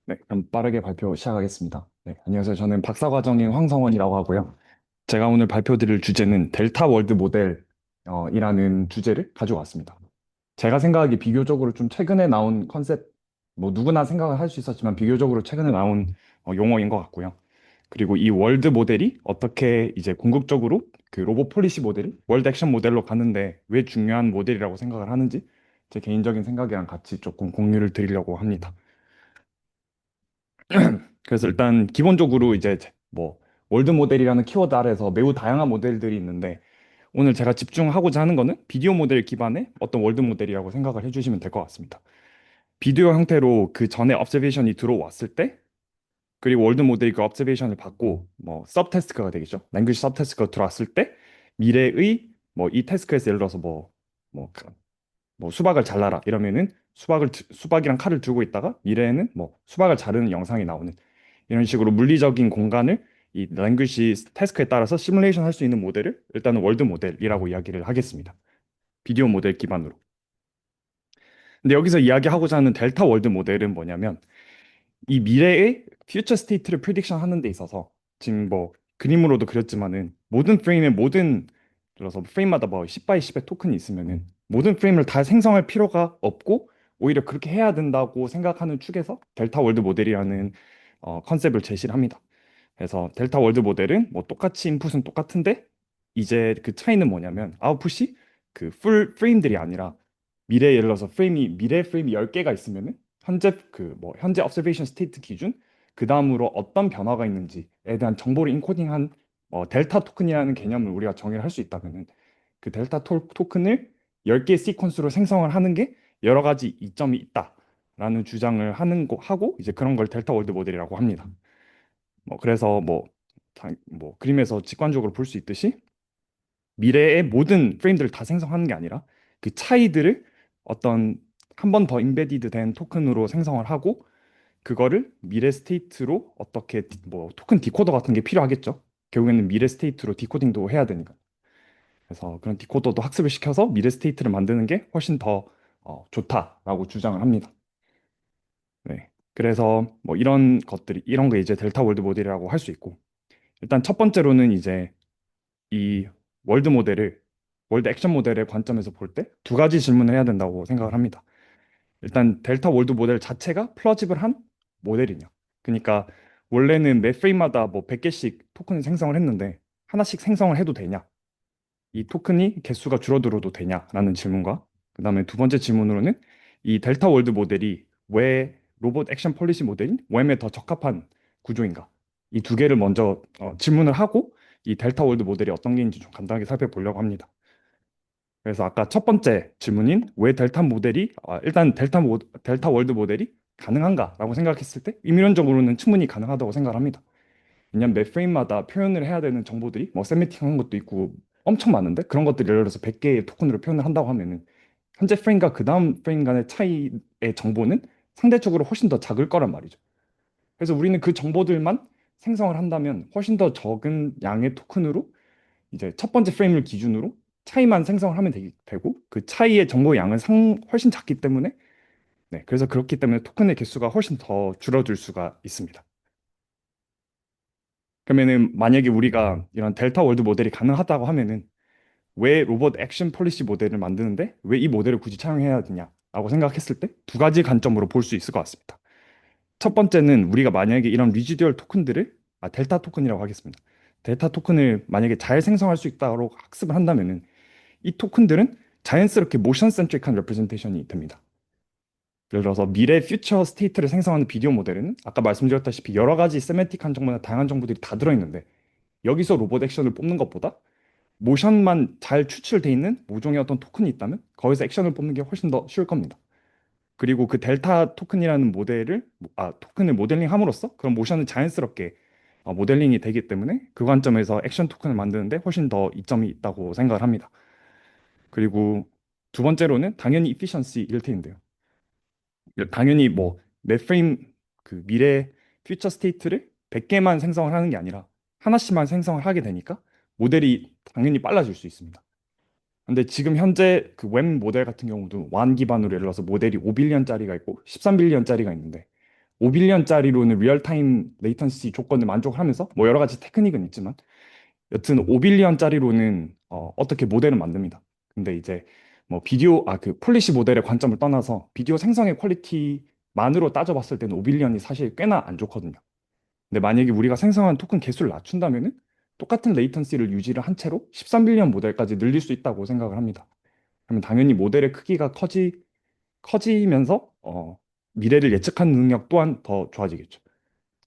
네, 그럼 빠르게 발표 시작하겠습니다. 네, 안녕하세요. 저는 박사과정인 황성원이라고 하고요. 제가 오늘 발표드릴 주제는 델타 월드 모델이라는 주제를 가지고 왔습니다. 제가 생각하기 비교적으로 좀 최근에 나온 컨셉, 뭐 누구나 생각을 할 수 있었지만 비교적으로 최근에 나온 용어인 것 같고요. 그리고 이 월드 모델이 어떻게 이제 궁극적으로 그 로봇 폴리시 모델이 월드 액션 모델로 가는데 왜 중요한 모델이라고 생각을 하는지 제 개인적인 생각이랑 같이 조금 공유를 드리려고 합니다. 그래서 일단 기본적으로 이제 뭐 월드 모델이라는 키워드 아래서 매우 다양한 모델들이 있는데 오늘 제가 집중하고자 하는 거는 비디오 모델 기반의 어떤 월드 모델이라고 생각을 해주시면 될 것 같습니다. 비디오 형태로 그 전에 observation이 들어왔을 때 그리고 월드 모델이 그 observation을 받고 뭐 서브 태스크가 되겠죠. language 서브 태스크가 들어왔을 때 미래의 뭐 이 태스크에서 예를 들어서 뭐 뭐 수박을 잘라라 이러면은 수박이랑 칼을 들고 있다가 미래에는 뭐 수박을 자르는 영상이 나오는 이런 식으로 물리적인 공간을 이 랭귀지 태스크에 따라서 시뮬레이션 할 수 있는 모델을 일단은 월드 모델이라고 이야기를 하겠습니다. 비디오 모델 기반으로. 근데 여기서 이야기하고자 하는 델타 월드 모델은 뭐냐면 이 미래의 퓨처 스테이트를 프리딕션 하는 데 있어서 지금 뭐 그림으로도 그렸지만은 모든 프레임에 모든 들어서 프레임마다 뭐 10 바이 10의 토큰이 있으면은 모든 프레임을 다 생성할 필요가 없고 오히려 그렇게 해야 된다고 생각하는 축에서 델타 월드 모델이라는 컨셉을 제시를 합니다. 그래서 델타 월드 모델은 뭐 똑같이 인풋은 똑같은데 이제 그 차이는 뭐냐면 아웃풋이 그 풀 프레임들이 아니라 예를 들어서 미래 프레임이 10개가 있으면은 현재 observation state 기준 그 다음으로 어떤 변화가 있는지에 대한 정보를 인코딩한 델타 토큰이라는 개념을 우리가 정의를 할 수 있다면은 그 토큰을 10개 시퀀스로 생성을 하는 게 여러 가지 이점이 있다라는 주장을 하고 이제 그런 걸 델타 월드 모델이라고 합니다. 뭐 그래서 뭐 그림에서 직관적으로 볼 수 있듯이 미래의 모든 프레임들을 다 생성하는 게 아니라 그 차이들을 어떤 한 번 더 인베디드 된 토큰으로 생성을 하고 그거를 미래 스테이트로 어떻게 뭐 토큰 디코더 같은 게 필요하겠죠. 결국에는 미래 스테이트로 디코딩도 해야 되니까. 그래서 그런 디코더도 학습을 시켜서 미래 스테이트를 만드는 게 훨씬 더 좋다라고 주장을 합니다. 네. 그래서 뭐 이런 거 이제 델타 월드 모델이라고 할 수 있고 일단 첫 번째로는 이제 이 월드 모델을 월드 액션 모델의 관점에서 볼 때 두 가지 질문을 해야 된다고 생각을 합니다. 일단 델타 월드 모델 자체가 플러지블한 모델이냐. 그러니까 원래는 매 프레임마다 뭐 100개씩 토큰을 생성을 했는데 하나씩 생성을 해도 되냐? 이 토큰이 개수가 줄어들어도 되냐라는 질문과 그다음에 두 번째 질문으로는 이 델타 월드 모델이 왜 로봇 액션 폴리시 모델인 웸에 더 적합한 구조인가? 이 두 개를 먼저 질문을 하고 이 델타 월드 모델이 어떤 게 있는지 좀 간단하게 살펴보려고 합니다. 그래서 아까 첫 번째 질문인 왜 일단 델타 월드 모델이 가능한가라고 생각했을 때 이론적으로는 충분히 가능하다고 생각을 합니다. 왜냐면 매 프레임마다 표현을 해야 되는 정보들이 뭐 세미틱한 것도 있고 엄청 많은데 그런 것들 예를 들어서 100개의 토큰으로 표현을 한다고 하면은 현재 프레임과 그 다음 프레임 간의 차이의 정보는 상대적으로 훨씬 더 작을 거란 말이죠. 그래서 우리는 그 정보들만 생성을 한다면 훨씬 더 적은 양의 토큰으로 이제 첫 번째 프레임을 기준으로 차이만 생성을 하면 되고 그 차이의 정보 양은 훨씬 작기 때문에 네, 그래서 그렇기 때문에 토큰의 개수가 훨씬 더 줄어들 수가 있습니다. 그러면은 만약에 우리가 이런 델타 월드 모델이 가능하다고 하면은 왜 로봇 액션 폴리시 모델을 만드는데 왜 이 모델을 굳이 차용해야 되냐라고 생각했을 때 두 가지 관점으로 볼 수 있을 것 같습니다. 첫 번째는 우리가 만약에 이런 리지듀얼 토큰들을 델타 토큰이라고 하겠습니다. 델타 토큰을 만약에 잘 생성할 수 있다고 학습을 한다면은 이 토큰들은 자연스럽게 모션 센트릭한 레프레젠테이션이 됩니다. 예를 들어서 미래 퓨처 스테이트를 생성하는 비디오 모델에는 아까 말씀드렸다시피 여러 가지 세메틱한 정보나 다양한 정보들이 다 들어있는데 여기서 로봇 액션을 뽑는 것보다 모션만 잘 추출돼 있는 모종의 어떤 토큰이 있다면 거기서 액션을 뽑는 게 훨씬 더 쉬울 겁니다. 그리고 그 델타 토큰이라는 토큰을 모델링 함으로써 그런 모션은 자연스럽게 모델링이 되기 때문에 그 관점에서 액션 토큰을 만드는데 훨씬 더 이점이 있다고 생각을 합니다. 그리고 두 번째로는 당연히 efficiency일 텐데요. 당연히 뭐 매 프레임 그 미래 퓨처 스테이트를 100개만 생성을 하는 게 아니라 하나씩만 생성을 하게 되니까 모델이 당연히 빨라질 수 있습니다. 근데 지금 현재 그 웹 모델 같은 경우도 완 기반으로 예를 들어서 모델이 5빌리언짜리가 있고 13빌리언짜리가 있는데 5빌리언짜리로는 리얼타임 레이턴시 조건을 만족하면서 뭐 여러 가지 테크닉은 있지만 여튼 5빌리언짜리로는 어떻게 모델을 만듭니다. 근데 이제 뭐 비디오 그 폴리시 모델의 관점을 떠나서 비디오 생성의 퀄리티만으로 따져봤을 때는 5빌리언이 사실 꽤나 안 좋거든요. 근데 만약에 우리가 생성한 토큰 개수를 낮춘다면은 똑같은 레이턴시를 유지를 한 채로 13빌리언 모델까지 늘릴 수 있다고 생각을 합니다. 그러면 당연히 모델의 크기가 커지면서 미래를 예측하는 능력 또한 더 좋아지겠죠.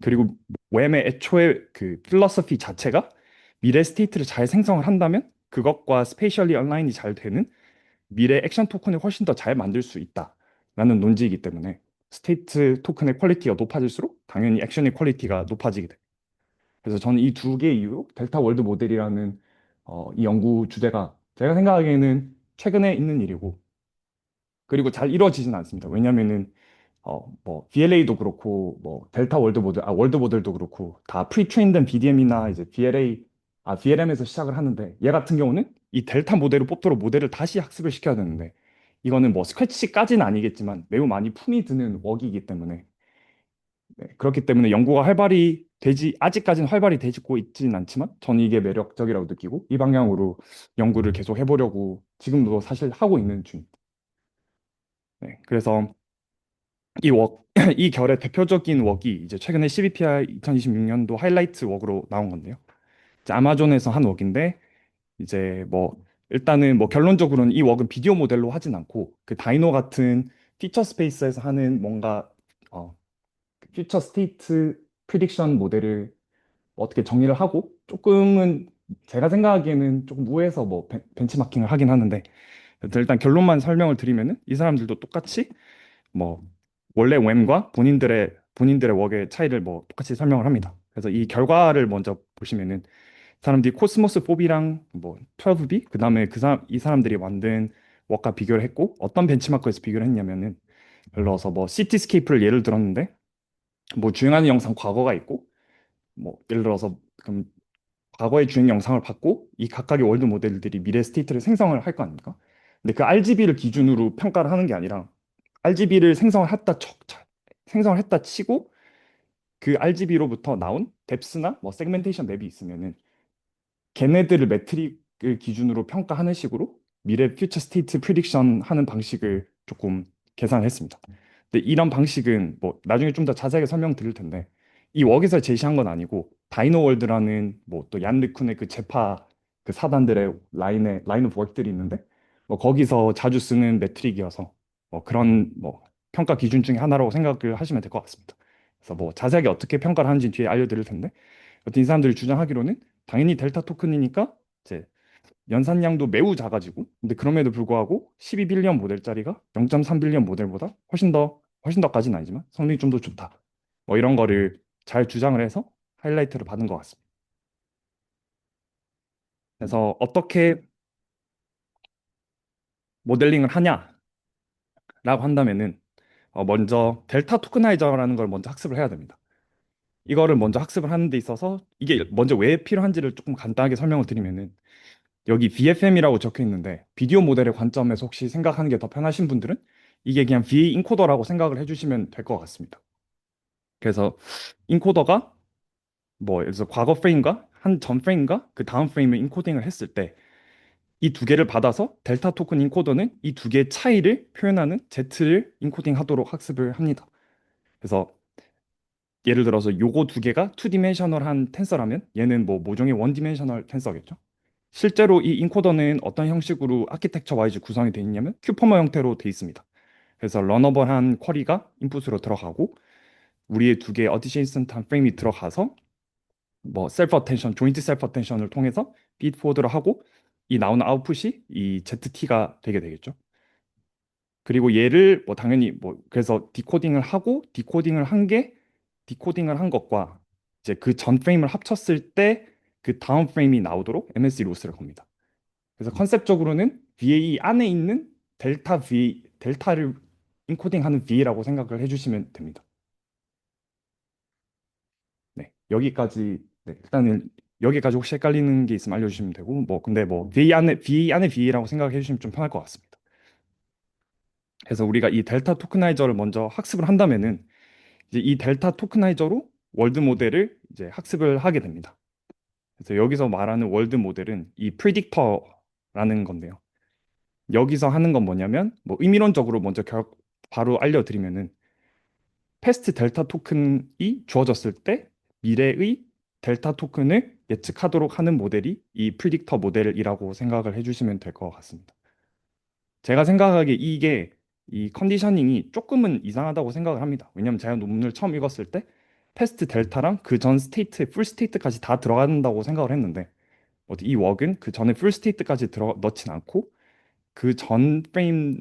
그리고 웸의 애초에 그 필러서피 자체가 미래 스테이트를 잘 생성을 한다면 그것과 스페이셜리 얼라인이 잘 되는 미래 액션 토큰을 훨씬 더 잘 만들 수 있다라는 논지이기 때문에 스테이트 토큰의 퀄리티가 높아질수록 당연히 액션의 퀄리티가 높아지게 돼. 그래서 저는 이 두 개의 이유로 델타 월드 모델이라는 이 연구 주제가 제가 생각하기에는 최근에 있는 일이고 그리고 잘 이루어지진 않습니다. 왜냐면은 뭐 VLA도 그렇고 뭐 델타 월드 모델, 월드 모델도 그렇고 다 프리 트레인된 BDM이나 이제 VLM에서 시작을 하는데 얘 같은 경우는 이 델타 모델을 뽑도록 모델을 다시 학습을 시켜야 되는데 이거는 뭐 스크래치까지는 아니겠지만 매우 많이 품이 드는 웍이기 때문에 네, 그렇기 때문에 연구가 아직까지는 활발히 되고 있지는 않지만 저는 이게 매력적이라고 느끼고 이 방향으로 연구를 계속 해보려고 지금도 사실 하고 있는 중입니다. 네, 그래서 이 이 결의 대표적인 웍이 이제 최근에 CBPI 2026년도 하이라이트 웍으로 나온 건데요. 이제 아마존에서 한 웍인데 이제 뭐 일단은 뭐 결론적으로는 이 웍은 비디오 모델로 하진 않고 그 다이노 같은 피처 스페이스에서 하는 뭔가 어, 퓨처 스테이트 프리딕션 모델을 어떻게 정리를 하고 조금은 제가 생각하기에는 조금 우회해서 뭐 벤치마킹을 하긴 하는데 일단 결론만 설명을 드리면은 이 사람들도 똑같이 뭐 원래 웸과 본인들의 웍의 차이를 뭐 똑같이 설명을 합니다. 그래서 이 결과를 먼저 보시면은 사람들이 코스모스 4B랑 뭐 12B 그다음에 이 사람들이 만든 웍과 비교를 했고 어떤 벤치마크에서 비교를 했냐면은 예를 들어서 뭐 시티스케이프를 예를 들었는데 뭐 주행하는 영상 과거가 있고 뭐 예를 들어서 그럼 과거의 주행 영상을 받고 이 각각의 월드 모델들이 미래 스테이트를 생성을 할 거 아닙니까? 근데 그 RGB를 기준으로 평가를 하는 게 아니라 RGB를 생성을 했다 치고 그 RGB로부터 나온 뎁스나 뭐 세그멘테이션 맵이 있으면은 걔네들을 매트릭을 기준으로 평가하는 식으로 미래 퓨처 스테이트 프리딕션 하는 방식을 조금 계산했습니다. 근데 이런 방식은 뭐 나중에 좀 더 자세하게 설명드릴 텐데 이 웍에서 제시한 건 아니고 다이노월드라는 뭐 또 얀 르쿤의 그 제파 그 사단들의 라인 오브 워크들이 있는데 뭐 거기서 자주 쓰는 매트릭이어서 뭐 그런 뭐 평가 기준 중에 하나라고 생각을 하시면 될 것 같습니다. 그래서 뭐 자세하게 어떻게 평가를 하는지 뒤에 알려드릴 텐데 여튼 이 사람들이 주장하기로는 당연히 델타 토큰이니까 이제 연산량도 매우 작아지고 근데 그럼에도 불구하고 12빌리언 모델짜리가 0.3빌리언 모델보다 훨씬 더까지는 아니지만 성능이 좀 더 좋다. 뭐 이런 거를 잘 주장을 해서 하이라이트를 받은 것 같습니다. 그래서 어떻게 모델링을 하냐라고 한다면은 먼저 델타 토크나이저라는 걸 먼저 학습을 해야 됩니다. 이거를 먼저 학습을 하는 데 있어서 이게 먼저 왜 필요한지를 조금 간단하게 설명을 드리면은 여기 VFM이라고 적혀 있는데 비디오 모델의 관점에서 혹시 생각하는 게 더 편하신 분들은 이게 그냥 VA 인코더라고 생각을 해주시면 될 것 같습니다. 그래서 인코더가 뭐 예를 들어서 과거 프레임과 한 전 프레임과 그 다음 프레임을 인코딩을 했을 때 이 두 개를 받아서 델타 토큰 인코더는 이 두 개의 차이를 표현하는 Z를 인코딩 하도록 학습을 합니다. 그래서 예를 들어서 요거 두 개가 투 디멘셔널한 텐서라면 얘는 뭐 모종의 원 디멘셔널 텐서겠죠. 실제로 이 인코더는 어떤 형식으로 아키텍처 와이즈 구성이 되어 있냐면 큐퍼머 형태로 되어 있습니다. 그래서 러너블한 쿼리가 인풋으로 들어가고 우리의 두 개의 어디셔넌트한 프레임이 들어가서 뭐 셀프 어텐션, 조인트 셀프 어텐션을 통해서 피드 포워드를 하고 이 나오는 아웃풋이 이 ZT가 되게 되겠죠. 그리고 얘를 뭐 당연히 뭐 그래서 디코딩을 한 것과 이제 그 전 프레임을 합쳤을 때 그 다음 프레임이 나오도록 MSE 로스를 겁니다. 그래서 컨셉적으로는 VA 안에 있는 델타를 인코딩하는 VA라고 생각을 해주시면 됩니다. 네, 여기까지 네, 일단은 여기까지 혹시 헷갈리는 게 있으면 알려주시면 되고 뭐 근데 뭐 VA 안에 VA라고 생각해 주시면 좀 편할 것 같습니다. 그래서 우리가 이 델타 토크나이저를 먼저 학습을 한다면은 이제 이 델타 토크나이저로 월드 모델을 이제 학습을 하게 됩니다. 그래서 여기서 말하는 월드 모델은 이 프리딕터라는 건데요. 여기서 하는 건 뭐냐면 뭐 의미론적으로 먼저 바로 알려드리면은 패스트 델타 토큰이 주어졌을 때 미래의 델타 토큰을 예측하도록 하는 모델이 이 프리딕터 모델이라고 생각을 해주시면 될 것 같습니다. 제가 생각하기에 이게 이 컨디셔닝이 조금은 이상하다고 생각을 합니다. 왜냐면 제가 논문을 처음 읽었을 때 패스트 델타랑 그 전 스테이트, 풀 스테이트까지 다 들어간다고 생각을 했는데 이 웍은 그 전에 풀 스테이트까지 넣진 않고 그 전 프레임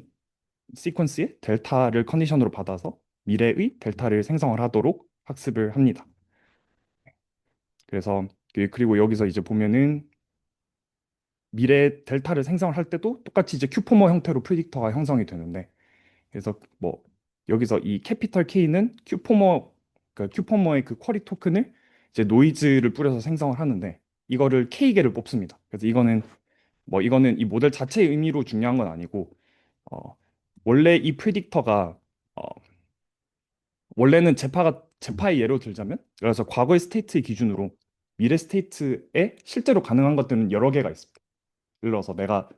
시퀀스의 델타를 컨디션으로 받아서 미래의 델타를 생성을 하도록 학습을 합니다. 그래서 그리고 여기서 이제 보면은 미래 델타를 생성을 할 때도 똑같이 이제 큐포머 형태로 프리딕터가 형성이 되는데 그래서 뭐 여기서 이 캐피털 K는 큐포머의 그 쿼리 토큰을 이제 노이즈를 뿌려서 생성을 하는데 이거를 K개를 뽑습니다. 그래서 이거는 이 모델 자체의 의미로 중요한 건 아니고 어, 원래 이 프리딕터가 원래는 제파의 예로 들자면 그래서 과거의 스테이트의 기준으로 미래 스테이트에 실제로 가능한 것들은 여러 개가 있습니다. 예를 들어서 내가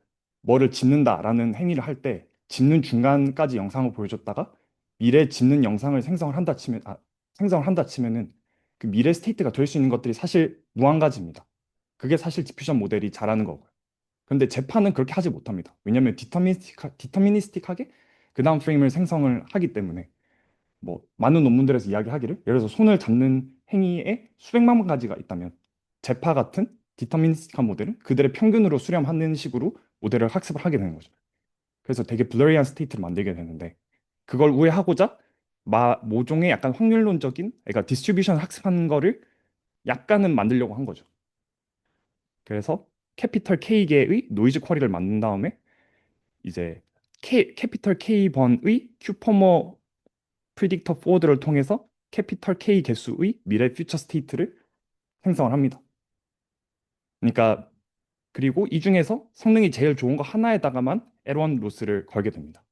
뭐를 짓는다라는 행위를 할 때 짓는 중간까지 영상을 보여줬다가 미래 짓는 영상을 생성을 한다 치면은 그 미래 스테이트가 될 수 있는 것들이 사실 무한 가지입니다. 그게 사실 디퓨전 모델이 잘하는 거고요. 근데 재판은 그렇게 하지 못합니다. 왜냐하면 디터미니스틱하게 그 다음 프레임을 생성을 하기 때문에 뭐 많은 논문들에서 이야기하기를 예를 들어서 손을 잡는 행위에 수백만 가지가 있다면 제파 같은 디터미니스틱한 모델은 그들의 평균으로 수렴하는 식으로 모델을 학습을 하게 되는 거죠. 그래서 되게 블러리한 스테이트를 만들게 되는데 그걸 우회하고자 모종의 약간 확률론적인 그러니까 디스트리뷰션 학습하는 거를 약간은 만들려고 한 거죠. 그래서 캐피털 K개의 노이즈 쿼리를 만든 다음에 이제 캐피털 K번의 큐퍼머 프리딕터 포워드를 통해서 캐피털 K 개수의 미래 퓨처 스테이트를 생성을 합니다. 그러니까 그리고 이 중에서 성능이 제일 좋은 거 하나에다가만 L1 로스를 걸게 됩니다.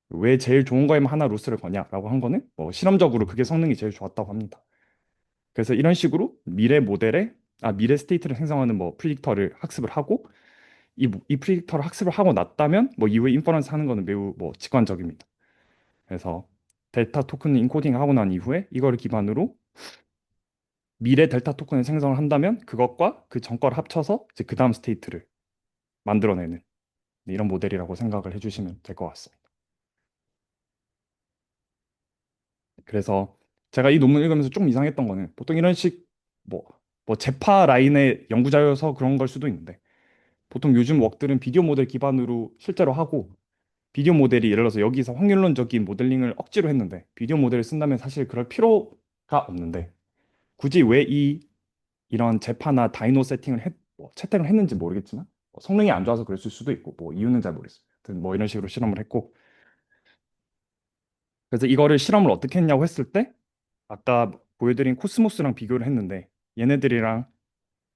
왜 제일 좋은 거에만 하나 로스를 거냐라고 한 거는 뭐 실험적으로 그게 성능이 제일 좋았다고 합니다. 그래서 이런 식으로 미래 스테이트를 생성하는 뭐 프리딕터를 학습을 하고 이 프리딕터를 학습을 하고 났다면 뭐 이후에 인퍼런스 하는 거는 매우 뭐 직관적입니다. 그래서 델타 토큰 인코딩 하고 난 이후에 이거를 기반으로 미래 델타 토큰을 생성을 한다면 그것과 그 전 거를 합쳐서 이제 그 다음 스테이트를 만들어내는 이런 모델이라고 생각을 해주시면 될 것 같습니다. 그래서 제가 이 논문 읽으면서 조금 이상했던 거는 보통 이런 뭐, 뭐 제파 라인의 연구 자료여서 그런 걸 수도 있는데 보통 요즘 웍들은 비디오 모델 기반으로 실제로 하고 비디오 모델이 예를 들어서 여기서 확률론적인 모델링을 억지로 했는데 비디오 모델을 쓴다면 사실 그럴 필요가 없는데 굳이 왜 이런 제파나 다이노 채택을 했는지 모르겠지만 성능이 안 좋아서 그랬을 수도 있고 뭐 이유는 잘 모르겠어요. 하여튼 뭐 이런 식으로 실험을 했고 그래서 이거를 실험을 어떻게 했냐고 했을 때 아까 보여드린 코스모스랑 비교를 했는데 얘네들이랑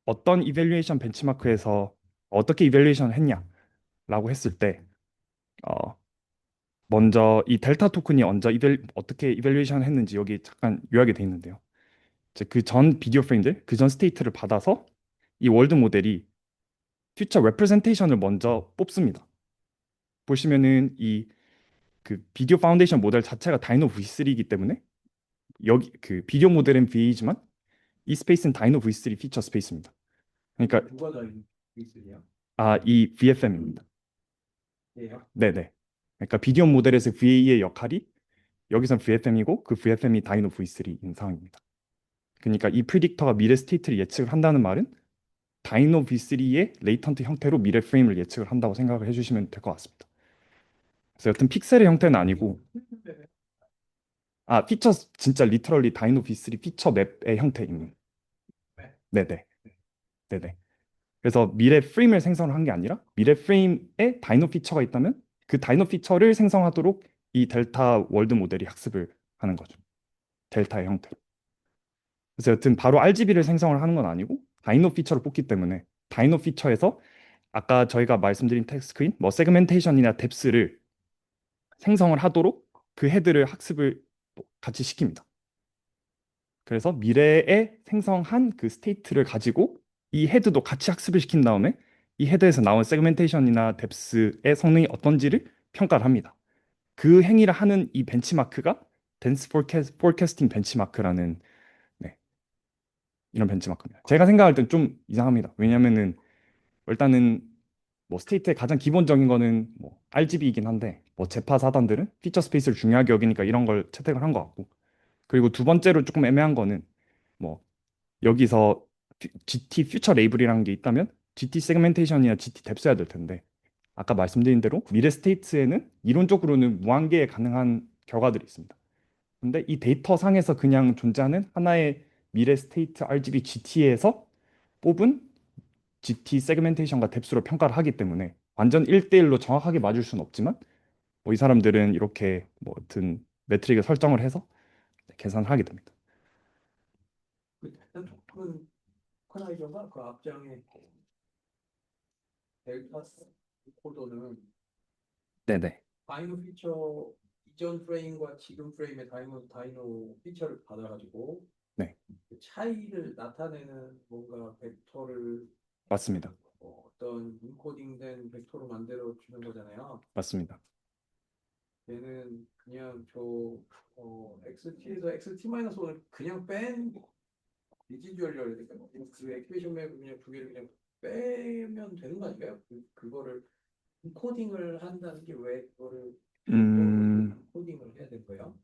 어떤 이밸류에이션 벤치마크에서 어떻게 이밸류에이션을 했냐라고 했을 때 어, 먼저 이 델타 토큰이 어떻게 이밸류에이션을 했는지 여기 잠깐 요약이 돼 있는데요. 이제 그 전 비디오 프레임들, 그 전 스테이트를 받아서 이 월드 모델이 퓨처 레프레젠테이션을 먼저 뽑습니다. 보시면은 이 그 비디오 파운데이션 모델 자체가 다이노 V3이기 때문에 여기 그 비디오 모델은 VA이지만 이 스페이스는 다이노 V3 피처 스페이스입니다. 그러니까 누가 더 있으냐? 이 VFM입니다. 예요? 네네. 그러니까 비디오 모델에서 VA의 역할이 여기선 VFM이고 그 VFM이 다이노 V3인 상황입니다. 그러니까 이 프리딕터가 미래 스테이트를 예측을 한다는 말은 다이노 V3의 레이턴트 형태로 미래 프레임을 예측을 한다고 생각을 해주시면 될 것 같습니다. 그래서 여튼 픽셀의 형태는 아니고 피처 진짜 리터럴리 다이노 V3 피처 맵의 형태입니다. 네네. 네네. 그래서 미래 프레임을 생성을 한 게 아니라 미래 프레임에 다이노 피처가 있다면 그 다이노 피처를 생성하도록 이 델타 월드 모델이 학습을 하는 거죠. 델타의 형태로. 그래서 여튼 바로 RGB를 생성을 하는 건 아니고 다이노 피처를 뽑기 때문에 다이노 피처에서 아까 저희가 말씀드린 텍스트 스크린, 뭐 세그멘테이션이나 뎁스를 생성을 하도록 그 헤드를 학습을 같이 시킵니다. 그래서 미래에 생성한 그 스테이트를 가지고 이 헤드도 같이 학습을 시킨 다음에 이 헤드에서 나온 세그멘테이션이나 뎁스의 성능이 어떤지를 평가를 합니다. 그 행위를 하는 이 벤치마크가 덴스 포캐스팅 벤치마크라는, 네, 이런 벤치마크입니다. 제가 생각할 땐 좀 이상합니다. 왜냐면은 일단은 뭐 스테이트의 가장 기본적인 거는 뭐 RGB이긴 한데 뭐 제파 사단들은 피처 스페이스를 중요하게 여기니까 이런 걸 채택을 한 것 같고, 그리고 두 번째로 조금 애매한 거는 뭐 여기서 GT 퓨처 레이블이라는 게 있다면 GT 세그멘테이션이나 GT 뎁 써야 될 텐데, 아까 말씀드린 대로 미래 스테이트에는 이론적으로는 무한계 가능한 결과들이 있습니다. 근데 이 데이터 상에서 그냥 존재하는 하나의 미래 스테이트 RGB GT에서 뽑은 GT 세그멘테이션과 뎁스로 평가를 하기 때문에 완전 1대1로 정확하게 맞을 수는 없지만, 뭐 이 사람들은 이렇게 뭐 어떤 매트릭을 설정을 해서 계산을 하게 됩니다. 그 일단 토큰 토커나이저가 그 앞장에 델타 코더는 네네. 다이노 피처 이전 프레임과 지금 프레임의 다이노 피처를 받아가지고 네, 그 차이를 나타내는 뭔가 벡터를 맞습니다. 어떤 인코딩된 벡터로 만들어 주는 거잖아요. 맞습니다. 얘는 그냥 XT에서 XT-1을 그냥 뺀 리지듀얼이라고 해야 될까요? 그 액티베이션 맵 그냥 두 개를 그냥 빼면 되는 거 아닌가요? 그거를 인코딩을 한다는 게 왜 그거를 별도로 음, 인코딩을 해야 될 거예요?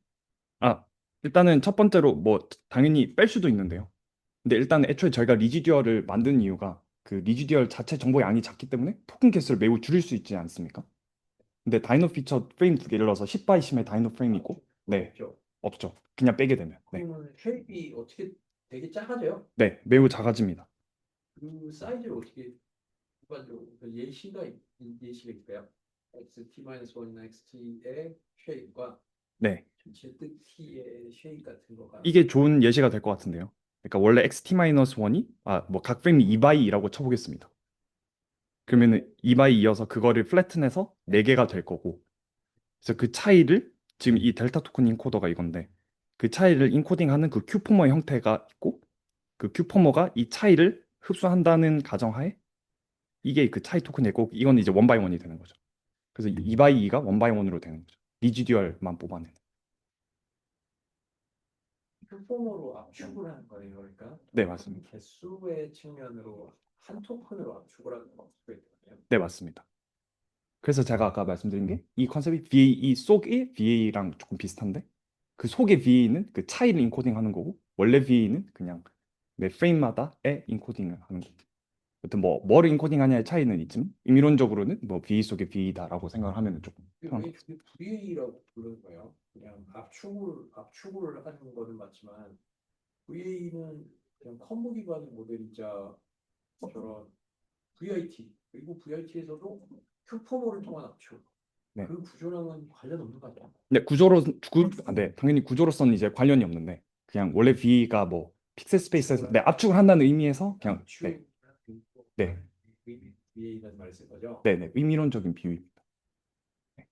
아, 일단은 첫 번째로 뭐 당연히 뺄 수도 있는데요. 근데 일단 애초에 저희가 리지듀얼을 만든 이유가 그 리지듀얼 자체 정보 양이 작기 때문에 토큰 개수를 매우 줄일 수 있지 않습니까? 근데 다이노 피처 프레임 두 개, 예를 들어서 10 바이 10의 다이노 프레임이 있고, 네, 없죠. 없죠. 그냥 빼게 되면. 네. 그러면 쉐입이 어떻게 되게 작아져요? 네, 매우 작아집니다. 그 사이즈를 어떻게 일반적으로 그 예시가 있을까요? XT-1이나 XT의 쉐입과 네. ZT의 쉐입 같은 거가 이게 좋은 예시가 될 것 같은데요. 그러니까 원래 XT-1이 뭐 각 프레임이 2 바이 2라고 쳐보겠습니다. 네. 그러면은 2 바이 2여서 그거를 플래튼해서 4개가 될 거고, 그래서 그 차이를 지금 이 델타 토큰 인코더가 이건데, 그 차이를 인코딩하는 그 큐포머의 형태가 있고, 그 큐포머가 이 차이를 흡수한다는 가정하에 이게 그 차이 토큰이고, 이건 이제 원 바이 원이 되는 거죠. 그래서 2 바이 2가 원 바이 원으로 되는 거죠. 리지듀얼만 뽑아내는. 플랫폼으로 압축을 하는 거예요. 그러니까 네, 맞습니다. 개수의 측면으로 한 토큰으로 압축을 하는 수가 있거든요. 네, 맞습니다. 그래서 제가 아까 말씀드린 게 이 컨셉이 VA 속의 VA랑 조금 비슷한데, 그 속의 VA는 그 차이를 인코딩하는 거고, 원래 VA는 그냥 매 프레임마다의 인코딩을 하는 거고. 여튼 뭐 뭐를 인코딩하냐의 차이는 있지만 임의론적으로는 뭐 VA 속의 VA다라고 생각을 하면 조금 편한 것 왜 같습니다. VA라고 부르는 거예요? 그냥 압축을 하는 거는 맞지만 VA는 그냥 컴보 기반의 모델이자 저런 VIT 그리고 VIT에서도 큐포모를 통한 압축 네. 그 구조랑은 관련 없는 거 아니야? 근데 네, 당연히 구조로서는 이제 관련이 없는데, 그냥 원래 VA가 뭐 픽셀 스페이스에서 네, 압축을 한다는 의미에서 그냥, 네, 압축 네, VA라는 말을 쓴 거죠. 네, 네, 의미론적인 비유입니다. 네.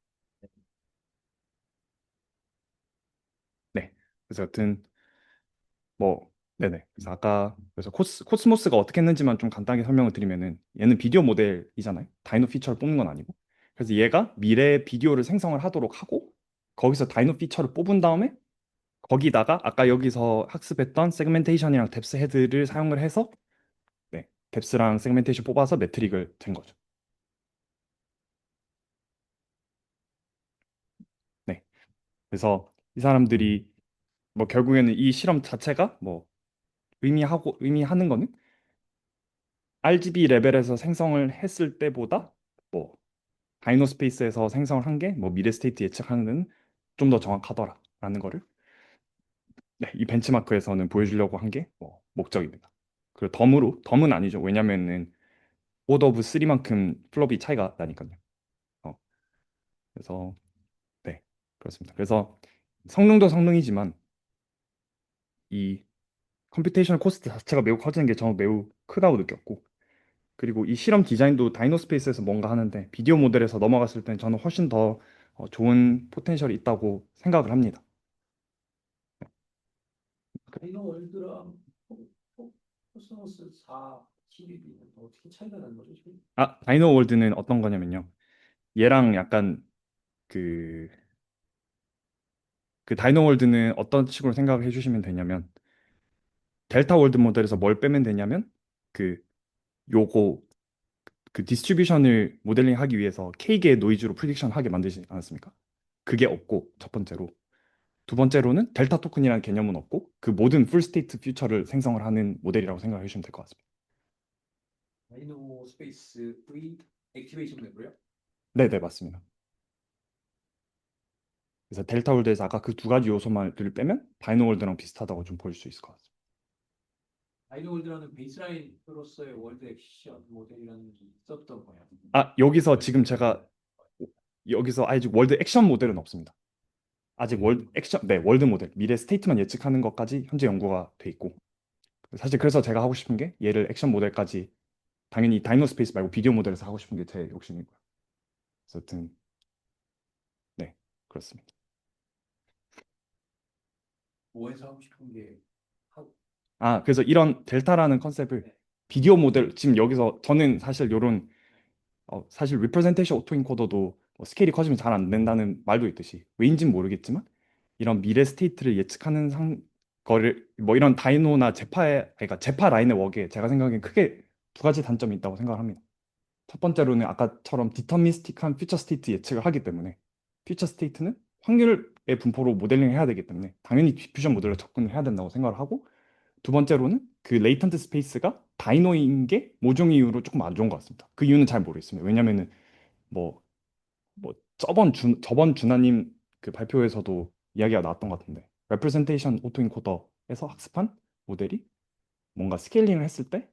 네. 그래서 여튼 뭐, 네네. 그래서 아까 그래서 코스모스가 어떻게 했는지만 좀 간단하게 설명을 드리면은, 얘는 비디오 모델이잖아요. 다이노 피처를 뽑는 건 아니고. 그래서 얘가 미래 비디오를 생성을 하도록 하고, 거기서 다이노 피처를 뽑은 다음에 거기다가 아까 여기서 학습했던 세그멘테이션이랑 뎁스 헤드를 사용을 해서, 네, 뎁스랑 세그멘테이션 뽑아서 매트릭을 된 거죠. 네. 그래서 이 사람들이 뭐 결국에는 이 실험 자체가 뭐 의미하는 거는 RGB 레벨에서 생성을 했을 때보다 뭐 다이노스페이스에서 생성을 한 게 뭐 미래 스테이트 예측하는 좀 더 정확하더라라는 거를, 네, 이 벤치마크에서는 보여주려고 한 게 뭐 목적입니다. 그리고 덤은 아니죠. 왜냐면은 오더 오브 3만큼 플롭이 차이가 나니까요. 어, 그래서 네, 그렇습니다. 그래서 성능도 성능이지만 이 컴퓨테이션 코스트 자체가 매우 커지는 게 저는 매우 크다고 느꼈고, 그리고 이 실험 디자인도 다이노스페이스에서 뭔가 하는데 비디오 모델에서 넘어갔을 땐 저는 훨씬 더 좋은 포텐셜이 있다고 생각을 합니다. 다이노 월드랑 코스모스 4 TV는 어떻게 차이가 나는 거죠, 지금? 아, 다이노 월드는 어떤 거냐면요. 얘랑 약간 그, 그 다이노 월드는 어떤 식으로 생각을 해주시면 되냐면, 델타 월드 모델에서 뭘 빼면 되냐면, 그, 요거, 그 디스트리뷰션을 모델링 하기 위해서 K개의 노이즈로 프리딕션 하게 만들지 않았습니까? 그게 없고, 첫 번째로. 두 번째로는 델타 토큰이라는 개념은 없고, 그 모든 풀 스테이트 퓨처를 생성을 하는 모델이라고 생각해 주시면 될 것 같습니다. 다이노 스페이스의 액티베이션 맵으로요? 네네, 맞습니다. 그래서 델타 월드에서 아까 그 두 가지 요소만을 빼면 다이노 월드랑 비슷하다고 좀 볼 수 있을 것 같습니다. 다이노 월드라는 베이스라인으로서의 월드 액션 모델이라는 게 있었던 거예요. 아, 여기서 월드 지금 모델. 제가 여기서 아직 월드 액션 모델은 없습니다. 아직 월드 액션, 네, 월드 모델, 미래 스테이트만 예측하는 것까지 현재 연구가 돼 있고, 사실 그래서 제가 하고 싶은 게 얘를 액션 모델까지 당연히 다이노 스페이스 말고 비디오 모델에서 하고 싶은 게 제 욕심이고요. 그래서 여튼 네, 그렇습니다. 뭐에서 하고 싶은 게 하고. 아, 그래서 이런 델타라는 컨셉을 네. 비디오 모델, 지금 여기서 저는 사실 요런 사실 리프레젠테이션 오토인코더도 뭐 스케일이 커지면 잘 안 된다는 말도 있듯이 왜인지는 모르겠지만 이런 미래 스테이트를 예측하는 거를 뭐 이런 다이노나 제파의 그러니까 제파 라인의 웍에 제가 생각엔 크게 두 가지 단점이 있다고 생각을 합니다. 첫 번째로는 아까처럼 디터미스틱한 퓨처 스테이트 예측을 하기 때문에 퓨처 스테이트는 확률의 분포로 모델링을 해야 되기 때문에 당연히 디퓨전 모델로 접근을 해야 된다고 생각을 하고 두 번째로는 그 레이턴트 스페이스가 다이노인 게 모종 이유로 조금 안 좋은 것 같습니다. 그 이유는 잘 모르겠습니다. 왜냐면은 뭐, 저번 준하님 그 발표에서도 이야기가 나왔던 것 같은데 레프레젠테이션 오토인코더에서 학습한 모델이 뭔가 스케일링을 했을 때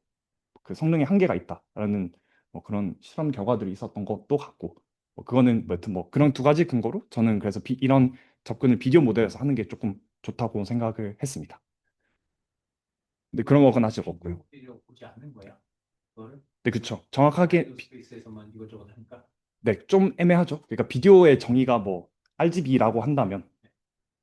그 성능에 한계가 있다라는 뭐 그런 실험 결과들이 있었던 것도 같고 뭐 그거는 뭐 여튼 뭐 그런 두 가지 근거로 저는 그래서 이런 접근을 비디오 모델에서 하는 게 조금 좋다고 생각을 했습니다. 근데 그런 거는 아직 없고요. 비디오 보지 않는 거야. 그거를 네, 그쵸. 정확하게 다이노 스페이스에서만 이것저것 하니까. 네, 좀 애매하죠. 그러니까 비디오의 정의가 뭐 RGB라고 한다면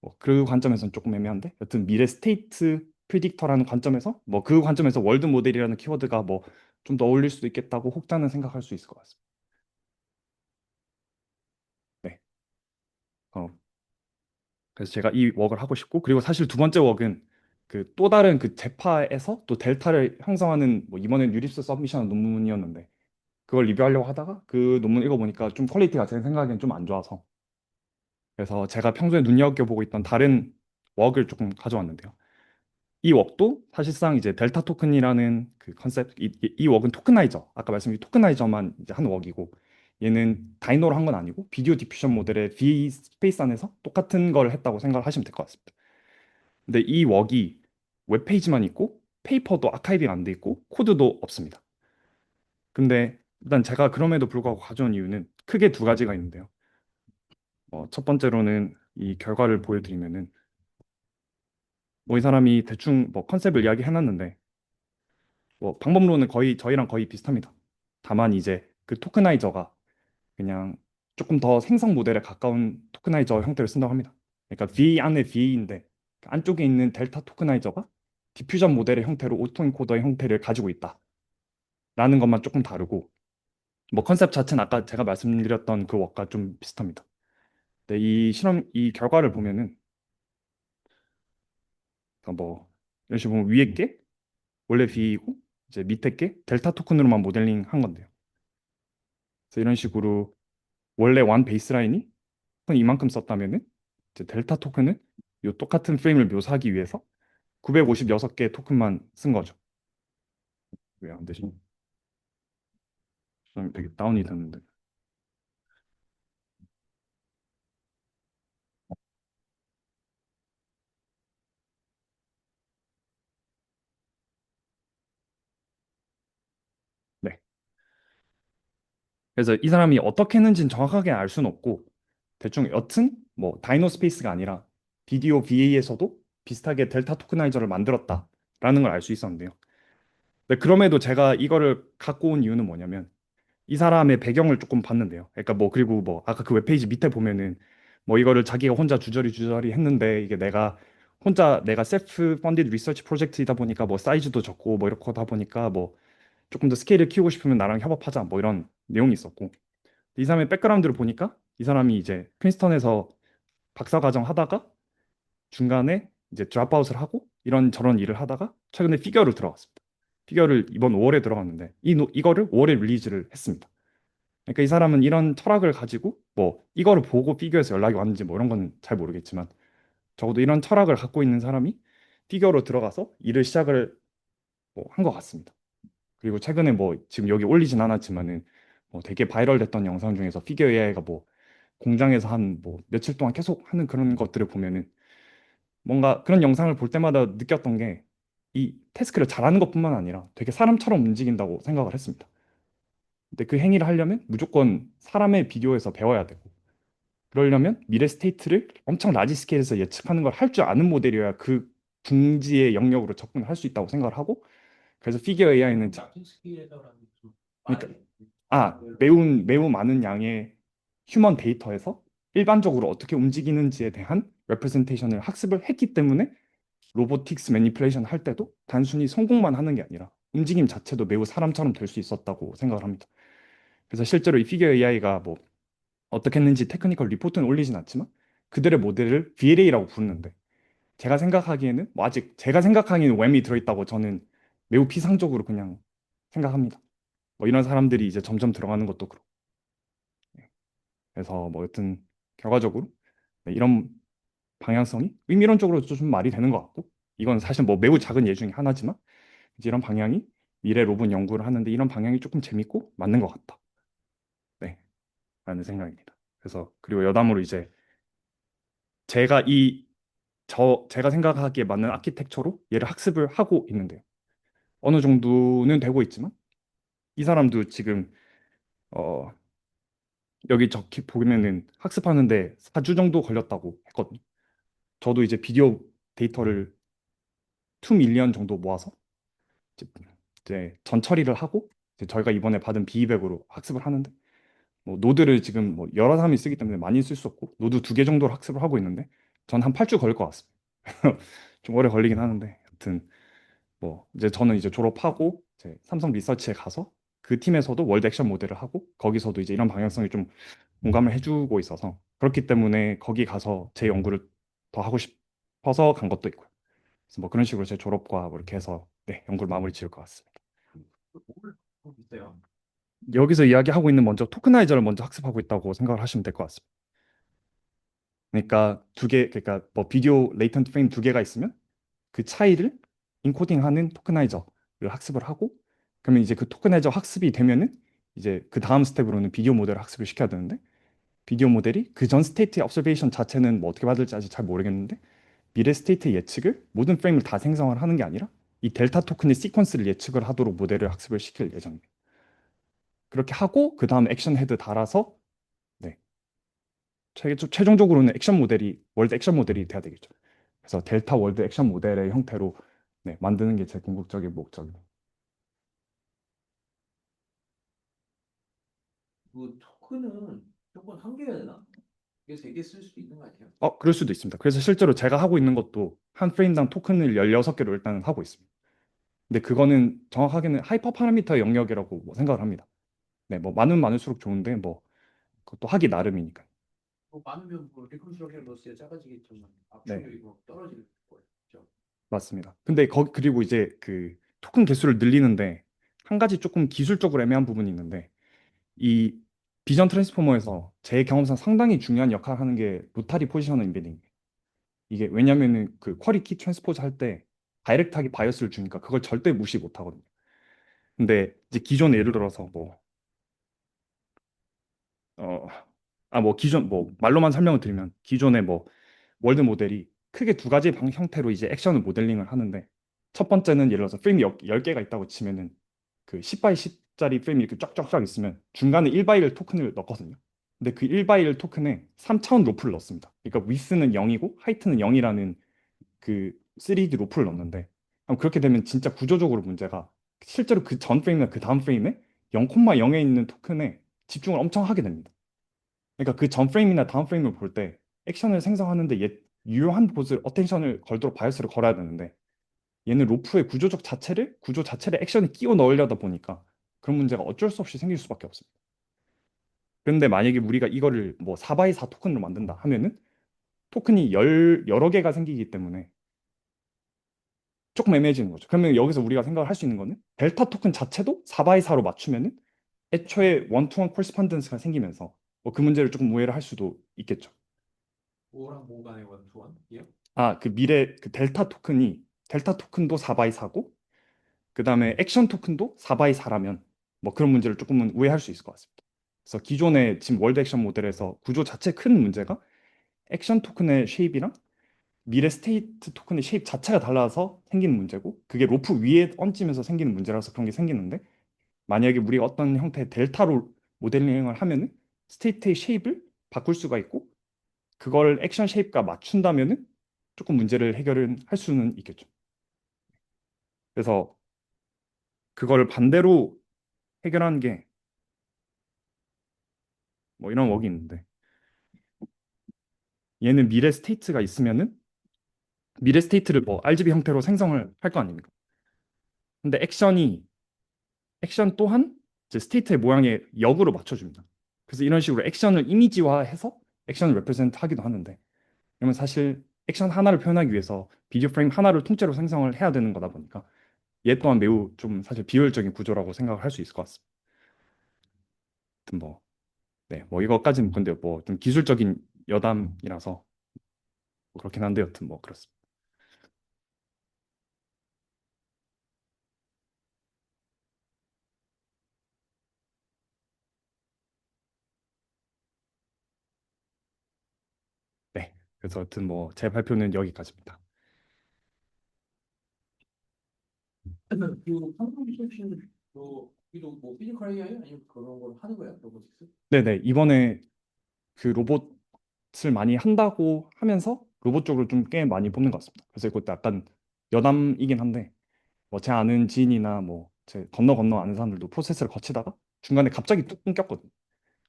뭐 그 관점에서는 조금 애매한데 여튼 미래 스테이트 프리딕터라는 관점에서 뭐 그 관점에서 월드 모델이라는 키워드가 뭐 좀 더 어울릴 수도 있겠다고 혹자는 생각할 수 있을 것 같습니다. 네. 어, 그래서 제가 이 웍을 하고 싶고 그리고 사실 두 번째 웍은 그 또 다른 그 제파에서 또 델타를 형성하는 뭐 이번엔 유립스 서미션 논문이었는데 그걸 리뷰하려고 하다가 그 논문 읽어보니까 좀 퀄리티가 제 생각엔 좀 안 좋아서 그래서 제가 평소에 눈여겨보고 있던 다른 웍을 조금 가져왔는데요. 이 웍도 사실상 이제 델타 토큰이라는 그 컨셉, 이 웍은 토크나이저, 아까 말씀드린 토크나이저만 이제 한 웍이고, 얘는 다이노로 한 건 아니고, 비디오 디퓨전 모델의 V 스페이스 안에서 똑같은 걸 했다고 생각을 하시면 될 것 같습니다. 근데 이 웍이 웹페이지만 있고, 페이퍼도 아카이빙 안 돼 있고, 코드도 없습니다. 근데 일단 제가 그럼에도 불구하고 가져온 이유는 크게 두 가지가 있는데요. 첫 번째로는 이 결과를 보여드리면은, 뭐 이 사람이 대충 뭐 컨셉을 이야기해놨는데, 뭐 방법론은 거의 저희랑 거의 비슷합니다. 다만 이제 그 토크나이저가 그냥 조금 더 생성 모델에 가까운 토크나이저 형태를 쓴다고 합니다. 그러니까 V 안에 V인데 안쪽에 있는 델타 토크나이저가 디퓨전 모델의 형태로 오토엔코더의 형태를 가지고 있다라는 것만 조금 다르고 뭐 컨셉 자체는 아까 제가 말씀드렸던 그 웍과 좀 비슷합니다. 근데 이 결과를 보면은 그러니까 뭐 이런 식으로 보면 위에 게 원래 V이고 이제 밑에 게 델타 토큰으로만 모델링 한 건데요. 그래서 이런 식으로 원래 완 베이스라인이 이만큼 썼다면은 이제 델타 토큰은 이 똑같은 프레임을 묘사하기 위해서 956개 토큰만 쓴 거죠. 왜 안 되지? 좀 되게 다운이 됐는데. 네. 그래서 이 사람이 어떻게 했는지는 정확하게 알 수는 없고 대충 여튼 뭐 다이노 스페이스가 아니라 비디오 VA에서도 비슷하게 델타 토크나이저를 만들었다라는 걸 알 수 있었는데요. 근데 그럼에도 제가 이거를 갖고 온 이유는 뭐냐면 이 사람의 배경을 조금 봤는데요. 그러니까 뭐 그리고 뭐 아까 그 웹페이지 밑에 보면은 뭐 이거를 자기가 혼자 주저리 주저리 했는데 이게 내가 혼자 내가 셀프 펀디드 리서치 프로젝트이다 보니까 뭐 사이즈도 적고 뭐 이렇게 하다 보니까 뭐 조금 더 스케일을 키우고 싶으면 나랑 협업하자 뭐 이런 내용이 있었고 이 사람의 백그라운드를 보니까 이 사람이 이제 프린스턴에서 박사과정 하다가 중간에 이제 드랍아웃을 하고 이런 저런 일을 하다가 최근에 피겨를 들어갔습니다. 피겨를 이번 5월에 들어갔는데 이거를 5월에 릴리즈를 했습니다. 그러니까 이 사람은 이런 철학을 가지고 뭐 이거를 보고 피겨에서 연락이 왔는지 뭐 이런 건 잘 모르겠지만 적어도 이런 철학을 갖고 있는 사람이 피겨로 들어가서 일을 시작을 뭐 한 것 같습니다. 그리고 최근에 뭐 지금 여기 올리진 않았지만은 뭐 되게 바이럴 됐던 영상 중에서 피겨 AI가 뭐 공장에서 한 뭐 며칠 동안 계속 하는 그런 것들을 보면은 뭔가 그런 영상을 볼 때마다 느꼈던 게 이 태스크를 잘하는 것뿐만 아니라 되게 사람처럼 움직인다고 생각을 했습니다. 근데 그 행위를 하려면 무조건 사람의 비교에서 배워야 되고 그러려면 미래 스테이트를 엄청 라지 스케일에서 예측하는 걸 할 줄 아는 모델이어야 그 둥지의 영역으로 접근을 할 수 있다고 생각을 하고 그래서 피겨 AI는 낮은 스케일에서라는 좀 그러니까 빠르게. 매우 많은 양의 휴먼 데이터에서 일반적으로 어떻게 움직이는지에 대한 레프레젠테이션을 학습을 했기 때문에 로보틱스 매니플레이션 할 때도 단순히 성공만 하는 게 아니라 움직임 자체도 매우 사람처럼 될 수 있었다고 생각을 합니다. 그래서 실제로 이 피겨 AI가 뭐 어떻게 했는지 테크니컬 리포트는 올리진 않지만 그들의 모델을 VLA라고 부르는데 제가 생각하기에는 뭐 아직 제가 생각하기에는 웸이 들어있다고 저는 매우 피상적으로 그냥 생각합니다. 뭐 이런 사람들이 이제 점점 들어가는 것도 그렇고 그래서 뭐 여튼 결과적으로 네, 이런 방향성이 의미론적으로 좀 말이 되는 것 같고 이건 사실 뭐 매우 작은 예 중에 하나지만 이제 이런 방향이 미래 로봇 연구를 하는데 이런 방향이 조금 재밌고 맞는 것 같다. 네, 라는 생각입니다. 그래서 그리고 여담으로 이제 제가 제가 생각하기에 맞는 아키텍처로 얘를 학습을 하고 있는데요. 어느 정도는 되고 있지만 이 사람도 지금 어 여기 적히 보면은 학습하는데 4주 정도 걸렸다고 했거든요. 저도 이제 비디오 데이터를 2 밀리언 정도 모아서 이제 전 처리를 하고 이제 저희가 이번에 받은 비이백으로 학습을 하는데 뭐 노드를 지금 뭐 여러 사람이 쓰기 때문에 많이 쓸 수 없고 노드 2개 정도로 학습을 하고 있는데 전 한 8주 걸릴 것 같습니다. 좀 오래 걸리긴 하는데 여튼 뭐 이제 저는 이제 졸업하고 이제 삼성 리서치에 가서 그 팀에서도 월드 액션 모델을 하고 거기서도 이제 이런 방향성이 좀 공감을 해주고 있어서 그렇기 때문에 거기 가서 제 연구를 더 하고 싶어서 간 것도 있고요. 그래서 뭐 그런 식으로 제 졸업과 뭐 이렇게 해서 네, 연구를 마무리 지을 것 같습니다. 뭘 하고 있어요? 여기서 이야기하고 있는 먼저 토크나이저를 먼저 학습하고 있다고 생각을 하시면 될 것 같습니다. 그러니까 그러니까 뭐 비디오 레이턴트 프레임 2개가 있으면 그 차이를 인코딩하는 토크나이저를 학습을 하고 그러면 이제 그 토크나이저 학습이 되면은 이제 그 다음 스텝으로는 비디오 모델을 학습을 시켜야 되는데 비디오 모델이 그 전 스테이트의 observation 자체는 뭐 어떻게 받을지 아직 잘 모르겠는데 미래 스테이트 예측을 모든 프레임을 다 생성을 하는 게 아니라 이 델타 토큰의 시퀀스를 예측을 하도록 모델을 학습을 시킬 예정입니다. 그렇게 하고 그 다음 액션 헤드 달아서 네, 최종적으로는 액션 모델이 월드 액션 모델이 돼야 되겠죠. 그래서 델타 월드 액션 모델의 형태로 네, 만드는 게 제 궁극적인 목적입니다. 그 토큰은 조건 한 개가 되나? 이게 세 개 쓸 수 있는 거 아니에요? 그럴 수도 있습니다. 그래서 실제로 제가 하고 있는 것도 한 프레임당 토큰을 16개로 일단 하고 있습니다. 근데 그거는 정확하게는 하이퍼 파라미터 영역이라고 뭐 생각을 합니다. 네, 뭐 많으면 많을수록 좋은데 뭐 그것도 하기 나름이니까. 뭐 많으면 뭐 리컨스트럭션 로스가 작아지겠지만 네, 압축률이 뭐 떨어질 거예요. 그죠? 맞습니다. 근데 그리고 이제 그 토큰 개수를 늘리는데 한 가지 조금 기술적으로 애매한 부분이 있는데 이 비전 트랜스포머에서 제 경험상 상당히 중요한 역할을 하는 게 로타리 포지셔너 임베딩. 이게 왜냐면은 그 쿼리 키 트랜스포즈 할 때 다이렉트하게 바이어스를 주니까 그걸 절대 무시 못 하거든요. 근데 이제 기존에 예를 들어서 뭐 어, 뭐 기존 뭐 말로만 설명을 드리면 기존에 뭐 월드 모델이 크게 두 가지 형태로 이제 액션을 모델링을 하는데 첫 번째는 예를 들어서 프레임이 10개가 있다고 치면은 그 10 바이 10짜리 프레임이 이렇게 쫙쫙쫙 있으면 중간에 1 바이 1 토큰을 넣거든요. 근데 그 1 바이 1 토큰에 3차원 로프를 넣습니다. 그러니까 위스는 0이고 하이트는 0이라는 그 3D 로프를 넣는데 그렇게 되면 진짜 구조적으로 문제가 실제로 그 전 프레임이나 그 다음 프레임에 0,0에 있는 토큰에 집중을 엄청 하게 됩니다. 그러니까 그 전 프레임이나 다음 프레임을 볼 때 액션을 생성하는데 유효한 포즈, 어텐션을 걸도록 바이어스를 걸어야 되는데 얘는 로프의 구조 자체를 액션에 끼워 넣으려다 보니까 그런 문제가 어쩔 수 없이 생길 수밖에 없습니다. 그런데 만약에 우리가 이거를 뭐 4x4 토큰으로 만든다 하면은 토큰이 여러 개가 생기기 때문에 조금 애매해지는 거죠. 그러면 여기서 우리가 생각을 할 수 있는 거는 델타 토큰 자체도 4x4로 맞추면은 애초에 원투원 코리스폰던스가 생기면서 뭐 그 문제를 조금 우회를 할 수도 있겠죠. 뭐랑 뭐 간의 원투원? 예? 아, 그 미래 그 델타 토큰도 4x4고 그다음에 액션 토큰도 4x4라면 뭐 그런 문제를 조금은 우회할 수 있을 것 같습니다. 그래서 기존의 지금 월드 액션 모델에서 구조 자체 큰 문제가 액션 토큰의 쉐입이랑 미래 스테이트 토큰의 쉐입 자체가 달라서 생기는 문제고 그게 로프 위에 얹히면서 생기는 문제라서 그런 게 생기는데 만약에 우리가 어떤 형태의 델타로 모델링을 하면은 스테이트의 쉐입을 바꿀 수가 있고 그걸 액션 쉐입과 맞춘다면은 조금 문제를 해결을 할 수는 있겠죠. 그래서 그거를 반대로 해결하는 게 뭐 이런 웍이 있는데 얘는 미래 스테이트가 있으면은 미래 스테이트를 뭐 RGB 형태로 생성을 할 거 아닙니까? 근데 액션 또한 이제 스테이트의 모양에 역으로 맞춰줍니다. 그래서 이런 식으로 액션을 이미지화해서 액션을 레프레젠트 하기도 하는데 그러면 사실 액션 하나를 표현하기 위해서 비디오 프레임 하나를 통째로 생성을 해야 되는 거다 보니까 얘 또한 매우 좀 사실 비효율적인 구조라고 생각을 할 수 있을 것 같습니다. 아무튼 뭐, 네, 뭐 이거까지는 근데 뭐 좀 기술적인 여담이라서 뭐 그렇긴 한데 여튼 뭐 그렇습니다. 네, 그래서 여튼 뭐 제 발표는 여기까지입니다. 그 한국 리서치는 이도 뭐 피지컬 AI 아니면 그런 걸 하는 거야? 로보틱스? 네네, 이번에 그 로봇을 많이 한다고 하면서 로봇 쪽으로 좀 꽤 많이 뽑는 것 같습니다. 그래서 이것도 약간 여담이긴 한데 뭐 제 아는 지인이나 뭐 제 건너 건너 아는 사람들도 프로세스를 거치다가 중간에 갑자기 뚝 끊겼거든요.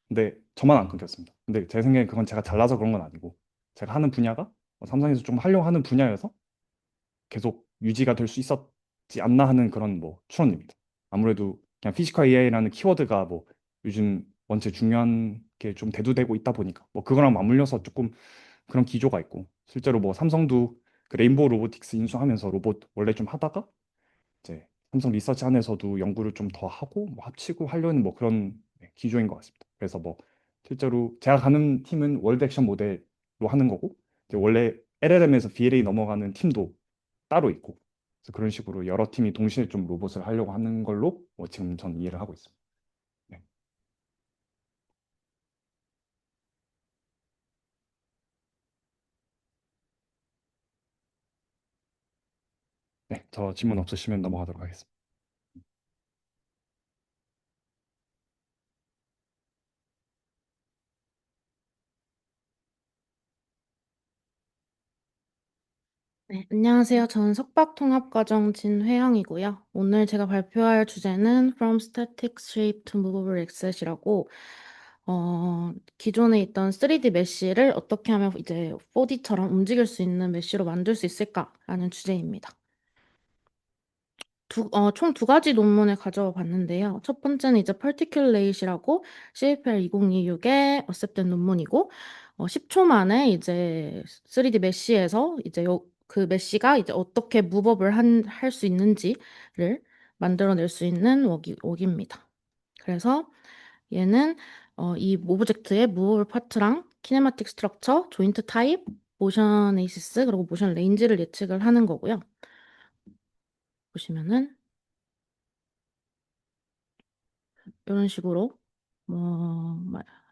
근데 저만 안 끊겼습니다. 근데 제 생각에 그건 제가 잘나서 그런 건 아니고 제가 하는 분야가 뭐 삼성에서 좀 하려고 하는 분야여서 계속 유지가 될 수 있었지 않나 하는 그런 뭐 추론입니다. 아무래도 그냥 피지컬 AI라는 키워드가 뭐 요즘 원체 중요한 게 좀 대두되고 있다 보니까 뭐 그거랑 맞물려서 조금 그런 기조가 있고 실제로 뭐 삼성도 그 레인보우 로보틱스 인수하면서 로봇 원래 좀 하다가 이제 삼성 리서치 안에서도 연구를 좀 더 하고 뭐 합치고 하려는 뭐 그런 네, 기조인 것 같습니다. 그래서 뭐 실제로 제가 가는 팀은 월드 액션 모델로 하는 거고 이제 원래 LLM에서 VLA 넘어가는 팀도 따로 있고 그래서 그런 식으로 여러 팀이 동시에 좀 로봇을 하려고 하는 걸로 뭐 지금 전 이해를 하고 있습니다. 네, 네, 저 질문 없으시면 넘어가도록 하겠습니다. 네, 안녕하세요. 저는 석박통합과정 진회영이고요. 오늘 제가 발표할 주제는 From Static Shape to Movable Xset이라고 기존에 있던 3D 메쉬를 어떻게 하면 이제 4D처럼 움직일 수 있는 메쉬로 만들 수 있을까라는 주제입니다. 총 두 가지 논문을 가져와 봤는데요. 첫 번째는 이제 Particulate이라고 CFR 2026에 어셉된 논문이고, 10초 만에 이제 3D 메쉬에서 이제 그 메쉬가 이제 어떻게 무법을 할 수 있는지를 만들어낼 수 있는 웍입니다. 그래서 얘는 이 오브젝트의 무버블 파트랑 키네마틱 스트럭처, 조인트 타입, 모션 에이시스, 그리고 모션 레인지를 예측을 하는 거고요. 보시면은 이런 식으로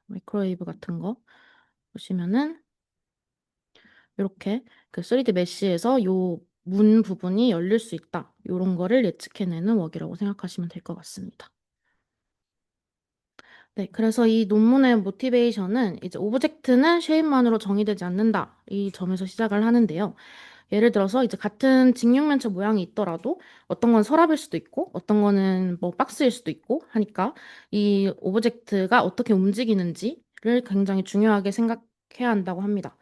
마이크로웨이브 같은 거 보시면은 이렇게 그 3D 메쉬에서 요 문 부분이 열릴 수 있다. 요런 거를 예측해내는 웍이라고 생각하시면 될 것 같습니다. 네, 그래서 이 논문의 모티베이션은 이제 오브젝트는 쉐입만으로 정의되지 않는다. 이 점에서 시작을 하는데요. 예를 들어서 이제 같은 직육면체 모양이 있더라도 어떤 건 서랍일 수도 있고 어떤 거는 뭐 박스일 수도 있고 하니까 이 오브젝트가 어떻게 움직이는지를 굉장히 중요하게 생각해야 한다고 합니다.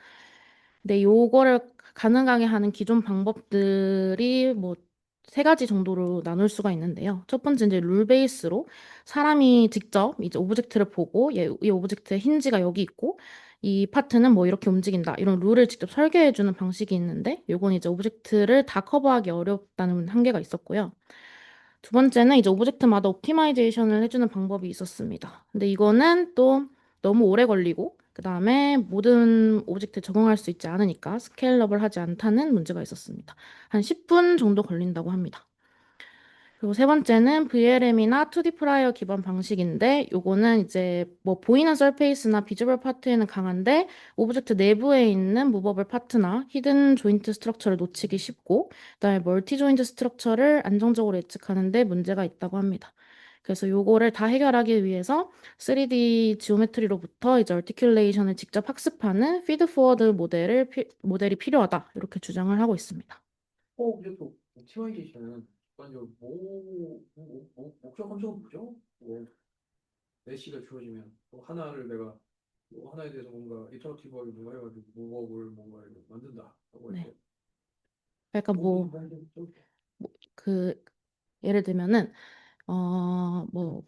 근데 요거를 가능하게 하는 기존 방법들이 뭐 세 가지 정도로 나눌 수가 있는데요. 첫 번째 이제 룰 베이스로 사람이 직접 이제 오브젝트를 보고 이 오브젝트의 힌지가 여기 있고 이 파트는 뭐 이렇게 움직인다. 이런 룰을 직접 설계해 주는 방식이 있는데 요건 이제 오브젝트를 다 커버하기 어렵다는 한계가 있었고요. 두 번째는 이제 오브젝트마다 옵티마이제이션을 해주는 방법이 있었습니다. 근데 이거는 또 너무 오래 걸리고, 그 다음에 모든 오브젝트에 적용할 수 있지 않으니까 스케일러블 하지 않다는 문제가 있었습니다. 한 10분 정도 걸린다고 합니다. 그리고 세 번째는 VLM이나 2D 프라이어 기반 방식인데 요거는 이제 뭐 보이는 서페이스나 비주얼 파트에는 강한데 오브젝트 내부에 있는 무버블 파트나 히든 조인트 스트럭처를 놓치기 쉽고 그다음에 멀티 조인트 스트럭처를 안정적으로 예측하는데 문제가 있다고 합니다. 그래서 요거를 다 해결하기 위해서 3D 지오메트리로부터 이제 얼티큘레이션을 직접 학습하는 피드 포워드 모델이 필요하다 이렇게 주장을 하고 있습니다. 근데 또 옵티마이제이션은 일반적으로 목적 함수가 뭐죠? 뭐 메시가 주어지면 또 하나를 내가 뭐 하나에 대해서 뭔가 이터러티브하게 뭔가 해가지고 무법을 뭔가 이렇게 만든다 라고 네. 해서 그러니까 목이 뭐 그 예를 들면은 뭐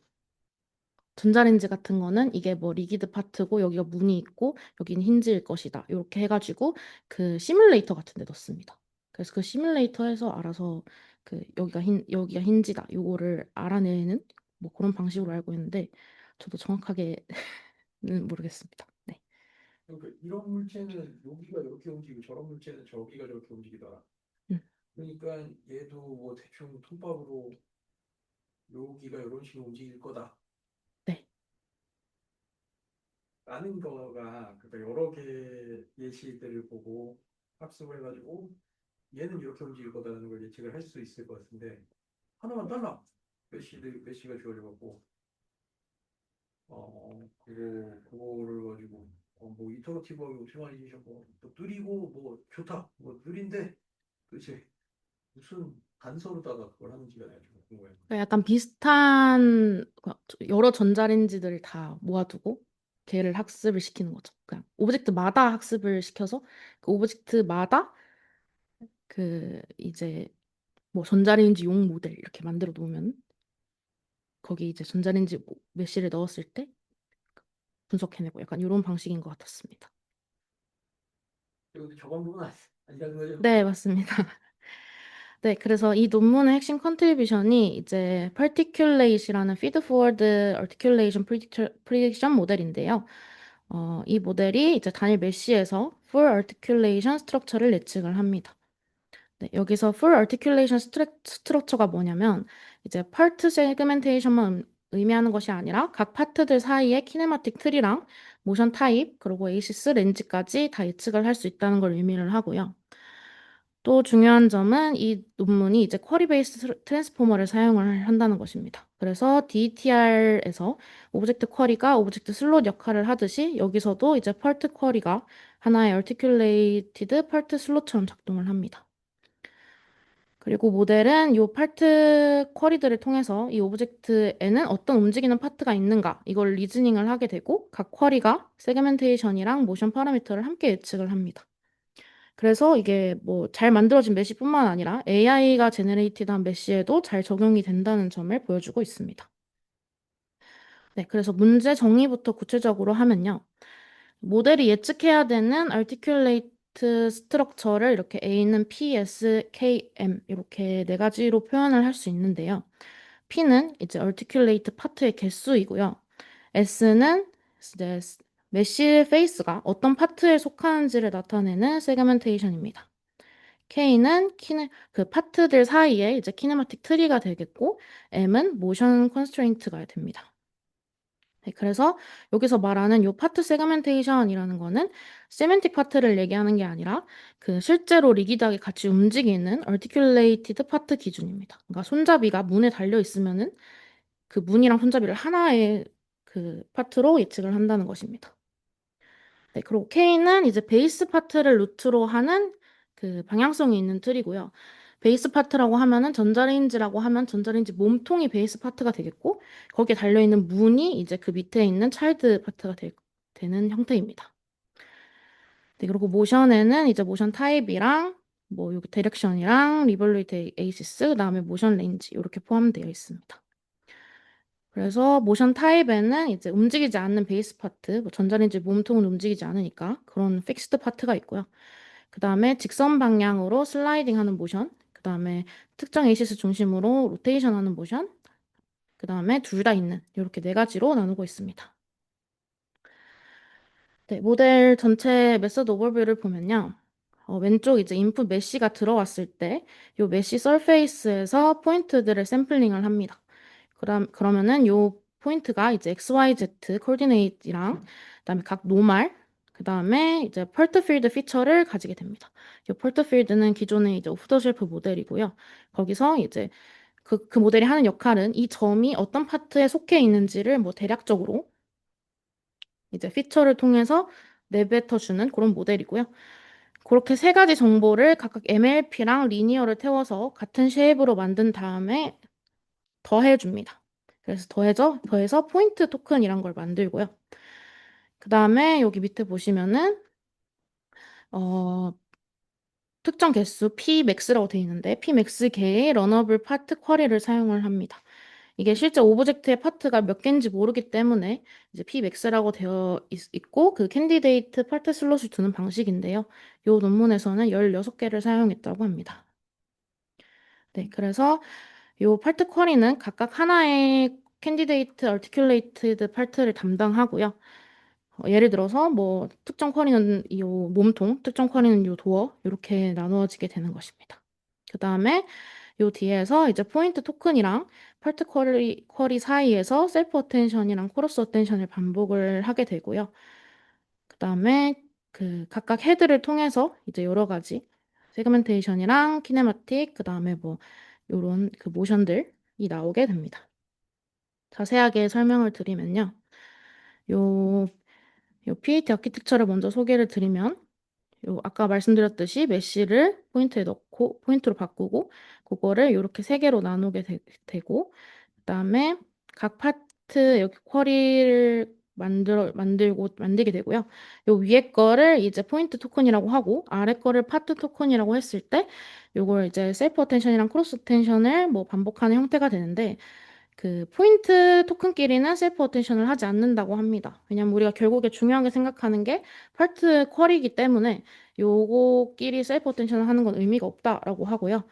전자레인지 같은 거는 이게 뭐 리기드 파트고 여기가 문이 있고 여기는 힌지일 것이다. 이렇게 해가지고 그 시뮬레이터 같은 데 넣습니다. 그래서 그 시뮬레이터에서 알아서 그 여기가 힌지다. 요거를 알아내는 뭐 그런 방식으로 알고 있는데 저도 정확하게는 모르겠습니다. 네. 그러니까 이런 물체는 여기가 이렇게 움직이고 저런 물체는 저기가 저렇게 움직이더라. 음, 그러니까 얘도 뭐 대충 톱밥으로 여기가 이런 식으로 움직일 거다. 네. 라는 거가 그러니까 여러 개 예시들을 보고 학습을 해가지고 얘는 이렇게 움직일 거다라는 걸 예측을 할 수 있을 것 같은데 하나만 달라. 메시가 주어져갖고 그거를 가지고 뭐 이터러티브하게 옵티마이제이션 뭐 느리고 뭐 좋다 뭐 느린데 도대체 무슨 단서로다가 그걸 하는지가 내가 좀 궁금해. 그러니까 약간 비슷한 여러 전자레인지들을 다 모아두고 걔를 학습을 시키는 거죠. 그냥 오브젝트마다 학습을 시켜서 그 오브젝트마다 그 이제 뭐 전자레인지 용 모델 이렇게 만들어 놓으면 거기 이제 전자레인지 메쉬를 넣었을 때 분석해내고 약간 이런 방식인 것 같았습니다. 근데 저 방법은 아니라는 거죠. 네, 맞습니다. 네, 그래서 이 논문의 핵심 컨트리뷰션이 이제 particulate이라는 feed forward articulation prediction 모델인데요. 이 모델이 이제 단일 메쉬에서 full articulation structure를 예측을 합니다. 네, 여기서 full articulation structure가 뭐냐면 이제 part segmentation만 의미하는 것이 아니라 각 파트들 사이의 키네마틱 트리랑 모션 타입 그리고 에이시스 렌즈까지 다 예측을 할 수 있다는 걸 의미를 하고요. 또 중요한 점은 이 논문이 이제 쿼리 베이스 트랜스포머를 사용을 한다는 것입니다. 그래서 DETR에서 오브젝트 쿼리가 오브젝트 슬롯 역할을 하듯이 여기서도 이제 파트 쿼리가 하나의 articulated 파트 슬롯처럼 작동을 합니다. 그리고 모델은 이 파트 쿼리들을 통해서 이 오브젝트에는 어떤 움직이는 파트가 있는가 이걸 리즈닝을 하게 되고 각 쿼리가 세그멘테이션이랑 모션 파라미터를 함께 예측을 합니다. 그래서 이게 뭐 잘 만들어진 메시뿐만 아니라 AI가 제너레이티드한 메시에도 잘 적용이 된다는 점을 보여주고 있습니다. 네, 그래서 문제 정의부터 구체적으로 하면요. 모델이 예측해야 되는 articulate 스트럭처를 이렇게 A는 P, S, K, M 이렇게 네 가지로 표현을 할 수 있는데요. P는 이제 articulate 파트의 개수이고요. S는 이제 메시 페이스가 어떤 파트에 속하는지를 나타내는 세그멘테이션입니다. K는 그 파트들 사이에 이제 키네마틱 트리가 되겠고, M은 모션 컨스트레인트가 됩니다. 네, 그래서 여기서 말하는 요 파트 세그멘테이션이라는 거는 세멘틱 파트를 얘기하는 게 아니라 그 실제로 리기드하게 같이 움직이는 articulated 파트 기준입니다. 그러니까 손잡이가 문에 달려 있으면은 그 문이랑 손잡이를 하나의 그 파트로 예측을 한다는 것입니다. 네, 그리고 K는 이제 베이스 파트를 루트로 하는 그 방향성이 있는 틀이고요. 베이스 파트라고 하면은 전자레인지라고 하면 전자레인지 몸통이 베이스 파트가 되겠고 거기에 달려있는 문이 이제 그 밑에 있는 차일드 파트가 되는 형태입니다. 네, 그리고 모션에는 이제 모션 타입이랑 뭐 여기 디렉션이랑 리볼루이트 에이시스, 그다음에 모션 레인지 이렇게 포함되어 있습니다. 그래서 모션 타입에는 이제 움직이지 않는 베이스 파트, 뭐 전자레인지 몸통은 움직이지 않으니까 그런 픽스드 파트가 있고요. 그다음에 직선 방향으로 슬라이딩 하는 모션, 그다음에 특정 에이시스 중심으로 로테이션 하는 모션, 그다음에 둘 다 있는 이렇게 네 가지로 나누고 있습니다. 네, 모델 전체 메서드 오버뷰를 보면요. 왼쪽 이제 인풋 메쉬가 들어왔을 때, 요 메쉬 서페이스에서 포인트들을 샘플링을 합니다. 그러면은 요 포인트가 이제 XYZ 코디네이트랑, 그다음에 각 노말, 그다음에 이제 펄트 필드 피처를 가지게 됩니다. 요 펄트 필드는 기존의 이제 오프 더 쉘프 모델이고요. 거기서 이제 그 모델이 하는 역할은 이 점이 어떤 파트에 속해 있는지를 뭐 대략적으로 이제 피처를 통해서 내뱉어주는 그런 모델이고요. 그렇게 세 가지 정보를 각각 MLP랑 리니어를 태워서 같은 쉐입으로 만든 다음에 더해줍니다. 그래서 더해서 포인트 토큰이란 걸 만들고요. 그 다음에 여기 밑에 보시면은, 어, 특정 개수 Pmax라고 되어 있는데, Pmax 개의 러너블 파트 쿼리를 사용을 합니다. 이게 실제 오브젝트의 파트가 몇 개인지 모르기 때문에 이제 Pmax라고 되어 있고 그 캔디데이트 파트 슬롯을 두는 방식인데요. 이 논문에서는 16개를 사용했다고 합니다. 네, 그래서 이 파트 쿼리는 각각 하나의 캔디데이트 얼티큘레이티드 파트를 담당하고요. 예를 들어서 뭐 특정 쿼리는 이 몸통, 특정 쿼리는 이 도어 이렇게 나누어지게 되는 것입니다. 그 다음에 요 뒤에서 이제 포인트 토큰이랑 파트 쿼리 사이에서 셀프 어텐션이랑 코러스 어텐션을 반복을 하게 되고요. 그 다음에 그 각각 헤드를 통해서 이제 여러 가지 세그멘테이션이랑 키네마틱, 그 다음에 뭐 요런 그 모션들이 나오게 됩니다. 자세하게 설명을 드리면요. 요, 요 PAT 아키텍처를 먼저 소개를 드리면 요 아까 말씀드렸듯이 메쉬를 포인트에 넣고 포인트로 바꾸고 그거를 이렇게 세 개로 나누게 되고 그다음에 각 파트 여기 쿼리를 만들게 되고요. 요 위에 거를 이제 포인트 토큰이라고 하고 아래 거를 파트 토큰이라고 했을 때 요걸 이제 셀프 어텐션이랑 크로스 어텐션을 뭐 반복하는 형태가 되는데 그 포인트 토큰끼리는 셀프 어텐션을 하지 않는다고 합니다. 왜냐면 우리가 결국에 중요하게 생각하는 게 파트 쿼리이기 때문에 요거끼리 셀프 어텐션을 하는 건 의미가 없다라고 하고요.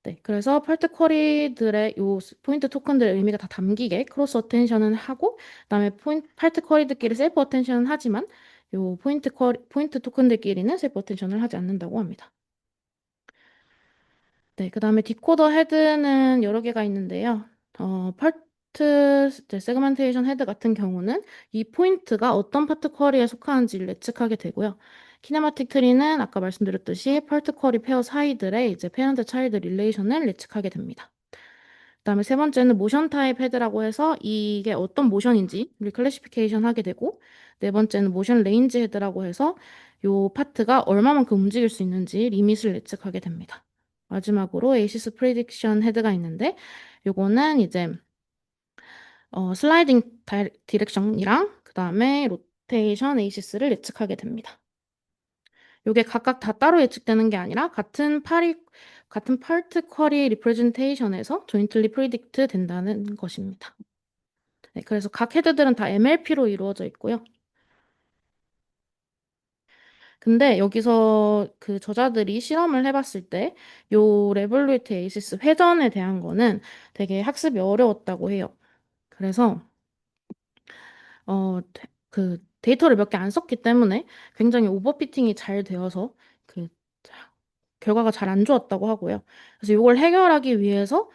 네, 그래서 파트 쿼리들의 요 포인트 토큰들의 의미가 다 담기게 크로스 어텐션은 하고 그다음에 파트 쿼리들끼리 셀프 어텐션은 하지만 요 포인트 토큰들끼리는 셀프 어텐션을 하지 않는다고 합니다. 네, 그 다음에 디코더 헤드는 여러 개가 있는데요. 파트 세그멘테이션 헤드 같은 경우는 이 포인트가 어떤 파트 쿼리에 속하는지를 예측하게 되고요. 키네마틱 트리는 아까 말씀드렸듯이 파트 쿼리 페어 사이들의 이제 페런트 차일드 릴레이션을 예측하게 됩니다. 그다음에 세 번째는 모션 타입 헤드라고 해서 이게 어떤 모션인지를 클래시피케이션 하게 되고 네 번째는 모션 레인지 헤드라고 해서 요 파트가 얼마만큼 움직일 수 있는지 리밋을 예측하게 됩니다. 마지막으로 에이시스 프레딕션 헤드가 있는데 요거는 이제 슬라이딩 디렉션이랑 그다음에 로테이션 에이시스를 예측하게 됩니다. 요게 각각 다 따로 예측되는 게 아니라 같은 파트 쿼리 리프레젠테이션에서 조인틀리 프리딕트 된다는 것입니다. 네, 그래서 각 헤드들은 다 MLP로 이루어져 있고요. 근데 여기서 그 저자들이 실험을 해봤을 때, 요 레볼루트 에이시스 회전에 대한 거는 되게 학습이 어려웠다고 해요. 그래서, 그 데이터를 몇 개 안 썼기 때문에 굉장히 오버피팅이 잘 되어서 그 결과가 잘 안 좋았다고 하고요. 그래서 이걸 해결하기 위해서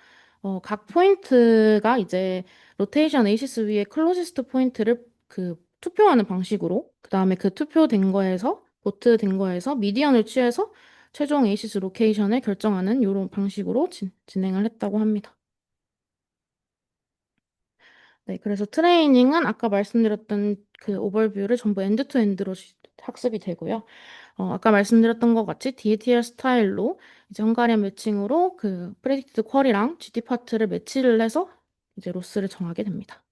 각 포인트가 이제 로테이션 에이시스 위에 클로지스트 포인트를 그 투표하는 방식으로 그다음에 그 투표된 거에서 보트 된 거에서 미디언을 취해서 최종 에이시스 로케이션을 결정하는 이런 방식으로 진행을 했다고 합니다. 네, 그래서 트레이닝은 아까 말씀드렸던 그 오버뷰를 전부 엔드 투 엔드로 학습이 되고요. 아까 말씀드렸던 것 같이 DATR 스타일로 이제 헝가리안 매칭으로 그 프레딕티드 쿼리랑 GT 파트를 매치를 해서 이제 로스를 정하게 됩니다.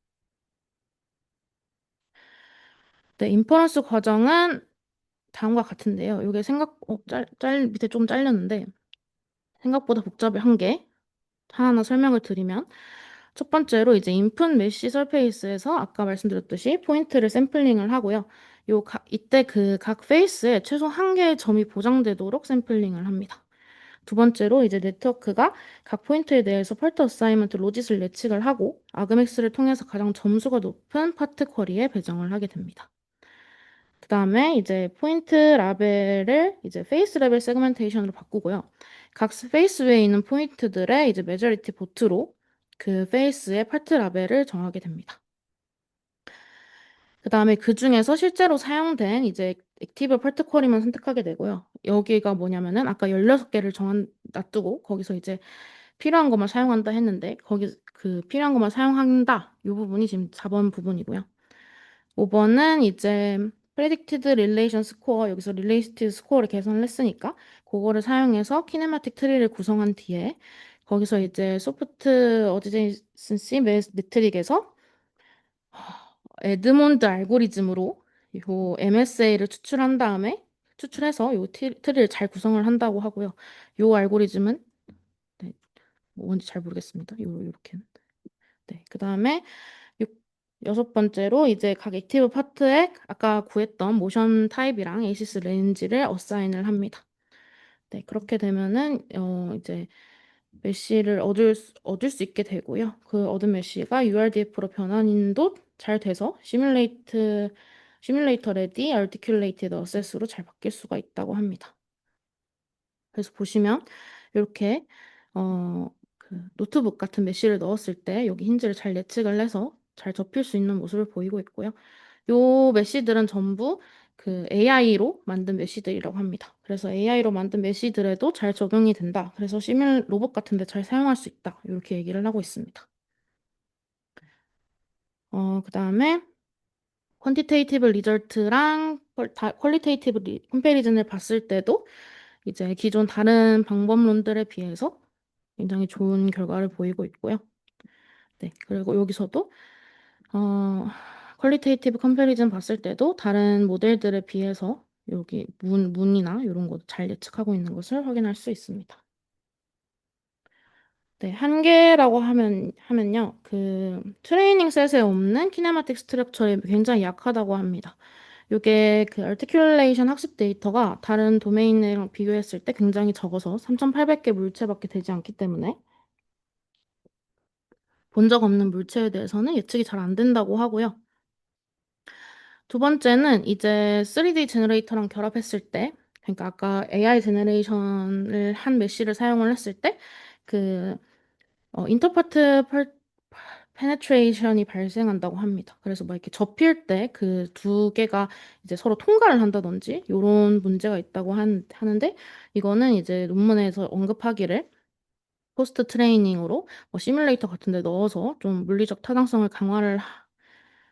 네, 인퍼런스 과정은 다음과 같은데요. 이게 밑에 좀 잘렸는데 생각보다 복잡한 게 하나하나 설명을 드리면 첫 번째로 이제 인풋 메쉬 서페이스에서 아까 말씀드렸듯이 포인트를 샘플링을 하고요. 이때 그 각 페이스에 최소 한 개의 점이 보장되도록 샘플링을 합니다. 두 번째로 이제 네트워크가 각 포인트에 대해서 펄트 어사이먼트 로짓을 예측을 하고 아그맥스를 통해서 가장 점수가 높은 파트 쿼리에 배정을 하게 됩니다. 그 다음에 이제 포인트 라벨을 이제 페이스 레벨 세그멘테이션으로 바꾸고요. 각 페이스 외에 있는 포인트들의 이제 메저리티 보트로 그 페이스의 파트 라벨을 정하게 됩니다. 그 다음에 그 중에서 실제로 사용된 이제 액티브 파트 쿼리만 선택하게 되고요. 여기가 뭐냐면은 아까 16개를 놔두고 거기서 이제 필요한 것만 사용한다 했는데 거기 그 필요한 것만 사용한다. 이 부분이 지금 4번 부분이고요. 5번은 이제 predicted relation score 여기서 related score를 계산을 했으니까 그거를 사용해서 키네마틱 트리를 구성한 뒤에 거기서 이제 소프트 어드제이센시 매트릭에서 에드몬드 알고리즘으로 요 MSA를 추출한 다음에 추출해서 요 트리를 잘 구성을 한다고 하고요. 요 알고리즘은 네, 뭔지 잘 모르겠습니다. 요렇게. 네, 그 다음에 여섯 번째로 이제 각 액티브 파트에 아까 구했던 모션 타입이랑 에이시스 레인지를 어사인을 합니다. 네, 그렇게 되면은 이제 메시를 얻을 수 있게 되고요. 그 얻은 메시가 URDF로 변환도 잘 돼서 시뮬레이터 레디, articulated assess로 잘 바뀔 수가 있다고 합니다. 그래서 보시면 이렇게 그 노트북 같은 메시를 넣었을 때 여기 힌지를 잘 예측을 해서 잘 접힐 수 있는 모습을 보이고 있고요. 요 메시들은 전부 그 AI로 만든 메시들이라고 합니다. 그래서 AI로 만든 메시들에도 잘 적용이 된다. 그래서 시뮬 로봇 같은 데 잘 사용할 수 있다. 이렇게 얘기를 하고 있습니다. 그다음에 퀀티테이티브 리절트랑 퀄리테이티브 컴패리즌을 봤을 때도 이제 기존 다른 방법론들에 비해서 굉장히 좋은 결과를 보이고 있고요. 네, 그리고 여기서도 퀄리테이티브 컴패리즌 봤을 때도 다른 모델들에 비해서 여기 문이나 이런 거 잘 예측하고 있는 것을 확인할 수 있습니다. 네, 한계라고 하면요. 그 트레이닝 셋에 없는 키네마틱 스트럭처에 굉장히 약하다고 합니다. 이게 그 articulation 학습 데이터가 다른 도메인이랑 비교했을 때 굉장히 적어서 3,800개 물체밖에 되지 않기 때문에 본 적 없는 물체에 대해서는 예측이 잘 안 된다고 하고요. 두 번째는 이제 3D 제너레이터랑 결합했을 때, 그러니까 아까 AI 제너레이션을 한 메쉬를 사용을 했을 때, 그 인터파트 페네트레이션이 발생한다고 합니다. 그래서 막 이렇게 접힐 때 그 두 개가 이제 서로 통과를 한다든지 이런 문제가 있다고 하는데 이거는 이제 논문에서 언급하기를 포스트 트레이닝으로 뭐 시뮬레이터 같은 데 넣어서 좀 물리적 타당성을 강화를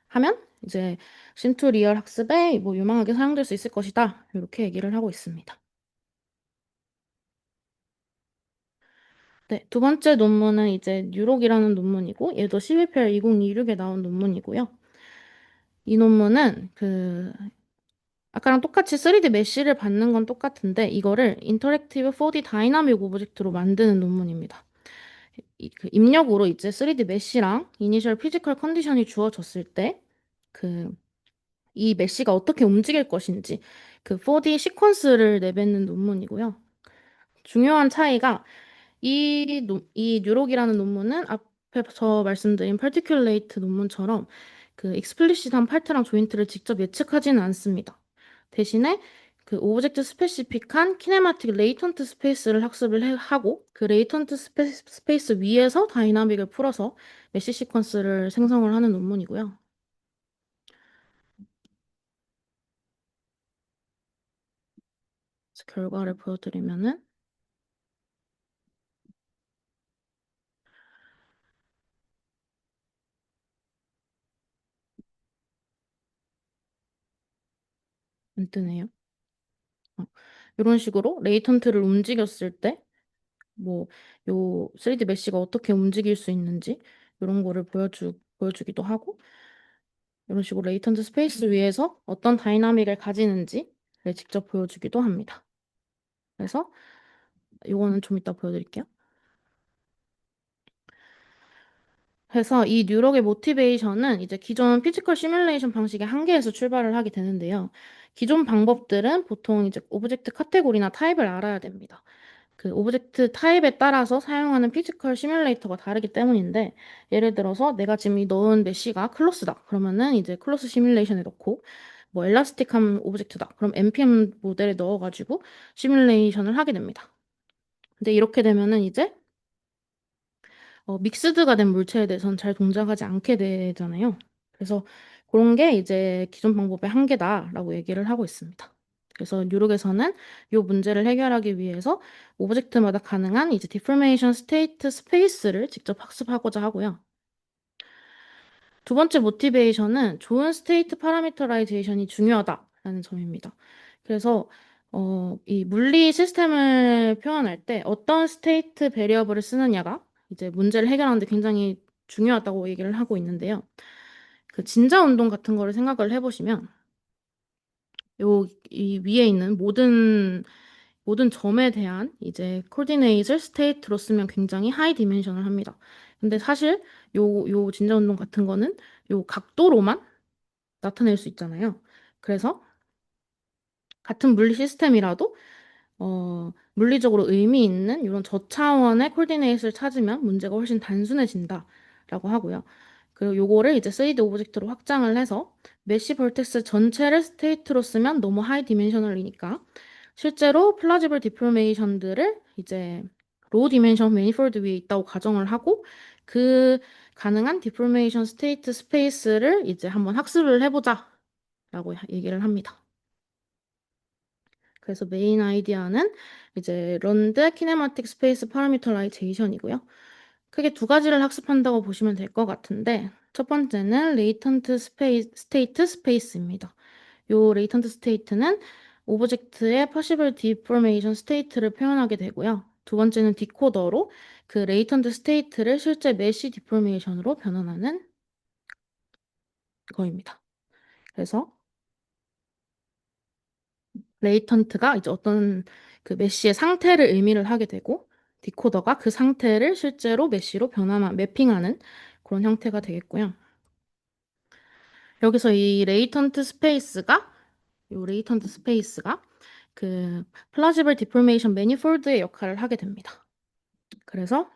하면 이제 심투 리얼 학습에 뭐 유망하게 사용될 수 있을 것이다. 이렇게 얘기를 하고 있습니다. 네, 두 번째 논문은 이제 뉴록이라는 논문이고 얘도 CVPR 2026에 나온 논문이고요. 이 논문은 그 아까랑 똑같이 3D 메쉬를 받는 건 똑같은데 이거를 인터랙티브 4D 다이나믹 오브젝트로 만드는 논문입니다. 그 입력으로 이제 3D 메쉬랑 이니셜 피지컬 컨디션이 주어졌을 때 그 이 메쉬가 어떻게 움직일 것인지 그 4D 시퀀스를 내뱉는 논문이고요. 중요한 차이가 이 뉴록이라는 논문은 앞에서 말씀드린 particulate 논문처럼 그 explicit한 파트랑 조인트를 직접 예측하지는 않습니다. 대신에 그 오브젝트 스페시픽한 키네마틱 레이턴트 스페이스를 하고 그 레이턴트 스페이스 위에서 다이나믹을 풀어서 메시 시퀀스를 생성을 하는 논문이고요. 그래서 결과를 보여드리면은 안 뜨네요. 어, 이런 식으로 레이턴트를 움직였을 때 뭐, 요 3D 메쉬가 어떻게 움직일 수 있는지 이런 거를 보여주기도 하고 이런 식으로 레이턴트 스페이스 위에서 어떤 다이나믹을 가지는지 직접 보여주기도 합니다. 그래서 이거는 좀 이따 보여드릴게요. 그래서 이 뉴럭의 모티베이션은 이제 기존 피지컬 시뮬레이션 방식의 한계에서 출발을 하게 되는데요. 기존 방법들은 보통 이제 오브젝트 카테고리나 타입을 알아야 됩니다. 그 오브젝트 타입에 따라서 사용하는 피지컬 시뮬레이터가 다르기 때문인데, 예를 들어서 내가 지금 이 넣은 메쉬가 클로스다. 그러면은 이제 클로스 시뮬레이션에 넣고, 뭐 엘라스틱한 오브젝트다. 그럼 npm 모델에 넣어가지고 시뮬레이션을 하게 됩니다. 근데 이렇게 되면은 이제 믹스드가 된 물체에 대해서는 잘 동작하지 않게 되잖아요. 그래서 그런 게 이제 기존 방법의 한계다라고 얘기를 하고 있습니다. 그래서 뉴록에서는 이 문제를 해결하기 위해서 오브젝트마다 가능한 이제 디포메이션 스테이트 스페이스를 직접 학습하고자 하고요. 두 번째 모티베이션은 좋은 스테이트 파라미터라이제이션이 중요하다라는 점입니다. 그래서 이 물리 시스템을 표현할 때 어떤 스테이트 베리어블을 쓰느냐가 이제 문제를 해결하는데 굉장히 중요하다고 얘기를 하고 있는데요. 그 진자 운동 같은 거를 생각을 해보시면 이 위에 있는 모든 점에 대한 이제 코디네이트를 스테이트로 쓰면 굉장히 하이 디멘션을 합니다. 근데 사실 요 진자 운동 같은 거는 요 각도로만 나타낼 수 있잖아요. 그래서 같은 물리 시스템이라도 물리적으로 의미 있는 이런 저차원의 코디네이트를 찾으면 문제가 훨씬 단순해진다라고 하고요. 그리고 요거를 이제 3D 오브젝트로 확장을 해서 메쉬 벌텍스 전체를 스테이트로 쓰면 너무 하이 디멘셔널이니까 실제로 플라지블 디포메이션들을 이제 로우 디멘션 매니폴드 위에 있다고 가정을 하고 그 가능한 디포메이션 스테이트 스페이스를 이제 한번 학습을 해보자라고 얘기를 합니다. 그래서 메인 아이디어는 이제 런드 키네마틱 스페이스 파라미터라이제이션이고요. 크게 두 가지를 학습한다고 보시면 될 것 같은데 첫 번째는 레이턴트 스테이트 스페이스입니다. 요 레이턴트 스테이트는 오브젝트의 퍼시블 디포메이션 스테이트를 표현하게 되고요. 두 번째는 디코더로 그 레이턴트 스테이트를 실제 메쉬 디포메이션으로 변환하는 거입니다. 그래서 레이턴트가 이제 어떤 그 메쉬의 상태를 의미를 하게 되고 디코더가 그 상태를 실제로 메쉬로 매핑하는 그런 형태가 되겠고요. 여기서 이 레이턴트 스페이스가 그 플라지블 디포메이션 매니폴드의 역할을 하게 됩니다. 그래서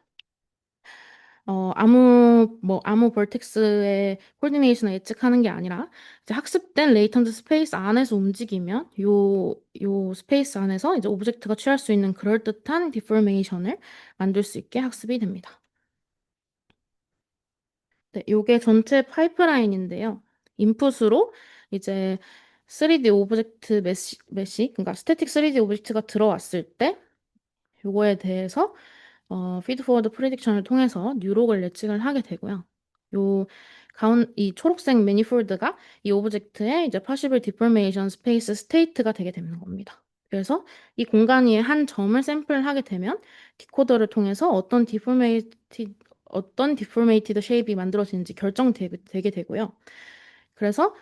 아무 벌텍스의 코디네이션을 예측하는 게 아니라 이제 학습된 레이턴트 스페이스 안에서 움직이면 요 스페이스 안에서 이제 오브젝트가 취할 수 있는 그럴듯한 디포메이션을 만들 수 있게 학습이 됩니다. 네, 요게 전체 파이프라인인데요. 인풋으로 이제 3D 오브젝트 그러니까 스태틱 3D 오브젝트가 들어왔을 때 요거에 대해서 피드포워드 프리딕션을 통해서 뉴록을 예측을 하게 되고요. 요 이 초록색 매니폴드가 이 오브젝트의 이제 파시블 디포메이션 스페이스 스테이트가 되게 되는 겁니다. 그래서 이 공간 위에 한 점을 샘플하게 되면 디코더를 통해서 어떤 디포메이티드 쉐입이 만들어지는지 결정되게 되고요. 그래서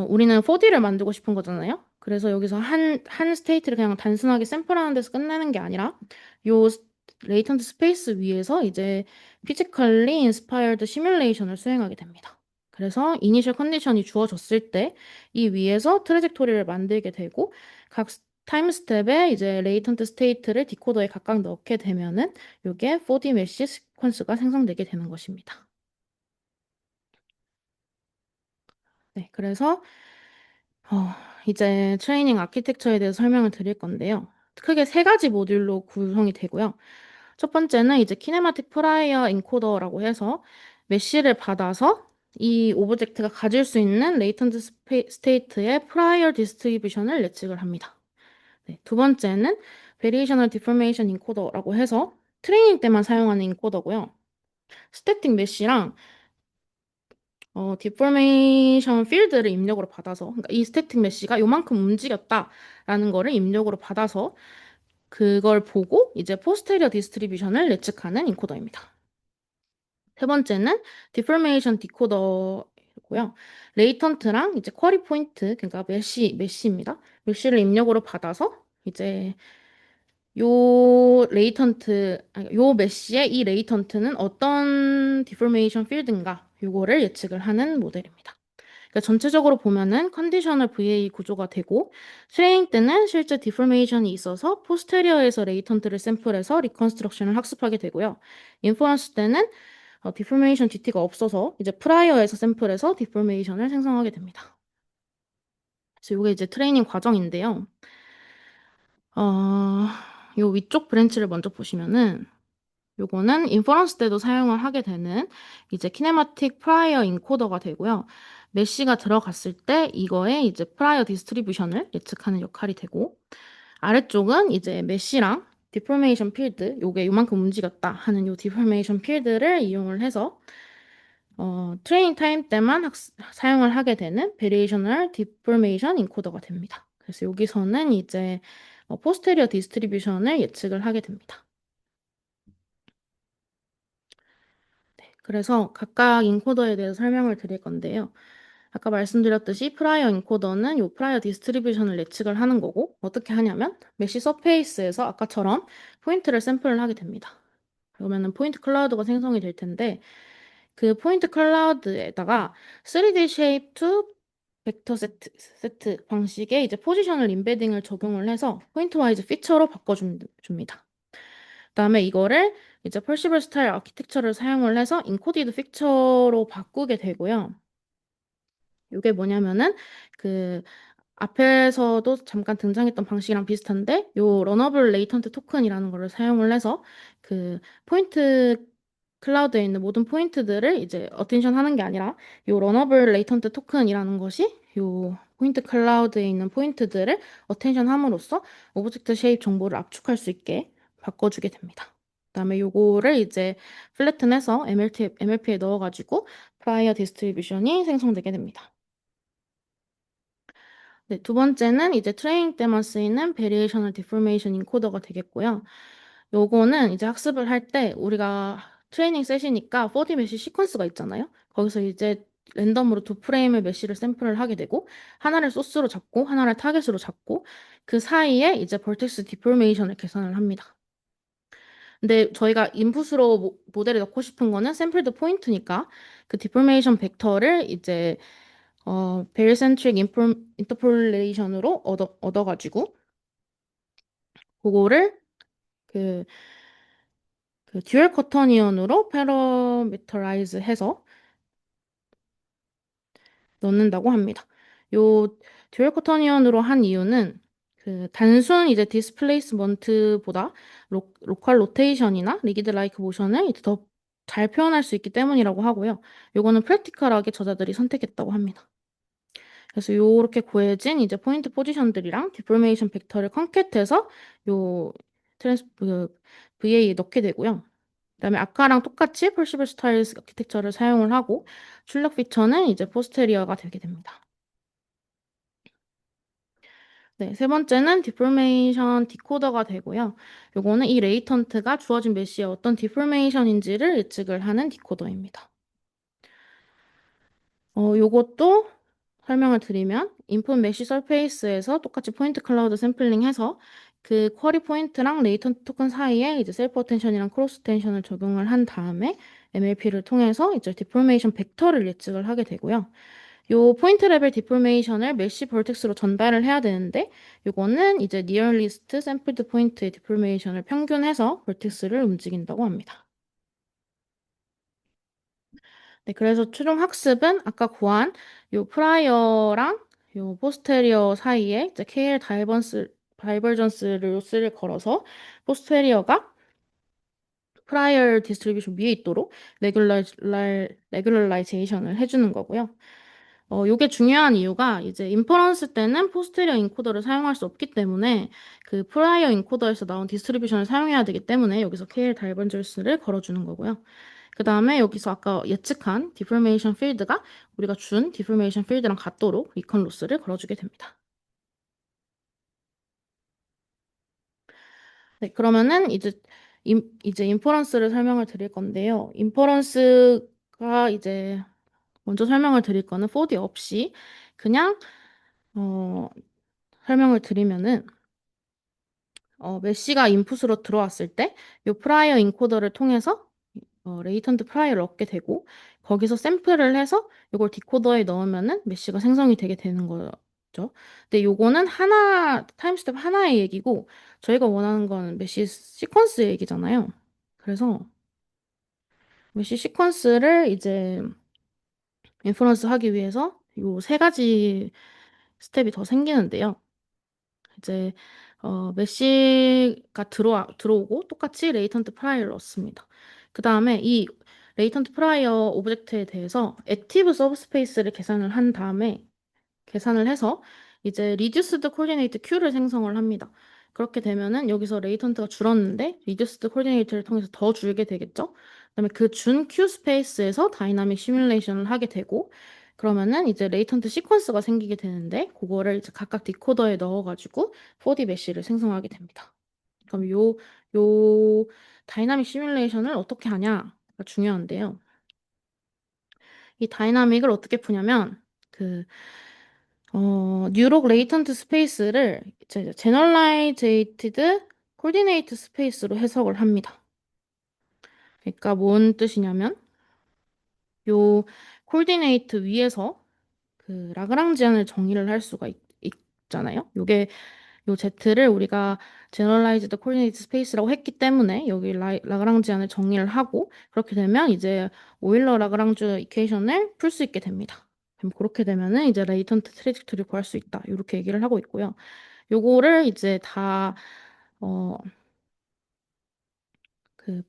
우리는 4D를 만들고 싶은 거잖아요. 그래서 여기서 한 스테이트를 그냥 단순하게 샘플하는 데서 끝내는 게 아니라 요 레이턴트 스페이스 위에서 이제 피지컬리 인스파이어드 시뮬레이션을 수행하게 됩니다. 그래서 이니셜 컨디션이 주어졌을 때 이 위에서 트래젝토리를 만들게 되고 각 타임 스텝에 이제 레이턴트 스테이트를 디코더에 각각 넣게 되면은 이게 4D 메쉬 시퀀스가 생성되게 되는 것입니다. 네, 그래서 어, 이제 트레이닝 아키텍처에 대해서 설명을 드릴 건데요. 크게 세 가지 모듈로 구성이 되고요. 첫 번째는 이제 키네마틱 프라이어 인코더라고 해서 메쉬를 받아서 이 오브젝트가 가질 수 있는 레이턴트 스테이트의 프라이어 디스트리뷰션을 예측을 합니다. 네, 두 번째는 베리에이셔널 디포메이션 인코더라고 해서 트레이닝 때만 사용하는 인코더고요. 스태틱 메쉬랑 디포메이션 필드를 입력으로 받아서, 그러니까 이 스태틱 메쉬가 요만큼 움직였다라는 거를 입력으로 받아서 그걸 보고 이제 포스테리어 디스트리뷰션을 예측하는 인코더입니다. 세 번째는 디포메이션 디코더고 있고요. 레이턴트랑 이제 쿼리 포인트, 그러니까 메시입니다. 메시를 입력으로 받아서 이제 요 메시의 이 레이턴트는 어떤 디포메이션 필드인가 요거를 예측을 하는 모델입니다. 그러니까 전체적으로 보면은 컨디셔널 VA 구조가 되고 트레이닝 때는 실제 디포메이션이 있어서 포스테리어에서 레이턴트를 샘플해서 리컨스트럭션을 학습하게 되고요. 인퍼런스 때는 디포메이션 DT가 없어서 이제 프라이어에서 샘플해서 디포메이션을 생성하게 됩니다. 그래서 이게 이제 트레이닝 과정인데요. 어, 요 위쪽 브랜치를 먼저 보시면은 요거는 인퍼런스 때도 사용을 하게 되는 이제 키네마틱 프라이어 인코더가 되고요. 메시가 들어갔을 때 이거에 이제 프라이어 디스트리뷰션을 예측하는 역할이 되고 아래쪽은 이제 메시랑 디포메이션 필드 요게 요만큼 움직였다 하는 요 디포메이션 필드를 이용을 해서 트레이닝 타임 때만 사용을 하게 되는 베리에이셔널 디포메이션 인코더가 됩니다. 그래서 여기서는 이제 포스테리어 디스트리뷰션을 예측을 하게 됩니다. 그래서 각각 인코더에 대해서 설명을 드릴 건데요. 아까 말씀드렸듯이 프라이어 인코더는 요 프라이어 디스트리뷰션을 예측을 하는 거고 어떻게 하냐면 메시 서페이스에서 아까처럼 포인트를 샘플을 하게 됩니다. 그러면은 포인트 클라우드가 생성이 될 텐데 그 포인트 클라우드에다가 3D 쉐입 투 벡터 세트 방식의 이제 포지셔널 임베딩을 적용을 해서 포인트 와이즈 피처로 바꿔줍니다. 그다음에 이거를 이제 펄시블 스타일 아키텍처를 사용을 해서 인코디드 픽처로 바꾸게 되고요. 이게 뭐냐면은 그 앞에서도 잠깐 등장했던 방식이랑 비슷한데 요 러너블 레이턴트 토큰이라는 거를 사용을 해서 그 포인트 클라우드에 있는 모든 포인트들을 이제 어텐션 하는 게 아니라 요 러너블 레이턴트 토큰이라는 것이 요 포인트 클라우드에 있는 포인트들을 어텐션 함으로써 오브젝트 쉐입 정보를 압축할 수 있게 바꿔주게 됩니다. 그다음에 요거를 이제 플래튼해서 MLP에 넣어가지고 프라이어 디스트리뷰션이 생성되게 됩니다. 네, 두 번째는 이제 트레이닝 때만 쓰이는 베리에이셔널 디포메이션 인코더가 되겠고요. 요거는 이제 학습을 할 때 우리가 트레이닝 셋이니까 4D 메쉬 시퀀스가 있잖아요. 거기서 이제 랜덤으로 두 프레임의 메쉬를 샘플을 하게 되고 하나를 소스로 잡고 하나를 타겟으로 잡고 그 사이에 이제 벌텍스 디포메이션을 계산을 합니다. 근데 저희가 인풋으로 모델에 넣고 싶은 거는 샘플드 포인트니까 그 디포메이션 벡터를 이제 베리센트릭 인터폴레이션으로 얻어가지고 그거를 그, 그 듀얼 커터니언으로 패러미터라이즈 해서 넣는다고 합니다. 요 듀얼 커터니언으로 한 이유는 그 단순 이제 디스플레이스먼트보다 로컬 로테이션이나 리기드 라이크 모션을 더 잘 표현할 수 있기 때문이라고 하고요. 요거는 프랙티컬하게 저자들이 선택했다고 합니다. 그래서 요렇게 구해진 이제 포인트 포지션들이랑 디포메이션 벡터를 컨캣해서 요 VA에 넣게 되고요. 그다음에 아까랑 똑같이 펄시블 스타일스 아키텍처를 사용을 하고 출력 피처는 이제 포스테리어가 되게 됩니다. 네, 세 번째는 디포메이션 디코더가 되고요. 요거는 이 레이턴트가 주어진 메시의 어떤 디포메이션인지를 예측을 하는 디코더입니다. 요것도 설명을 드리면 인풋 메쉬 서페이스에서 똑같이 포인트 클라우드 샘플링 해서 그 쿼리 포인트랑 레이턴트 토큰 사이에 이제 셀프 어텐션이랑 크로스 텐션을 적용을 한 다음에 MLP를 통해서 이제 디포메이션 벡터를 예측을 하게 되고요. 요 포인트 레벨 디포메이션을 메쉬 벌텍스로 전달을 해야 되는데 요거는 이제 니어리스트 샘플드 포인트의 디포메이션을 평균해서 벌텍스를 움직인다고 합니다. 네, 그래서 최종 학습은 아까 구한 요 프라이어랑 요 포스테리어 사이에 이제 KL 다이버전스 로스를 걸어서 포스테리어가 프라이어 디스트리뷰션 위에 있도록 레귤러라이제이션을 해주는 거고요. 요게 중요한 이유가 이제 인퍼런스 때는 포스테리어 인코더를 사용할 수 없기 때문에 그 프라이어 인코더에서 나온 디스트리뷰션을 사용해야 되기 때문에 여기서 KL 다이버전스를 걸어주는 거고요. 그 다음에 여기서 아까 예측한 디포메이션 필드가 우리가 준 디포메이션 필드랑 같도록 리컨 로스를 걸어주게 됩니다. 네, 그러면은 이제 인퍼런스를 설명을 드릴 건데요. 인퍼런스가 이제 먼저 설명을 드릴 거는 4D 없이 그냥 설명을 드리면은 메시가 인풋으로 들어왔을 때 이 프라이어 인코더를 통해서 레이턴트 프라이어를 얻게 되고 거기서 샘플을 해서 이걸 디코더에 넣으면은 메시가 생성이 되게 되는 거죠. 근데 요거는 하나 타임스텝 하나의 얘기고 저희가 원하는 건 메시 시퀀스 얘기잖아요. 그래서 메시 시퀀스를 이제 인퍼런스 하기 위해서 요 세 가지 스텝이 더 생기는데요. 이제 메시가 들어오고 똑같이 레이턴트 프라이어를 얻습니다. 그 다음에 이 레이턴트 프라이어 오브젝트에 대해서 액티브 서브스페이스를 계산을 한 다음에 계산을 해서 이제 reduced coordinate Q를 생성을 합니다. 그렇게 되면은 여기서 레이턴트가 줄었는데 reduced coordinate를 통해서 더 줄게 되겠죠? 그다음에 그 준 Q 스페이스에서 다이나믹 시뮬레이션을 하게 되고 그러면은 이제 레이턴트 시퀀스가 생기게 되는데 그거를 이제 각각 디코더에 넣어가지고 4D 메쉬를 생성하게 됩니다. 그럼 요 다이나믹 시뮬레이션을 어떻게 하냐가 중요한데요. 이 다이나믹을 어떻게 푸냐면 뉴록 레이턴트 스페이스를 제너럴라이제이티드 코디네이트 스페이스로 해석을 합니다. 그러니까 뭔 뜻이냐면 요 코디네이트 위에서 그 라그랑지안을 정의를 할 수가 있잖아요. 요게 요 Z를 우리가 제너럴라이즈드 코디네이트 스페이스라고 했기 때문에 여기 라그랑지안을 정의를 하고 그렇게 되면 이제 오일러 라그랑주 이퀘이션을 풀 수 있게 됩니다. 그럼 그렇게 되면은 이제 레이턴트 트레젝토리 구할 수 있다. 이렇게 얘기를 하고 있고요. 요거를 이제 다 어,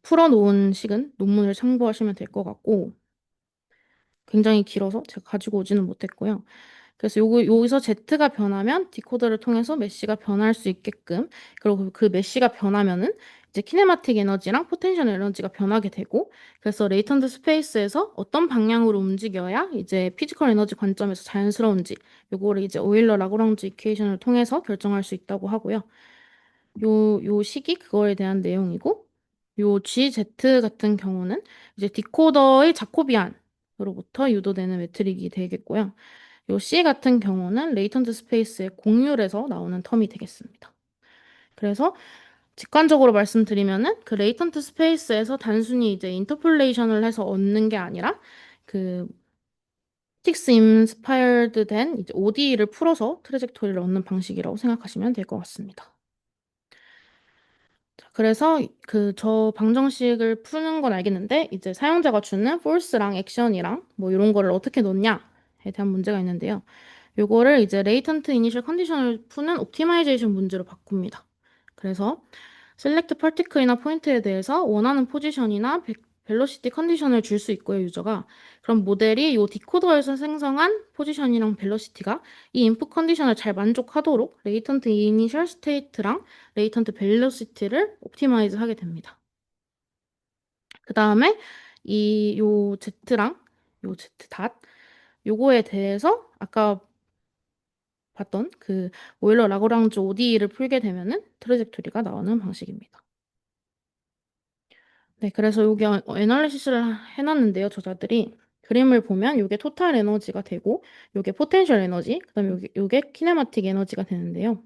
풀어놓은 식은 논문을 참고하시면 될 것 같고 굉장히 길어서 제가 가지고 오지는 못했고요. 그래서 여기서 Z가 변하면 디코더를 통해서 메시가 변할 수 있게끔 그리고 그 메시가 변하면은 이제 키네마틱 에너지랑 포텐셜 에너지가 변하게 되고 그래서 레이턴트 스페이스에서 어떤 방향으로 움직여야 이제 피지컬 에너지 관점에서 자연스러운지 요거를 이제 오일러 라그랑주 이퀘이션을 통해서 결정할 수 있다고 하고요. 요 식이 그거에 대한 내용이고 요 GZ 같은 경우는 이제 디코더의 자코비안으로부터 유도되는 매트릭이 되겠고요. 요 C 같은 경우는 레이턴트 스페이스의 공률에서 나오는 텀이 되겠습니다. 그래서 직관적으로 말씀드리면은 그 레이턴트 스페이스에서 단순히 이제 인터폴레이션을 해서 얻는 게 아니라 그 스틱스 인스파이어드 된 이제 ODE를 풀어서 트레젝토리를 얻는 방식이라고 생각하시면 될 것 같습니다. 자, 그래서 저 방정식을 푸는 건 알겠는데 이제 사용자가 주는 force랑 액션이랑 뭐 이런 거를 어떻게 놓냐에 대한 문제가 있는데요. 요거를 이제 레이턴트 이니셜 컨디션을 푸는 옵티마이제이션 문제로 바꿉니다. 그래서 셀렉트 파티클이나 포인트에 대해서 원하는 포지션이나 벨로시티 컨디션을 줄 수 있고요, 유저가. 그럼 모델이 이 디코더에서 생성한 포지션이랑 벨로시티가 이 인풋 컨디션을 잘 만족하도록 레이턴트 이니셜 스테이트랑 레이턴트 벨로시티를 옵티마이즈 하게 됩니다. 그 다음에 요 Z랑 요 Z 닷 요거에 대해서 아까 봤던 그 오일러 라그랑주 ODE를 풀게 되면은 트레젝토리가 나오는 방식입니다. 네, 그래서 여기 애널리시스를 해놨는데요, 저자들이. 그림을 보면 이게 토탈 에너지가 되고 이게 포텐셜 에너지, 그다음에 요게 키네마틱 에너지가 되는데요.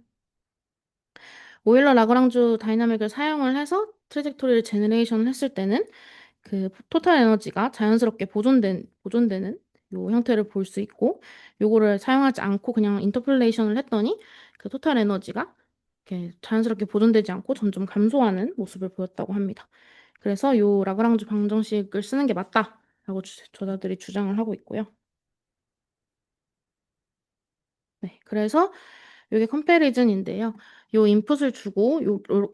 오일러 라그랑주 다이나믹을 사용을 해서 트레젝토리를 제너레이션을 했을 때는 그 토탈 에너지가 자연스럽게 보존되는 요 형태를 볼 수 있고 요거를 사용하지 않고 그냥 인터폴레이션을 했더니 그 토탈 에너지가 이렇게 자연스럽게 보존되지 않고 점점 감소하는 모습을 보였다고 합니다. 그래서 요 라그랑주 방정식을 쓰는 게 맞다라고 저자들이 주장을 하고 있고요. 네, 그래서 이게 컴패리즌인데요. 요 인풋을 주고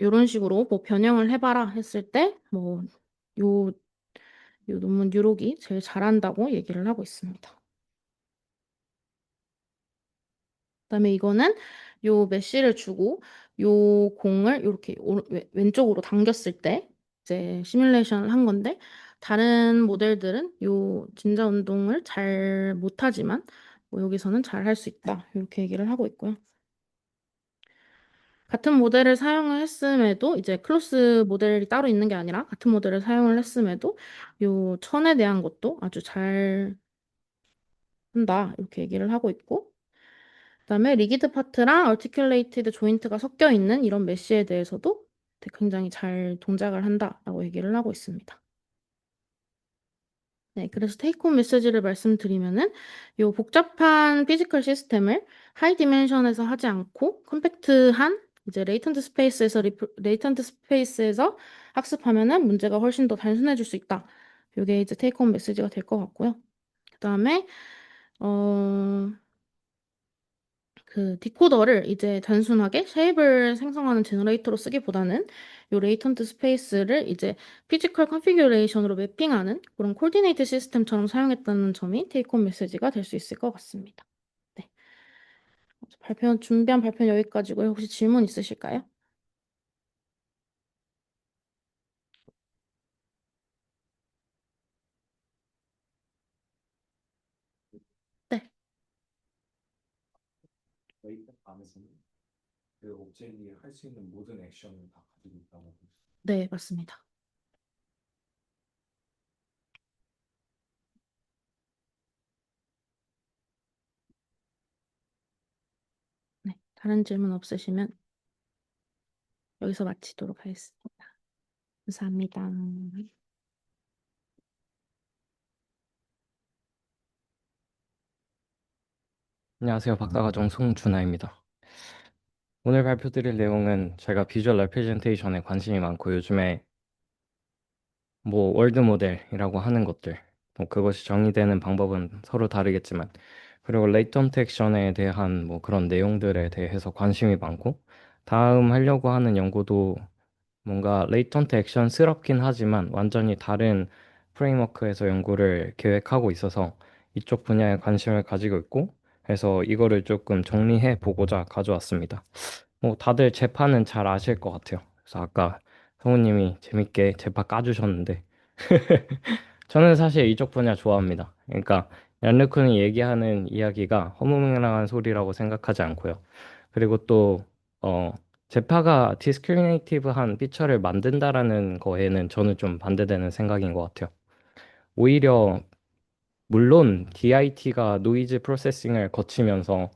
요런 식으로 뭐 변형을 해봐라 했을 때 뭐 요 논문 뉴록이 제일 잘한다고 얘기를 하고 있습니다. 그다음에 이거는 요 메쉬를 주고 요 공을 이렇게 왼쪽으로 당겼을 때 이제 시뮬레이션을 한 건데 다른 모델들은 요 진자 운동을 잘 못하지만 뭐 여기서는 잘 할 수 있다 이렇게 얘기를 하고 있고요. 같은 모델을 사용을 했음에도 이제 클로스 모델이 따로 있는 게 아니라 같은 모델을 사용을 했음에도 요 천에 대한 것도 아주 잘 한다. 이렇게 얘기를 하고 있고. 그다음에 리기드 파트랑 얼티큘레이티드 조인트가 섞여 있는 이런 메쉬에 대해서도 굉장히 잘 동작을 한다라고 얘기를 하고 있습니다. 네, 그래서 테이크홈 메시지를 말씀드리면은 요 복잡한 피지컬 시스템을 하이 디멘션에서 하지 않고 컴팩트한 이제 레이턴트 스페이스에서 학습하면은 문제가 훨씬 더 단순해질 수 있다. 요게 이제 테이크홈 메시지가 될 것 같고요. 그다음에 어 그 디코더를 이제 단순하게 쉐입을 생성하는 제너레이터로 쓰기보다는 요 레이턴트 스페이스를 이제 피지컬 컨피규레이션으로 매핑하는 그런 코디네이트 시스템처럼 사용했다는 점이 테이크홈 메시지가 될 수 있을 것 같습니다. 네. 준비한 발표는 여기까지고요. 혹시 질문 있으실까요? 네. 웨이트 안에서는 그 옵젝이 할 수 있는 모든 액션을 다 가지고 있다고 볼 수 있어요. 네, 맞습니다. 네. 다른 질문 없으시면 여기서 마치도록 하겠습니다. 감사합니다. 안녕하세요. 박사과정 송준하입니다. 오늘 발표드릴 내용은 제가 비주얼 레프레젠테이션에 관심이 많고 요즘에 뭐 월드 모델이라고 하는 것들, 뭐 그것이 정의되는 방법은 서로 다르겠지만, 그리고 레이턴트 액션에 대한 뭐 그런 내용들에 대해서 관심이 많고, 다음 하려고 하는 연구도 뭔가 레이턴트 액션스럽긴 하지만 완전히 다른 프레임워크에서 연구를 계획하고 있어서 이쪽 분야에 관심을 가지고 있고, 해서 이거를 조금 정리해 보고자 가져왔습니다. 뭐 다들 재판은 잘 아실 것 같아요. 그래서 아까 성우님이 재밌게 재판 까주셨는데 저는 사실 이쪽 분야 좋아합니다. 그러니까 얀르쿤이 얘기하는 이야기가 허무맹랑한 소리라고 생각하지 않고요. 그리고 또 제파가 디스크리미네이티브한 피처를 만든다라는 거에는 저는 좀 반대되는 생각인 것 같아요. 오히려 물론 DIT가 노이즈 프로세싱을 거치면서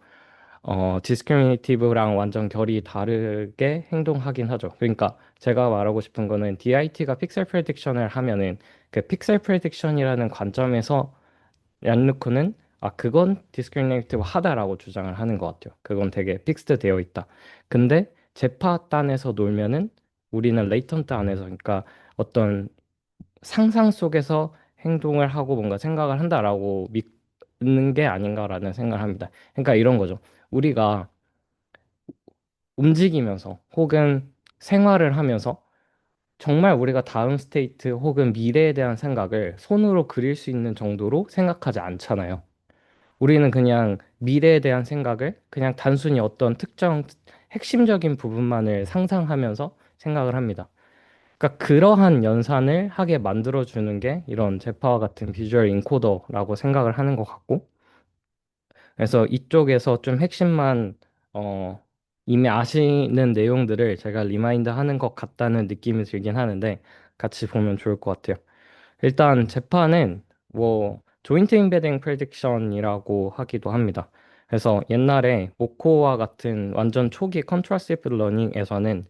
디스크리미네이티브랑 완전 결이 다르게 행동하긴 하죠. 그러니까 제가 말하고 싶은 거는 DIT가 픽셀 프레딕션을 하면은 그 픽셀 프레딕션이라는 관점에서 얀누쿠는 그건 디스크리미네이티브 하다라고 주장을 하는 것 같아요. 그건 되게 픽스드 되어 있다. 근데 제파 단에서 놀면은 우리는 레이턴트 안에서 그러니까 어떤 상상 속에서 행동을 하고 뭔가 생각을 한다라고 믿는 게 아닌가라는 생각을 합니다. 그러니까 이런 거죠. 우리가 움직이면서 혹은 생활을 하면서 정말 우리가 다음 스테이트 혹은 미래에 대한 생각을 손으로 그릴 수 있는 정도로 생각하지 않잖아요. 우리는 그냥 미래에 대한 생각을 그냥 단순히 어떤 특정 핵심적인 부분만을 상상하면서 생각을 합니다. 그러니까 그러한 연산을 하게 만들어주는 게 이런 제파와 같은 비주얼 인코더라고 생각을 하는 것 같고, 그래서 이쪽에서 좀 핵심만 어, 이미 아시는 내용들을 제가 리마인드 하는 것 같다는 느낌이 들긴 하는데 같이 보면 좋을 것 같아요. 일단 재판은 뭐 조인트 임베딩 프레딕션이라고 하기도 합니다. 그래서 옛날에 모코와 같은 완전 초기 컨트라스티브 러닝에서는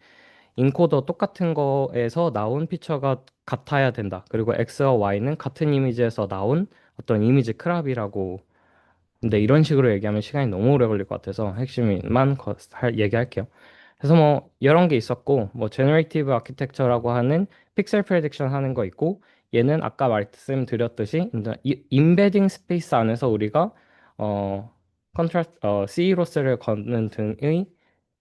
인코더 똑같은 거에서 나온 피처가 같아야 된다. 그리고 X와 Y는 같은 이미지에서 나온 어떤 이미지 크랍이라고. 근데 이런 식으로 얘기하면 시간이 너무 오래 걸릴 것 같아서 핵심만 얘기할게요. 그래서 뭐 이런 게 있었고 뭐 제너레이티브 아키텍처라고 하는 픽셀 프레딕션 하는 거 있고, 얘는 아까 말씀드렸듯이 임베딩 스페이스 안에서 우리가 CE 로스를 걷는 등의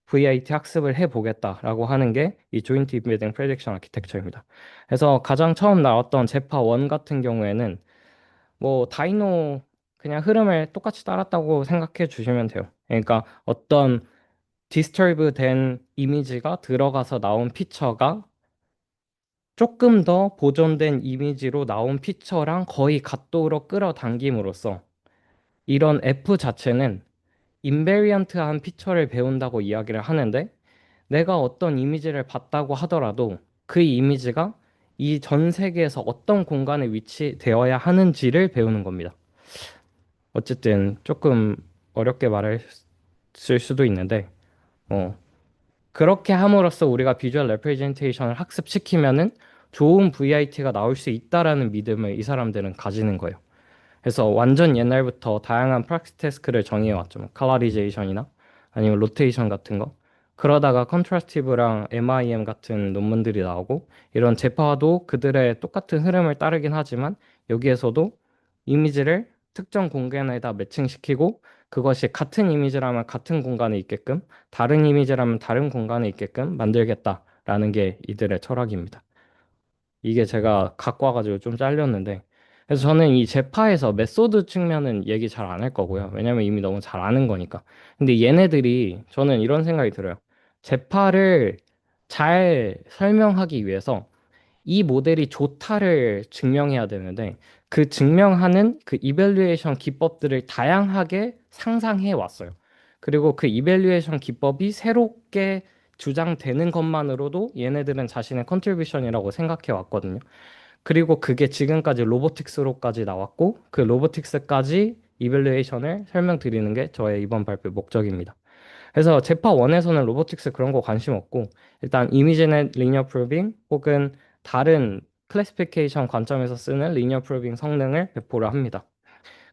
VIT 학습을 해보겠다라고 하는 게 이 조인트 임베딩 프레딕션 아키텍처입니다. 그래서 가장 처음 나왔던 제파 1 같은 경우에는 뭐 다이노 그냥 흐름을 똑같이 따랐다고 생각해 주시면 돼요. 그러니까 어떤 디스터브 된 이미지가 들어가서 나온 피처가 조금 더 보존된 이미지로 나온 피처랑 거의 같도로 끌어당김으로써 이런 F 자체는 인베리언트한 피처를 배운다고 이야기를 하는데, 내가 어떤 이미지를 봤다고 하더라도 그 이미지가 이 전 세계에서 어떤 공간에 위치되어야 하는지를 배우는 겁니다. 어쨌든 조금 어렵게 말했을 수도 있는데, 어, 그렇게 함으로써 우리가 비주얼 레프레젠테이션을 학습시키면은 좋은 VIT가 나올 수 있다라는 믿음을 이 사람들은 가지는 거예요. 그래서 완전 옛날부터 다양한 프락티스 태스크를 정해왔죠. 뭐 컬러리제이션이나 아니면 로테이션 같은 거. 그러다가 컨트라스티브랑 MIM 같은 논문들이 나오고 이런 재파도 그들의 똑같은 흐름을 따르긴 하지만 여기에서도 이미지를 특정 공간에다 매칭시키고 그것이 같은 이미지라면 같은 공간에 있게끔 다른 이미지라면 다른 공간에 있게끔 만들겠다라는 게 이들의 철학입니다. 이게 제가 갖고 와가지고 좀 잘렸는데 그래서 저는 이 제파에서 메소드 측면은 얘기 잘 안 할 거고요. 왜냐면 이미 너무 잘 아는 거니까. 근데 얘네들이 저는 이런 생각이 들어요. 제파를 잘 설명하기 위해서 이 모델이 좋다를 증명해야 되는데 그 증명하는 그 이밸류에이션 기법들을 다양하게 상상해 왔어요. 그리고 그 이밸류에이션 기법이 새롭게 주장되는 것만으로도 얘네들은 자신의 컨트리뷰션이라고 생각해 왔거든요. 그리고 그게 지금까지 로보틱스로까지 나왔고 그 로보틱스까지 이밸류에이션을 설명드리는 게 저의 이번 발표 목적입니다. 그래서 제파 1에서는 로보틱스 그런 거 관심 없고 일단 이미지넷 리니어 프로빙 혹은 다른 클래시피케이션 관점에서 쓰는 리니어 프로빙 성능을 배포를 합니다.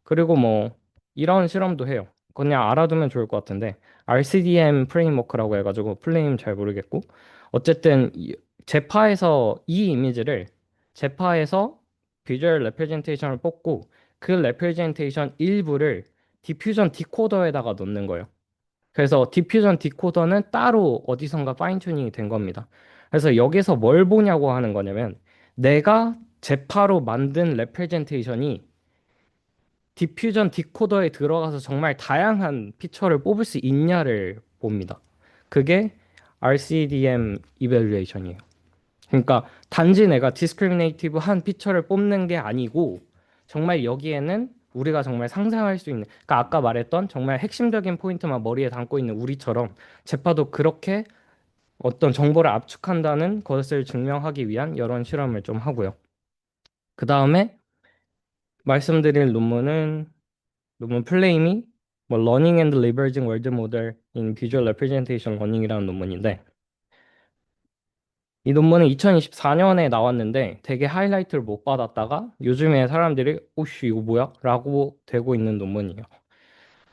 그리고 뭐 이런 실험도 해요. 그냥 알아두면 좋을 것 같은데 RCDM 프레임워크라고 해가지고 플레임 잘 모르겠고 어쨌든 제파에서 이 이미지를 제파에서 비주얼 레프레젠테이션을 뽑고 그 레프레젠테이션 일부를 디퓨전 디코더에다가 넣는 거예요. 그래서 디퓨전 디코더는 따로 어디선가 파인 튜닝이 된 겁니다. 그래서 여기서 뭘 보냐고 하는 거냐면 내가 제파로 만든 레프레젠테이션이 디퓨전 디코더에 들어가서 정말 다양한 피처를 뽑을 수 있냐를 봅니다. 그게 RCDM 이밸류에이션이에요. 그러니까 단지 내가 디스크리미네이티브한 피처를 뽑는 게 아니고 정말 여기에는 우리가 정말 상상할 수 있는 그러니까 아까 말했던 정말 핵심적인 포인트만 머리에 담고 있는 우리처럼 제파도 그렇게 어떤 정보를 압축한다는 것을 증명하기 위한 이런 실험을 좀 하고요. 그 다음에 말씀드릴 논문 플레임이 뭐 Learning and Leveraging World Model in Visual Representation Learning이라는 논문인데 이 논문은 2024년에 나왔는데 되게 하이라이트를 못 받았다가 요즘에 사람들이 오씨 이거 뭐야? 라고 되고 있는 논문이에요.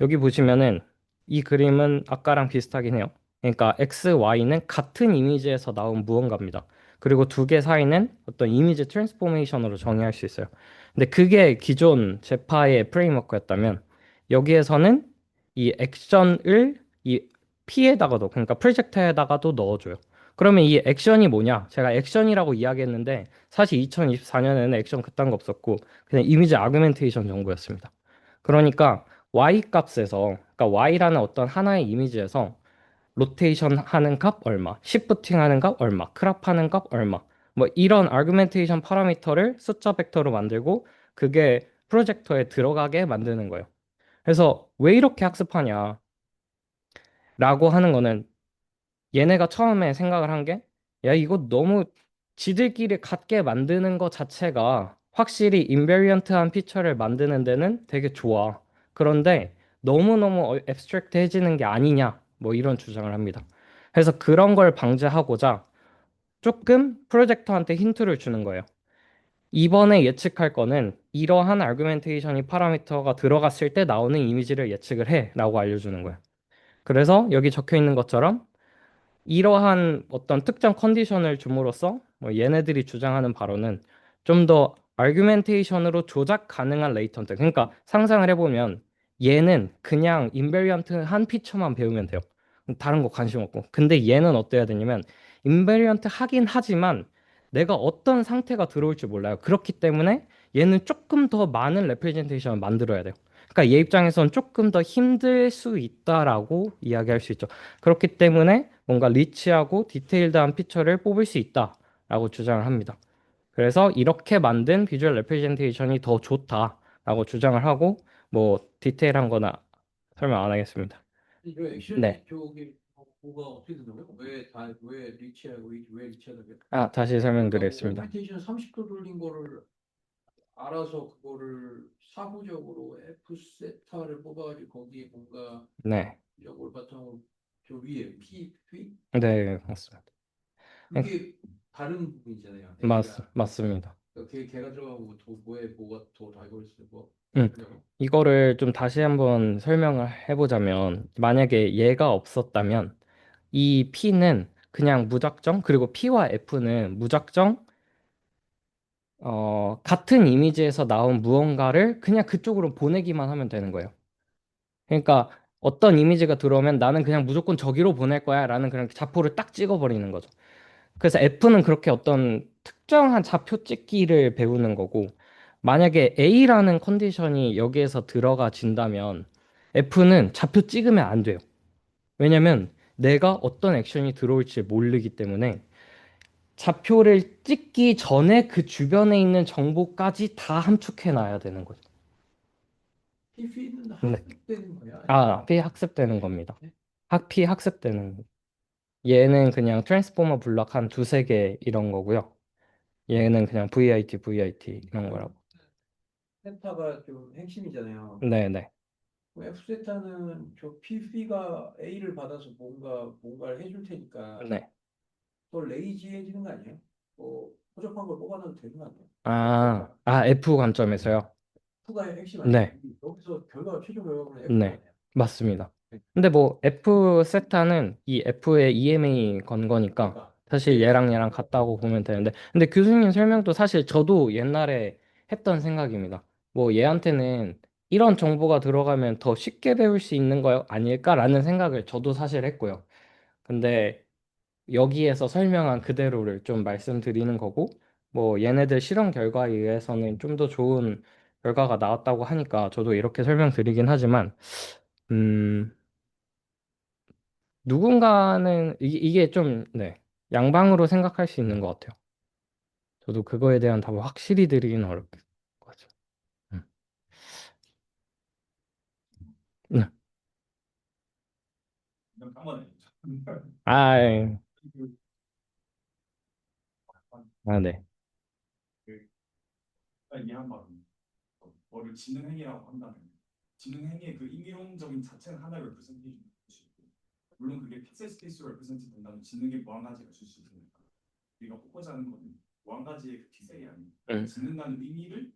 여기 보시면은 이 그림은 아까랑 비슷하긴 해요. 그러니까 X, Y는 같은 이미지에서 나온 무언가입니다. 그리고 두 개 사이는 어떤 이미지 트랜스포메이션으로 정의할 수 있어요. 근데 그게 기존 제파의 프레임워크였다면 여기에서는 이 액션을 이 P에다가도 그러니까 프로젝터에다가도 넣어줘요. 그러면 이 액션이 뭐냐? 제가 액션이라고 이야기했는데 사실 2024년에는 액션 그딴 거 없었고 그냥 이미지 아규멘테이션 정도였습니다. 그러니까 y 값에서 그러니까 y라는 어떤 하나의 이미지에서 로테이션 하는 값 얼마, 시프팅 하는 값 얼마, 크롭 하는 값 얼마 뭐 이런 아규멘테이션 파라미터를 숫자 벡터로 만들고 그게 프로젝터에 들어가게 만드는 거예요. 그래서 왜 이렇게 학습하냐라고 하는 거는 얘네가 처음에 생각을 한 게, 야, 이거 너무 지들끼리 같게 만드는 것 자체가 확실히 인베리언트한 피처를 만드는 데는 되게 좋아. 그런데 너무너무 앱스트랙트해지는 게 아니냐, 뭐 이런 주장을 합니다. 그래서 그런 걸 방지하고자 조금 프로젝터한테 힌트를 주는 거예요. 이번에 예측할 거는 이러한 아규멘테이션이 파라미터가 들어갔을 때 나오는 이미지를 예측을 해 라고 알려주는 거예요. 그래서 여기 적혀 있는 것처럼 이러한 어떤 특정 컨디션을 줌으로써 뭐 얘네들이 주장하는 바로는 좀 더 아규멘테이션으로 조작 가능한 레이턴트. 그러니까 상상을 해보면 얘는 그냥 인베리언트 한 피처만 배우면 돼요. 다른 거 관심 없고. 근데 얘는 어때야 되냐면 인베리언트 하긴 하지만 내가 어떤 상태가 들어올지 몰라요. 그렇기 때문에 얘는 조금 더 많은 레프레젠테이션을 만들어야 돼요. 그러니까 얘 입장에선 조금 더 힘들 수 있다라고 이야기할 수 있죠. 그렇기 때문에 뭔가 리치하고 디테일드한 피처를 뽑을 수 있다라고 주장을 합니다. 그래서 이렇게 만든 비주얼 레프레젠테이션이 더 좋다라고 주장을 하고 뭐 디테일한 거나 설명 안 하겠습니다. 이거 액션 네. 쪽이 뭐가 어떻게 된다고요? 왜 리치하고 왜 리치하다고요? 다시 그러니까 뭐 설명드리겠습니다. 오리엔테이션 30도 돌린 거를 알아서 그거를 사후적으로 F 세타를 뽑아가지고 거기에 뭔가 네, 이걸 바탕으로 저 위에 P 네, 맞습니다. 그게 다른 부분이잖아요. A랑 맞습니다. 걔가 들어가고 더 뭐가 더 다이버스 뭐 음, 그냥 이거를 좀 다시 한번 설명을 해보자면, 만약에 얘가 없었다면, 이 P는 그냥 무작정, 그리고 P와 F는 무작정, 같은 이미지에서 나온 무언가를 그냥 그쪽으로 보내기만 하면 되는 거예요. 그러니까 어떤 이미지가 들어오면 나는 그냥 무조건 저기로 보낼 거야 라는 그런 좌표를 딱 찍어버리는 거죠. 그래서 F는 그렇게 어떤 특정한 좌표 찍기를 배우는 거고, 만약에 A라는 컨디션이 여기에서 들어가진다면 F는 좌표 찍으면 안 돼요. 왜냐면 내가 어떤 액션이 들어올지 모르기 때문에 좌표를 찍기 전에 그 주변에 있는 정보까지 다 함축해 놔야 되는 거죠. PP는 네. 학습되는 거야? 아, P 학습되는 겁니다. 네? P 학습되는. 얘는 그냥 트랜스포머 블럭 한 두세 개 이런 거고요. 얘는 그냥 VIT 이런 거라고. 세타가 좀 핵심이잖아요. 네네. F세타는 저 PP가 A를 받아서 뭔가를 해줄 테니까 네. 더 레이지해지는 거 아니에요? 허접한 걸 뽑아놔도 되는 거 아니에요? F 관점에서요. F가 핵심 아니에요? 네. 여기서 최종 결과물은 네. F잖아요. 맞습니다. 네. 근데 뭐 F 세타는 이 F의 EMA 건 거니까 그러니까 사실 얘랑 같다고 보면 되는데, 근데 교수님 설명도 사실 저도 옛날에 했던 생각입니다. 뭐 얘한테는 이런 정보가 들어가면 더 쉽게 배울 수 있는 거 아닐까라는 생각을 저도 사실 했고요. 근데 여기에서 설명한 그대로를 좀 말씀드리는 거고, 뭐 얘네들 실험 결과에 의해서는 좀 더 좋은 결과가 나왔다고 하니까 저도 이렇게 설명드리긴 하지만, 음, 누군가는 이게 좀, 네, 양방으로 생각할 수 있는 것 같아요. 저도 그거에 대한 답을 확실히 드리기는 어렵겠 거죠. 음. 네. 이건 한번 아, 예. 네. 이해한 바는 뭐를 짓는 행위라고 한다면 짓는 행위의 그 임의론적인 자체는 하나의 레프레젠테이션을 줄수 있고, 물론 그게 픽셀 스페이스로 레프레젠트 된다면 짓는 게 무한가지가 줄 수 있으니까 우리가 뽑고자 하는 거는 무한가지의 그 픽셀이 아닌 짓는다는 의미를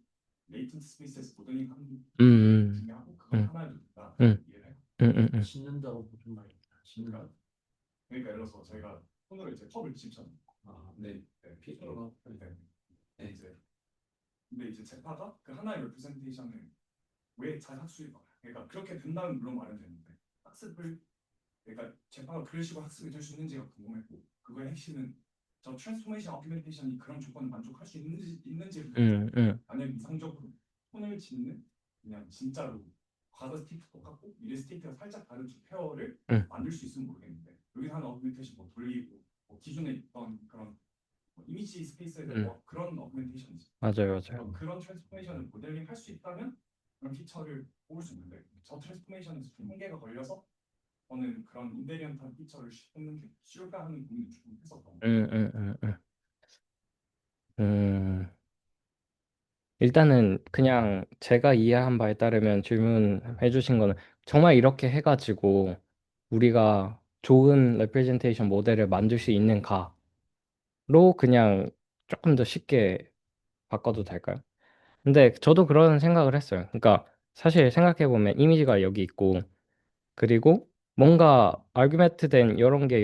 레이턴트 스페이스에서 모델링하는 음, 중요하고, 그걸 음, 하나의 루트다 음, 이해를 해요. 짓는다고 무슨 말이야? 짓는다. 그러니까 예를 들어서 저희가 손으로 이제 컵을 집잖아요. 네. 네, 피처가 네. 네. 이제 근데 이제 제파가 그 하나의 레프레젠테이션을 왜 잘 학습이 많아요? 그러니까 그렇게 된다면 물론 말은 되는데, 학습을 그러니까 제파가 그런 식으로 학습이 될 수 있는지가 궁금했고, 그거의 핵심은 저 트랜스포메이션 어큐멘테이션이 그런 조건을 만족할 수 있는지를 만약 이상적으로 손을 짓는 그냥 진짜로 과거 스테이트 똑같고 미래 스테이트가 살짝 다른 두 페어를 만들 수 있으면 모르겠는데, 여기서 하는 어큐멘테이션 뭐 돌리고 뭐 기존에 있던 그런 뭐 이미지 스페이스에 대한 뭐 그런 어큐멘테이션이지. 맞아요. 그런 트랜스포메이션을 모델링 할 수 있다면 그런 피처를 뽑을 수 있는데, 저 트랜스포메이션에서 좀 한계가 걸려서 저는 그런 인베리언트한 피처를 뽑는 게 쉬울까 하는 고민을 조금 했었던 거예요. 음, 일단은 그냥 제가 이해한 바에 따르면 질문해 주신 거는 정말 이렇게 해가지고 우리가 좋은 레프레젠테이션 모델을 만들 수 있는가로 그냥 조금 더 쉽게 바꿔도 될까요? 근데 저도 그런 생각을 했어요. 그러니까 사실 생각해보면 이미지가 여기 있고, 그리고 뭔가 아규멘트 된 이런 게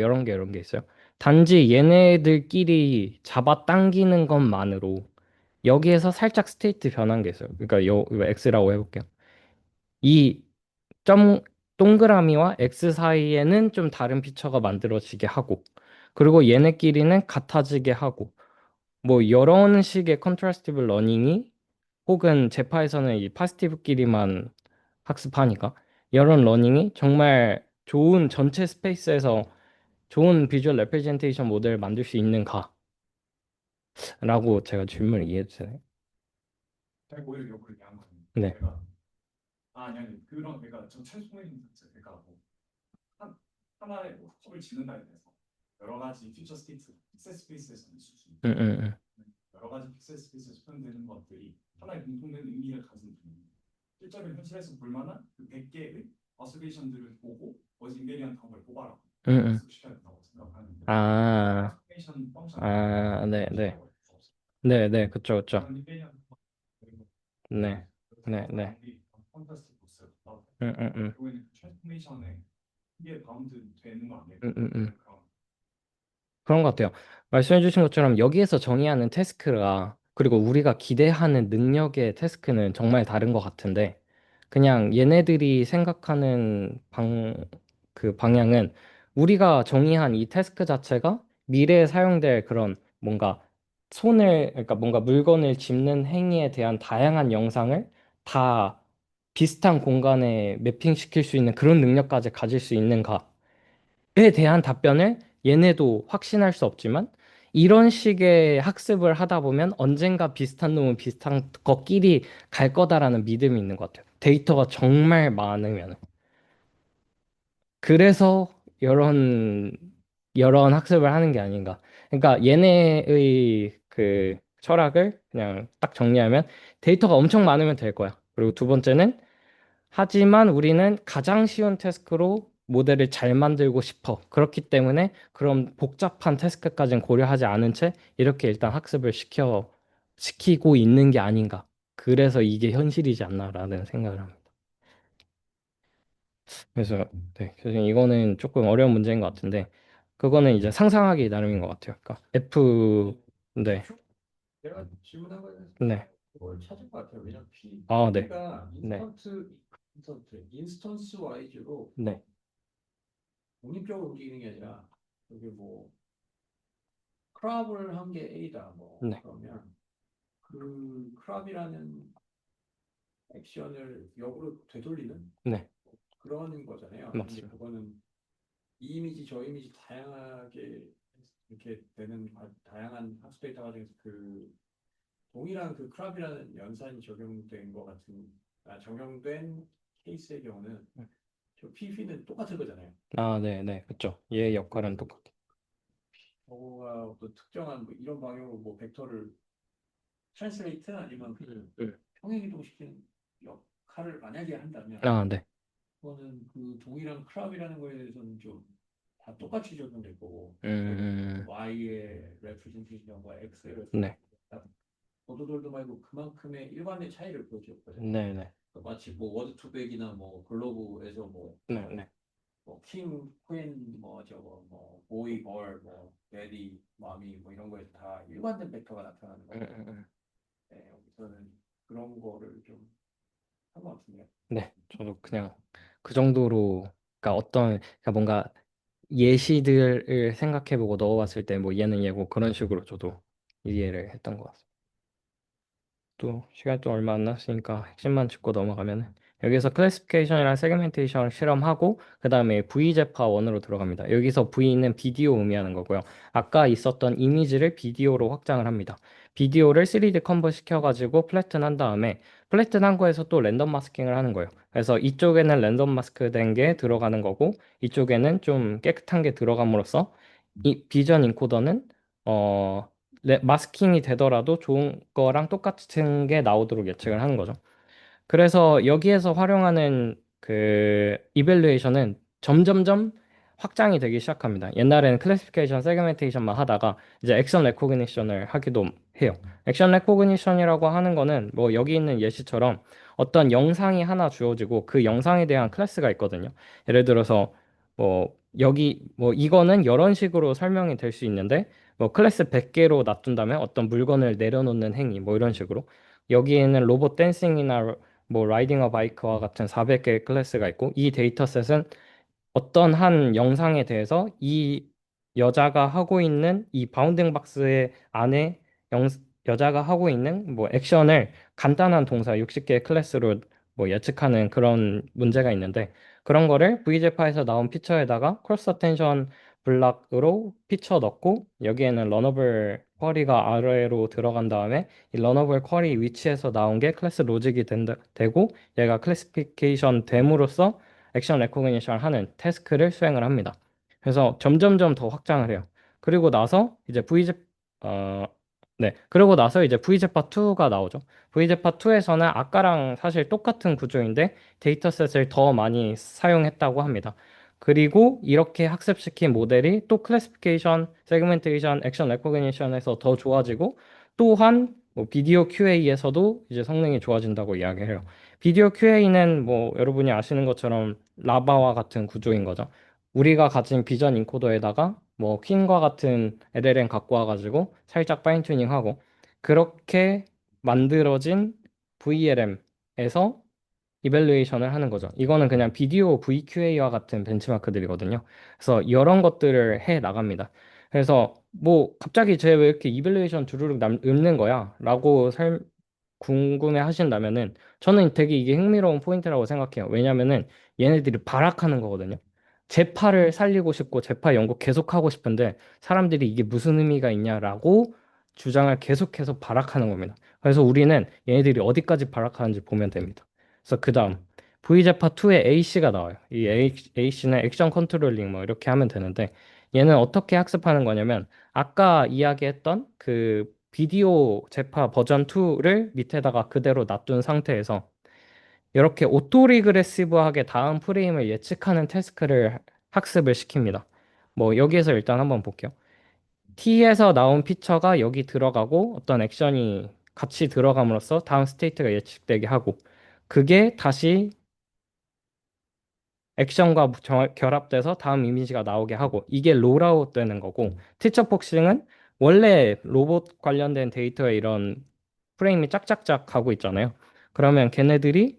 있어요. 단지 얘네들끼리 잡아당기는 것만으로 여기에서 살짝 스테이트 변한 게 있어요. 그러니까 이거 X라고 해볼게요. 이 점 동그라미와 X 사이에는 좀 다른 피처가 만들어지게 하고, 그리고 얘네끼리는 같아지게 하고, 뭐 이런 식의 컨트라스티브 러닝이, 혹은 제파에서는 이 파스티브끼리만 학습하니까 이런 러닝이 정말 좋은 전체 스페이스에서 좋은 비주얼 레프레젠테이션 모델을 만들 수 있는가라고 제가 질문을 이해해도 되나요? 제가 오히려 역을 얘기한 거예요. 네. 제가 아니 그런 그러니까 저 트랜스포메이션 자체 그러니까 뭐 하나의 뭐 컵을 짓는다에 대해서 여러 가지 퓨처 스테이트, 픽셀 스페이스에서 있을 수 있는 여러 가지 가지 픽셀 스페이스에서 표현되는 것들이 하나의 공통된 의미를 가진 중입니다. 실제로 현실에서 볼 만한 그 100개의 어스베이션들을 보고 어디 인베리언트 걸 뽑아라. 음. 시켜야 된다고 생각하는데 아, 트랜스포메이션 펑션 네, 네. 네, 네, 그쵸, 그쵸. 그런 인베리언트 네, 네, 네. 판타스틱 보스가 음. 결국에는 그 트랜스포메이션에 이게 바운드 되는 거 아니에요? 음. 그런 그런 것 같아요. 말씀해주신 것처럼 여기에서 정의하는 태스크가 그리고 우리가 기대하는 능력의 태스크는 정말 다른 것 같은데 그냥 얘네들이 생각하는 그 방향은 우리가 정의한 이 태스크 자체가 미래에 사용될 그런 뭔가 그러니까 뭔가 물건을 짚는 행위에 대한 다양한 영상을 다 비슷한 공간에 매핑시킬 수 있는 그런 능력까지 가질 수 있는가? 에 대한 답변을 얘네도 확신할 수 없지만 이런 식의 학습을 하다 보면 언젠가 비슷한 놈은 비슷한 것끼리 갈 거다라는 믿음이 있는 것 같아요. 데이터가 정말 많으면. 그래서 이런 학습을 하는 게 아닌가. 그러니까 얘네의 그 철학을 그냥 딱 정리하면 데이터가 엄청 많으면 될 거야. 그리고 두 번째는 하지만 우리는 가장 쉬운 태스크로 모델을 잘 만들고 싶어. 그렇기 때문에 그런 복잡한 태스크까지는 고려하지 않은 채 이렇게 일단 학습을 시키고 있는 게 아닌가. 그래서 이게 현실이지 않나라는 생각을 합니다. 그래서, 네. 그래서 이거는 조금 어려운 문제인 것 같은데, 그거는 이제 상상하기 나름인 것 같아요. 그러니까 네. 제가 질문한 거는 네. 그걸 찾을 것 같아요. 왜냐면 네. P가 네. 인스턴스 와이즈로 네. 독립적으로 움직이는 게 아니라 여기 뭐 크랍을 한 게 A다 뭐 네. 그러면 그 크랍이라는 액션을 역으로 되돌리는 네. 그런 거잖아요. 근데 맞습니다. 그거는 이 이미지 저 이미지 다양하게 이렇게 되는 다양한 학습 데이터 과정에서 그 동일한 그 크랍이라는 연산이 적용된 것 같은 적용된 케이스의 경우는 저 PV는 똑같을 거잖아요. 네, 네. 그렇죠. 얘 역할은 똑같아요. 저거가 어떤 특정한 뭐 이런 방향으로 뭐 벡터를 트랜슬레이트 아니면 평행이동시키는 역할을 만약에 한다면 네. 그거는 그 동일한 크랍이라는 거에 대해서는 좀 다 똑같이 적용될 거고 Y의 레프레젠테이션과 X의 네. 레프레젠테이션 오도돌도 말고 그만큼의 일관의 차이를 보여줬거든요. 네, 네. 마치 뭐 워드 투백이나 뭐 글로브에서 네, 네. 킹, 퀸, 뭐 저거 뭐 보이, 걸, 뭐 데디, 마미 뭐 이런 거에서 다 일관된 벡터가 나타나는 거예요. 네, 여기서는 그런 거를 좀 한 것 같은데요. 네, 저도 그냥 그 정도로, 그러니까 그러니까 뭔가 예시들을 생각해보고 넣어봤을 때 뭐 얘는 얘고 그런 식으로 저도 이해를 했던 것 같습니다. 또 시간이 또 얼마 안 남았으니까 핵심만 짚고 넘어가면 여기서 클래시피케이션이랑 세그멘테이션을 실험하고 그 다음에 VJEPA 1으로 들어갑니다. 여기서 V는 비디오 의미하는 거고요. 아까 있었던 이미지를 비디오로 확장을 합니다. 비디오를 3D 컨버트 시켜가지고 플래튼한 다음에 플래튼한 거에서 또 랜덤 마스킹을 하는 거예요. 그래서 이쪽에는 랜덤 마스크 된 게 들어가는 거고 이쪽에는 좀 깨끗한 게 들어감으로써 이 비전 인코더는 마스킹이 되더라도 좋은 거랑 똑같은 게 나오도록 예측을 하는 거죠. 그래서 여기에서 활용하는 그 이밸루에이션은 점점점 확장이 되기 시작합니다. 옛날에는 클래시피케이션, 세그멘테이션만 하다가 이제 액션 레코그니션을 하기도 해요. 액션 레코그니션이라고 하는 거는 뭐 여기 있는 예시처럼 어떤 영상이 하나 주어지고 그 영상에 대한 클래스가 있거든요. 예를 들어서 뭐 여기 뭐 이거는 이런 식으로 설명이 될 수 있는데 뭐 클래스 100개로 놔둔다면 어떤 물건을 내려놓는 행위 뭐 이런 식으로 여기에는 로봇 댄싱이나 뭐 라이딩 어 바이크와 같은 400개의 클래스가 있고 이 데이터셋은 어떤 한 영상에 대해서 이 여자가 하고 있는 이 바운딩 박스의 안에 영, 여자가 하고 있는 뭐 액션을 간단한 동사 60개의 클래스로 뭐 예측하는 그런 문제가 있는데 그런 거를 VJ파에서 나온 피처에다가 크로스 어텐션 블락으로 피처 넣고 여기에는 러너블 쿼리가 아래로 들어간 다음에 이 러너블 쿼리 위치에서 나온 게 클래스 로직이 되고 얘가 클래시피케이션 됨으로써 액션 레코그니션 하는 태스크를 수행을 합니다. 그래서 점점점 더 확장을 해요. 그리고 나서 이제 VZ 네. 그러고 나서 이제 VJPA2가 나오죠. VJPA2에서는 아까랑 사실 똑같은 구조인데 데이터셋을 더 많이 사용했다고 합니다. 그리고 이렇게 학습시킨 모델이 또 클래시피케이션, 세그멘테이션, 액션 레코그니션에서 더 좋아지고 또한 뭐 비디오 QA에서도 이제 성능이 좋아진다고 이야기해요. 비디오 QA는 뭐 여러분이 아시는 것처럼 라바와 같은 구조인 거죠. 우리가 가진 비전 인코더에다가 뭐 퀸과 같은 LLM 갖고 와가지고 살짝 파인 튜닝하고 그렇게 만들어진 VLM에서 이밸루에이션을 하는 거죠. 이거는 그냥 비디오 VQA와 같은 벤치마크들이거든요. 그래서 이런 것들을 해 나갑니다. 그래서 뭐 갑자기 쟤 왜 이렇게 이밸루에이션 주르륵 읊는 거야? 라고 궁금해 하신다면은 저는 되게 이게 흥미로운 포인트라고 생각해요. 왜냐면은 얘네들이 발악하는 거거든요. 제파를 살리고 싶고 제파 연구 계속하고 싶은데 사람들이 이게 무슨 의미가 있냐라고 주장을 계속해서 발악하는 겁니다. 그래서 우리는 얘네들이 어디까지 발악하는지 보면 됩니다. 그래서 그 다음 V제파2에 AC가 나와요. 이 AC는 액션 컨트롤링 뭐 이렇게 하면 되는데 얘는 어떻게 학습하는 거냐면 아까 이야기했던 그 비디오 제파 버전 2를 밑에다가 그대로 놔둔 상태에서 이렇게 오토리그레시브하게 다음 프레임을 예측하는 태스크를 학습을 시킵니다. 뭐 여기에서 일단 한번 볼게요. T에서 나온 피처가 여기 들어가고 어떤 액션이 같이 들어감으로써 다음 스테이트가 예측되게 하고 그게 다시 액션과 결합돼서 다음 이미지가 나오게 하고 이게 롤아웃 되는 거고 티처 폭싱은 원래 로봇 관련된 데이터에 이런 프레임이 짝짝짝 가고 있잖아요. 그러면 걔네들이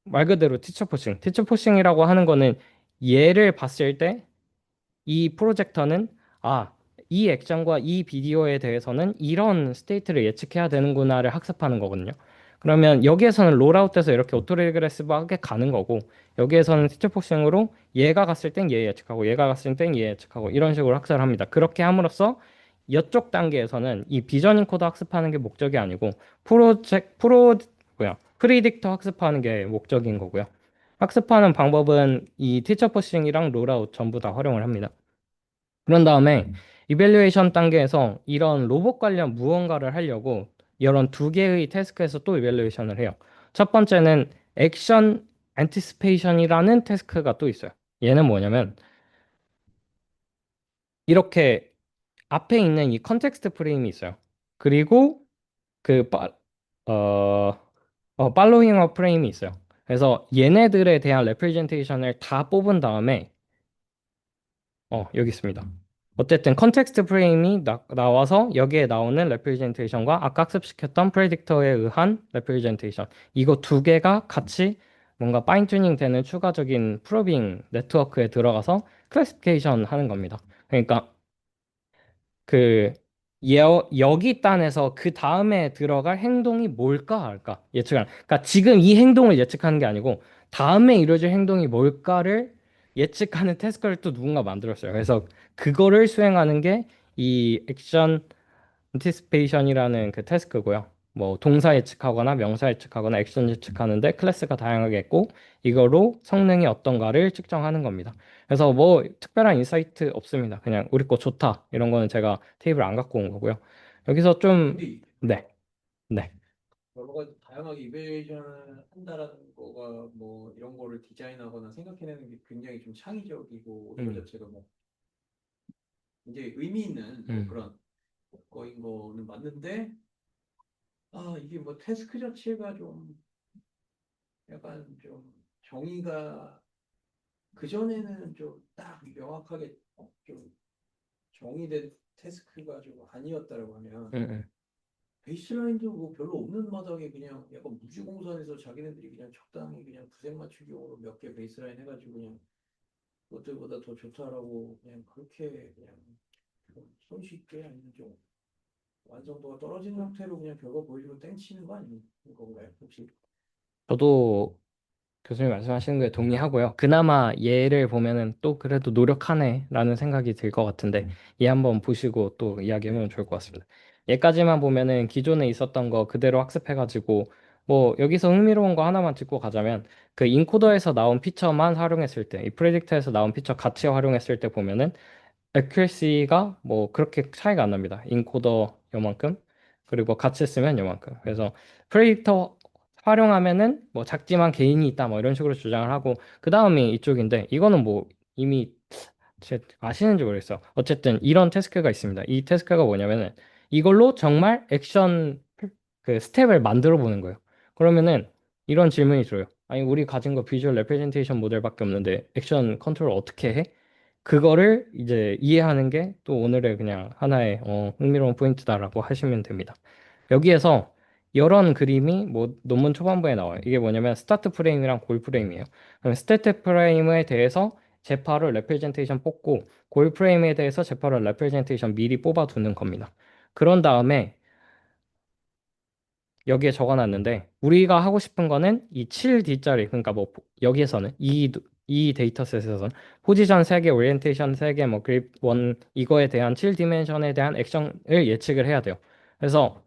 말 그대로 티처 포싱. 티처 포싱이라고 하는 거는 얘를 봤을 때 이 프로젝터는 아, 이 액션과 이 비디오에 대해서는 이런 스테이트를 예측해야 되는구나를 학습하는 거거든요. 그러면 여기에서는 롤아웃돼서 이렇게 오토리그레시브하게 가는 거고 여기에서는 티처 포싱으로 얘가 갔을 땐 얘 예측하고 얘가 갔을 땐 얘 예측하고 이런 식으로 학습을 합니다. 그렇게 함으로써 이쪽 단계에서는 이 비전 인코더 학습하는 게 목적이 아니고 프리딕터 학습하는 게 목적인 거고요. 학습하는 방법은 이 티처 포싱이랑 롤아웃 전부 다 활용을 합니다. 그런 다음에 이밸류에이션 단계에서 이런 로봇 관련 무언가를 하려고 이런 두 개의 태스크에서 또 이밸류에이션을 해요. 첫 번째는 액션 엔티시페이션이라는 태스크가 또 있어요. 얘는 뭐냐면 이렇게 앞에 있는 이 컨텍스트 프레임이 있어요. 그리고 그 어, 팔로잉 업 프레임이 있어요. 그래서 얘네들에 대한 레프레젠테이션을 다 뽑은 다음에 여기 있습니다. 어쨌든 컨텍스트 프레임이 나와서 여기에 나오는 레프레젠테이션과 아까 학습시켰던 프레딕터에 의한 레프레젠테이션 이거 두 개가 같이 뭔가 파인 튜닝 되는 추가적인 프로빙 네트워크에 들어가서 클래시피케이션 하는 겁니다. 그러니까 그 여기 단에서 그 다음에 들어갈 행동이 뭘까 할까 예측하는. 그러니까 지금 이 행동을 예측하는 게 아니고 다음에 이루어질 행동이 뭘까를 예측하는 태스크를 또 누군가 만들었어요. 그래서 그거를 수행하는 게 이 액션 안티시페이션이라는 그 태스크고요. 뭐 동사 예측하거나 명사 예측하거나 액션 예측하는데 클래스가 다양하게 있고 이거로 성능이 어떤가를 측정하는 겁니다. 그래서 뭐 특별한 인사이트 없습니다. 그냥 우리 거 좋다 이런 거는 제가 테이블 안 갖고 온 거고요. 여기서 좀 근데 네, 네, 여러 가지 다양하게 이베이션을 한다라는 거가 뭐 이런 거를 디자인하거나 생각해내는 게 굉장히 좀 창의적이고 이거 음, 자체가 뭐 굉장히 의미 있는 뭐 음, 그런 거인 거는 맞는데 아 이게 뭐 태스크 자체가 좀 약간 좀 정의가 그전에는 좀 딱 명확하게 좀 정의된 태스크가 좀 아니었다라고 하면 음. 베이스라인도 뭐 별로 없는 마당에 그냥 약간 무주공산에서 자기네들이 그냥 적당히 그냥 구색 맞추기용으로 몇 개 베이스라인 해가지고 그냥 그것들보다 더 좋다라고 그냥 그렇게 그냥 좀 손쉽게 아니면 좀 완성도가 떨어진 상태로 그냥 결과 보여주고 땡치는 거 아닌 건가요? 혹시? 저도 교수님 말씀하시는 거에 동의하고요. 그나마 얘를 보면은 또 그래도 노력하네라는 생각이 들 것 같은데 얘 한번 보시고 또 이야기해보면 좋을 것 같습니다. 얘까지만 보면은 기존에 있었던 거 그대로 학습해가지고 뭐 여기서 흥미로운 거 하나만 짚고 가자면 그 인코더에서 나온 피처만 활용했을 때, 이 프레딕터에서 나온 피처 같이 활용했을 때 보면은 accuracy가 뭐 그렇게 차이가 안 납니다. 인코더 요만큼, 그리고 같이 쓰면 요만큼. 그래서 프레디터 활용하면은 뭐 작지만 개인이 있다 뭐 이런 식으로 주장을 하고, 그 다음이 이쪽인데 이거는 뭐 이미 아시는지 모르겠어요. 어쨌든 이런 태스크가 있습니다. 이 태스크가 뭐냐면은 이걸로 정말 액션 그 스텝을 만들어 보는 거예요. 그러면은 이런 질문이 들어요. 아니, 우리 가진 거 비주얼 레프레젠테이션 모델밖에 없는데 액션 컨트롤 어떻게 해? 그거를 이제 이해하는 게 또 오늘의 그냥 하나의 흥미로운 포인트다라고 하시면 됩니다. 여기에서 이런 그림이 뭐 논문 초반부에 나와요. 이게 뭐냐면 스타트 프레임이랑 골 프레임이에요. 그럼 스타트 프레임에 대해서 제파를 레프레젠테이션 뽑고 골 프레임에 대해서 제파를 레프레젠테이션 미리 뽑아두는 겁니다. 그런 다음에 여기에 적어놨는데 우리가 하고 싶은 거는 이 7D짜리, 그러니까 뭐 여기에서는 이 데이터셋에서는 포지션 3개, 오리엔테이션 3개, 뭐 그립 1 이거에 대한 7디멘션에 대한 액션을 예측을 해야 돼요. 그래서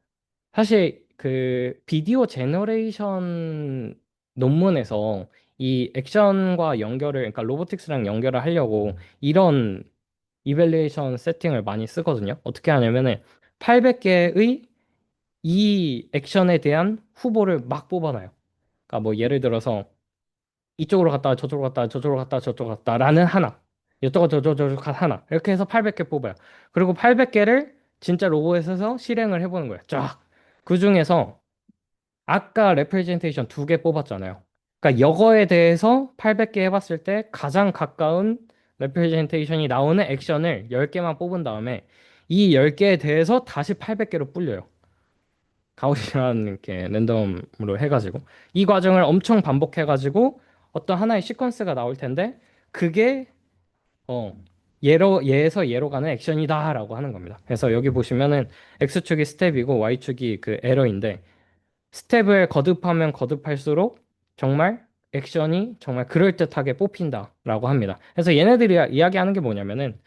사실 그 비디오 제너레이션 논문에서 이 액션과 연결을, 그러니까 로보틱스랑 연결을 하려고 이런 이밸리에이션 세팅을 많이 쓰거든요. 어떻게 하냐면은 800개의 이 액션에 대한 후보를 막 뽑아놔요. 그러니까 뭐 예를 들어서 이쪽으로 갔다 저쪽으로 갔다 저쪽으로 갔다 저쪽으로 갔다라는 하나, 이쪽으로 저쪽으로 하나, 이렇게 해서 800개 뽑아요. 그리고 800개를 진짜 로봇에서 실행을 해보는 거예요. 쫙. 그 중에서 아까 레프레젠테이션 2개 뽑았잖아요. 그러니까 이거에 대해서 800개 해봤을 때 가장 가까운 레프레젠테이션이 나오는 액션을 10개만 뽑은 다음에 이 10개에 대해서 다시 800개로 불려요. 가우시안 이렇게 랜덤으로 해가지고 이 과정을 엄청 반복해가지고 어떤 하나의 시퀀스가 나올 텐데 그게 어 얘에서 얘로 가는 액션이다라고 하는 겁니다. 그래서 여기 보시면은 x축이 스텝이고 y축이 그 에러인데 스텝을 거듭하면 거듭할수록 정말 액션이 정말 그럴듯하게 뽑힌다라고 합니다. 그래서 얘네들이 이야기하는 게 뭐냐면은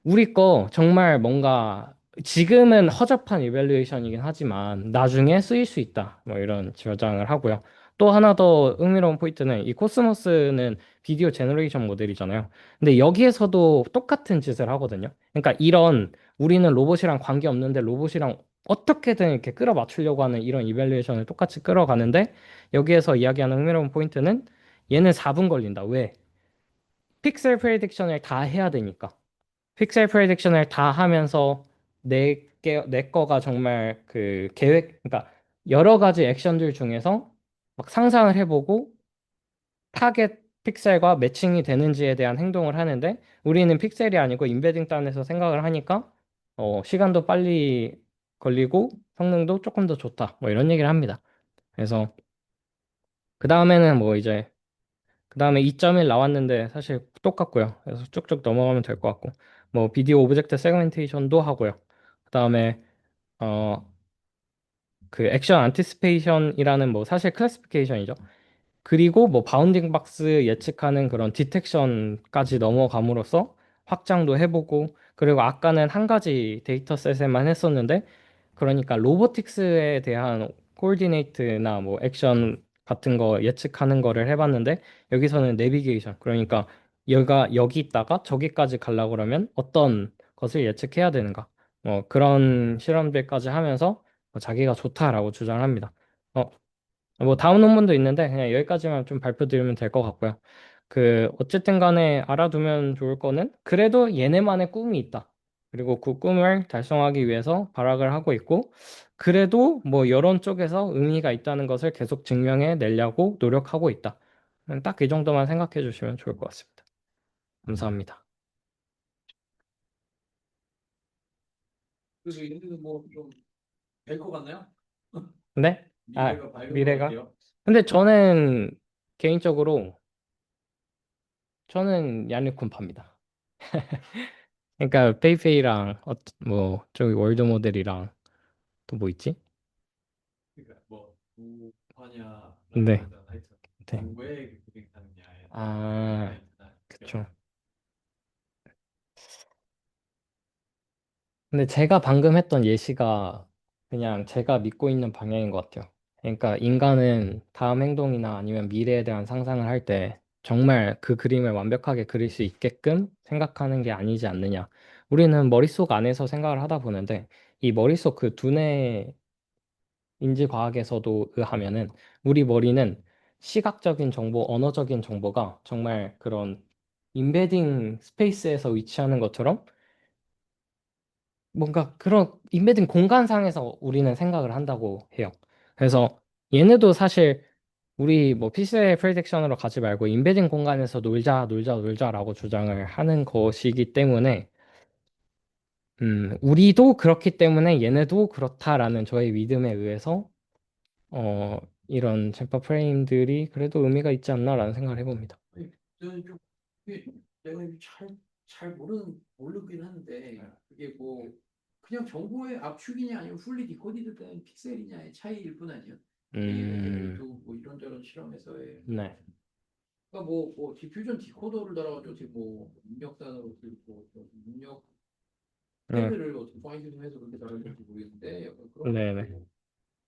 우리 거 정말 뭔가 지금은 허접한 이밸류에이션이긴 하지만 나중에 쓰일 수 있다. 뭐 이런 주장을 하고요. 또 하나 더 흥미로운 포인트는 이 코스모스는 비디오 제너레이션 모델이잖아요. 근데 여기에서도 똑같은 짓을 하거든요. 그러니까 이런 우리는 로봇이랑 관계 없는데 로봇이랑 어떻게든 이렇게 끌어맞추려고 하는 이런 이밸류에이션을 똑같이 끌어가는데 여기에서 이야기하는 흥미로운 포인트는 얘는 4분 걸린다. 왜? 픽셀 프레딕션을 다 해야 되니까. 픽셀 프레딕션을 다 하면서 내 거가 정말 그 계획, 그러니까 여러 가지 액션들 중에서 막 상상을 해보고 타겟 픽셀과 매칭이 되는지에 대한 행동을 하는데 우리는 픽셀이 아니고 임베딩 단에서 생각을 하니까 시간도 빨리 걸리고 성능도 조금 더 좋다. 뭐 이런 얘기를 합니다. 그래서 그 다음에는 뭐 이제 그 다음에 2.1 나왔는데 사실 똑같고요. 그래서 쭉쭉 넘어가면 될 것 같고 뭐 비디오 오브젝트 세그멘테이션도 하고요. 그 다음에 어 그 액션 안티시페이션이라는 뭐 사실 클래시피케이션이죠. 그리고 뭐 바운딩 박스 예측하는 그런 디텍션까지 넘어감으로써 확장도 해보고 그리고 아까는 한 가지 데이터셋에만 했었는데 그러니까 로보틱스에 대한 코디네이트나 뭐 액션 같은 거 예측하는 거를 해봤는데 여기서는 내비게이션 그러니까 여기 있다가 저기까지 가려고 그러면 어떤 것을 예측해야 되는가 그런 실험들까지 하면서 자기가 좋다라고 주장을 합니다. 어, 뭐 다음 논문도 있는데 그냥 여기까지만 좀 발표드리면 될 것 같고요. 그 어쨌든 간에 알아두면 좋을 거는 그래도 얘네만의 꿈이 있다. 그리고 그 꿈을 달성하기 위해서 발악을 하고 있고 그래도 뭐 여론 쪽에서 의미가 있다는 것을 계속 증명해 내려고 노력하고 있다. 딱 이 정도만 생각해 주시면 좋을 것 같습니다. 감사합니다. 그래서 얘네도 뭐 좀 될 것 같나요? 네? 미래가 밝은 것 미래가? 같아요. 근데 저는 개인적으로 저는 야니쿤파입니다. 그러니까 페이페이랑 뭐 저기 월드 모델이랑 또 뭐 있지? 그러니까 뭐 누파냐라고 네. 하든 하여튼 네. 누구의 그림하느냐에 아, 있다. 그쵸. 근데 제가 방금 했던 예시가 그냥 제가 믿고 있는 방향인 것 같아요. 그러니까 인간은 다음 행동이나 아니면 미래에 대한 상상을 할 때 정말 그 그림을 완벽하게 그릴 수 있게끔 생각하는 게 아니지 않느냐. 우리는 머릿속 안에서 생각을 하다 보는데 이 머릿속 그 두뇌 인지과학에서도 하면은 우리 머리는 시각적인 정보, 언어적인 정보가 정말 그런 인베딩 스페이스에서 위치하는 것처럼 뭔가 그런 인베딩 공간상에서 우리는 생각을 한다고 해요. 그래서 얘네도 사실 우리 뭐 피스의 프리딕션으로 가지 말고 인베딩 공간에서 놀자, 놀자, 놀자라고 주장을 하는 것이기 때문에 우리도 그렇기 때문에 얘네도 그렇다라는 저의 믿음에 의해서 어, 이런 잼파 프레임들이 그래도 의미가 있지 않나라는 생각을 해봅니다. 아니, 저는 좀 이게 내가 잘 모르긴 하는데 그게 뭐 그냥 정보의 압축이냐 아니면 풀리 디코디드 된 픽셀이냐의 차이일 뿐 아니야. AI들도 뭐 이런저런 실험에서의 네. 그러니까 뭐 디퓨전 디코더를 달아가지고 어떻게 뭐 입력단으로 그리고 입력 네. 패드를 어떻게 파인튜닝해서 그렇게 다른지 모르겠는데 약간 그런 네네. 것도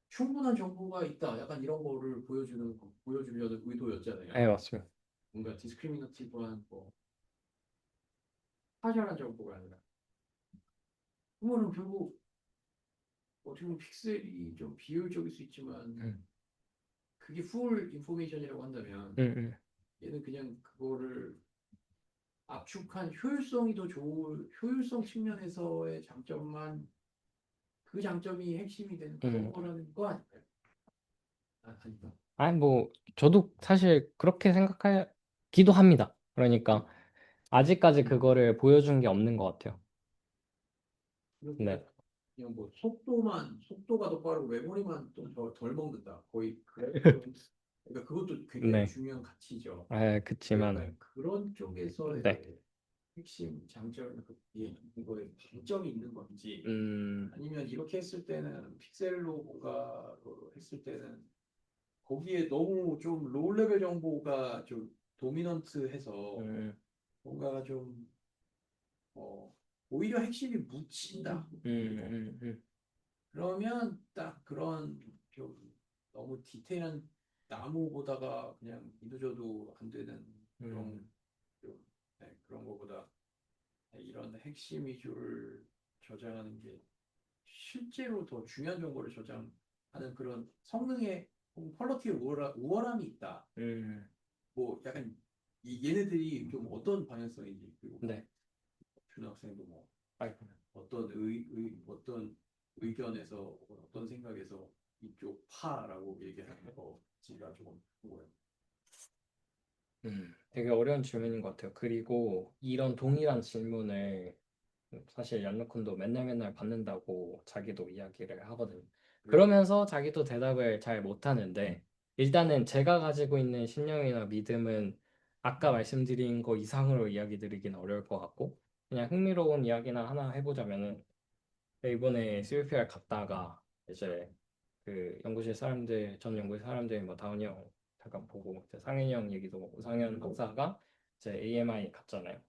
충분한 정보가 있다. 약간 이런 거를 보여주려는 의도였잖아요. 네, 맞습니다. 뭔가 디스크리미너티브한 뭐 파절한 정보가 아니라 그거는 결국 어떻게 보면 픽셀이 좀 비효율적일 수 있지만 음. 그게 풀 인포메이션이라고 한다면 음. 얘는 그냥 그거를 압축한 효율성이 더 좋을 효율성 측면에서의 장점만 그 장점이 핵심이 되는 그런 음. 거라는 거 아닐까요? 아닌가? 아니, 뭐, 저도 사실 그렇게 생각하기도 합니다. 그러니까, 아직까지 그거를 보여준 게 없는 것 같아요. 네. 그러니까 그냥 뭐 속도가 더 빠르고 메모리만 좀 덜 먹는다. 거의 그러니까 그것도 굉장히 네. 중요한 가치죠. 그치만, 약간 그런 쪽에서의 네. 핵심 장점, 이거에 장점이 있는 건지, 음. 아니면 이렇게 했을 때는 픽셀로 뭔가 했을 때는 거기에 너무 좀 로우 레벨 정보가 좀 도미넌트해서 음. 뭔가 좀 오히려 핵심이 묻힌다. 음. 그러면 딱 그런 좀 너무 디테일한 나무 보다가 그냥 믿어줘도 안 되는 그런 좀, 그런 거보다 이런 핵심 위주를 저장하는 게 실제로 더 중요한 정보를 저장하는 그런 성능의 퀄리티의 우월함이 있다. 음. 뭐 약간 얘네들이 좀 어떤 방향성인지 그리고 뭐 네. 준학생도 뭐 아이고. 어떤 의견에서 혹은 어떤 생각에서 이쪽 파라고 얘기하는 거지가 좀 궁금해요. 되게 어려운 질문인 것 같아요. 그리고 이런 동일한 질문을 사실 얀루쿤도 맨날 맨날 받는다고 자기도 이야기를 하거든요. 그러면서 자기도 대답을 잘 못하는데 일단은 제가 가지고 있는 신념이나 믿음은 아까 말씀드린 거 이상으로 이야기 드리긴 어려울 것 같고 그냥 흥미로운 이야기나 하나 해보자면은 이번에 CVPR 갔다가 이제 그 연구실 사람들 전 연구실 사람들이 뭐 다운이 형 잠깐 보고 이제 상현이 형 얘기도 우상현 박사가 이제 AMI 갔잖아요.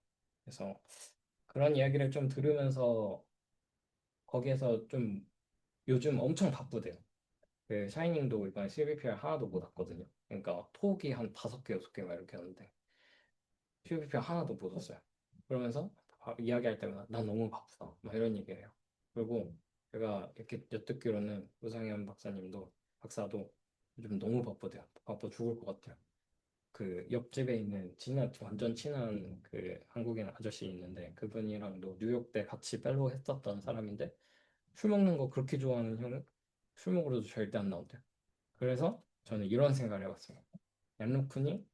그래서 그런 이야기를 좀 들으면서 거기에서 좀 요즘 엄청 바쁘대요. 그 샤이닝도 이번에 CVPR 하나도 못 왔거든요. 그러니까 톡이 한 5개, 6개 막 이렇게 하는데 CVPR 하나도 못 왔어요. 그러면서 이야기할 때마다 난 너무 바쁘다. 막 이런 얘기를 해요. 그리고 제가 이렇게 엿듣기로는 우상현 박사도 요즘 너무 바쁘대요. 바빠 죽을 것 같아요. 그 옆집에 있는 완전 친한 그 한국인 아저씨 있는데 그분이랑도 뉴욕대 같이 펠로우 했었던 사람인데 술 먹는 거 그렇게 좋아하는 형은 술 먹으러도 절대 안 나온대요. 그래서 저는 이런 생각을 해봤어요. 얀루쿤이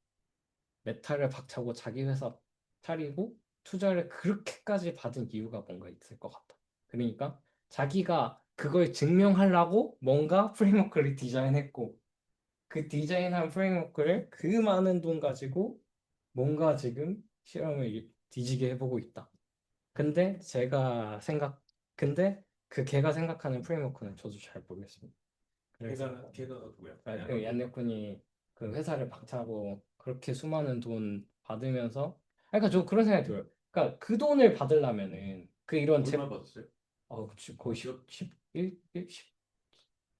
메탈을 박차고 자기 회사 차리고 투자를 그렇게까지 받은 이유가 뭔가 있을 것 같다. 그러니까 자기가 그걸 증명하려고 뭔가 프레임워크를 디자인했고 그 디자인한 프레임워크를 그 많은 돈 가지고 뭔가 지금 실험을 뒤지게 해보고 있다. 근데 근데 그 걔가 생각하는 프레임워크는 저도 잘 모르겠습니다. 그래서 걔가 누구야? 그 얀네쿤이 그 회사를 박차고 그렇게 수많은 돈 받으면서 그러니까 저 그런 생각이 들어요. 그러니까 그 돈을 받으려면은 그 이런 얼마 받았어요? 그치, 거의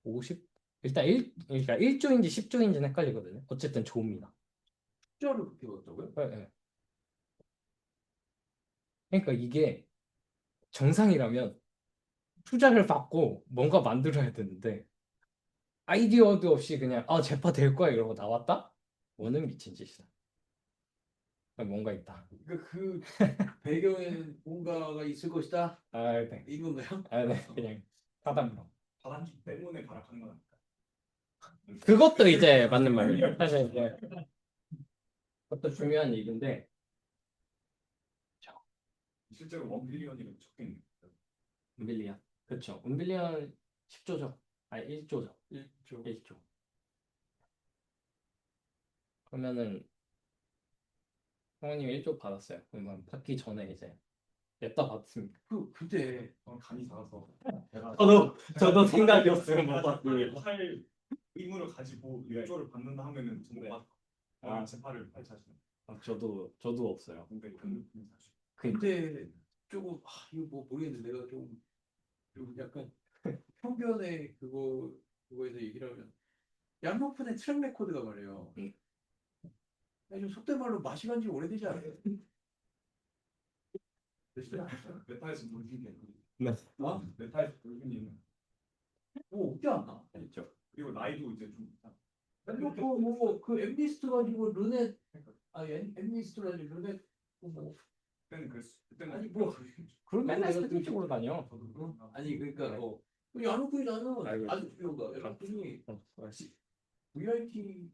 50 일단 그러니까 1조인지 10조인지는 헷갈리거든요. 어쨌든 조입니다. 숫자를 그렇게 받았다고요? 네, 네. 그러니까 이게 정상이라면 투자를 받고 뭔가 만들어야 되는데 아이디어도 없이 그냥 제파 될 거야 이러고 나왔다? 뭐는 미친 짓이다. 뭔가 있다. 그 배경에는 뭔가가 있을 것이다. 네. 이건가요? 네. 그냥 바닥으로. 바람기 때문에 발악하는 건 아닐까? 그것도 이제 맞는 말이에요. 사실 이제 그것도 중요한 얘기인데 실제로 1빌리언이면 적겠네. 은빌리언. 그렇죠. 은빌리언 10조죠. 아니 1조죠. 1조. 1조. 그러면은 성우님 1조 받았어요. 그러면 받기 전에 이제 냅다 받습니다. 그때 간이 작아서 제가 저도 생각이 없으면 못 받습니다. 할 의무를 가지고 1조를 받는다 하면은 전부 재파를 발차시는. 저도 없어요. 근데 그 사실 근데 조금 이거 뭐 모르겠는데 내가 좀 약간 편견의 그거에서 얘기를 하면 양로푼의 트랙 레코드가 말이에요. 좀 속된 말로 맛이 간지 오래되지 않아요? 메타에서 돌린 게 네. 메타에서 돌린 게 뭐 없지 않나? 있죠. 그리고 나이도 이제 좀 양로푼 뭐그 엠리스트 가지고 르넷 엠리스트를 가지고 르넷 뭐 그때는 그때는 아니 뭐 그럼 맨날 맨날 내가 스킨 찍으러 다녀. 아니 그러니까 양로푼이 나는 아이고. 아주 비우가 양로푼이 알았어. VIP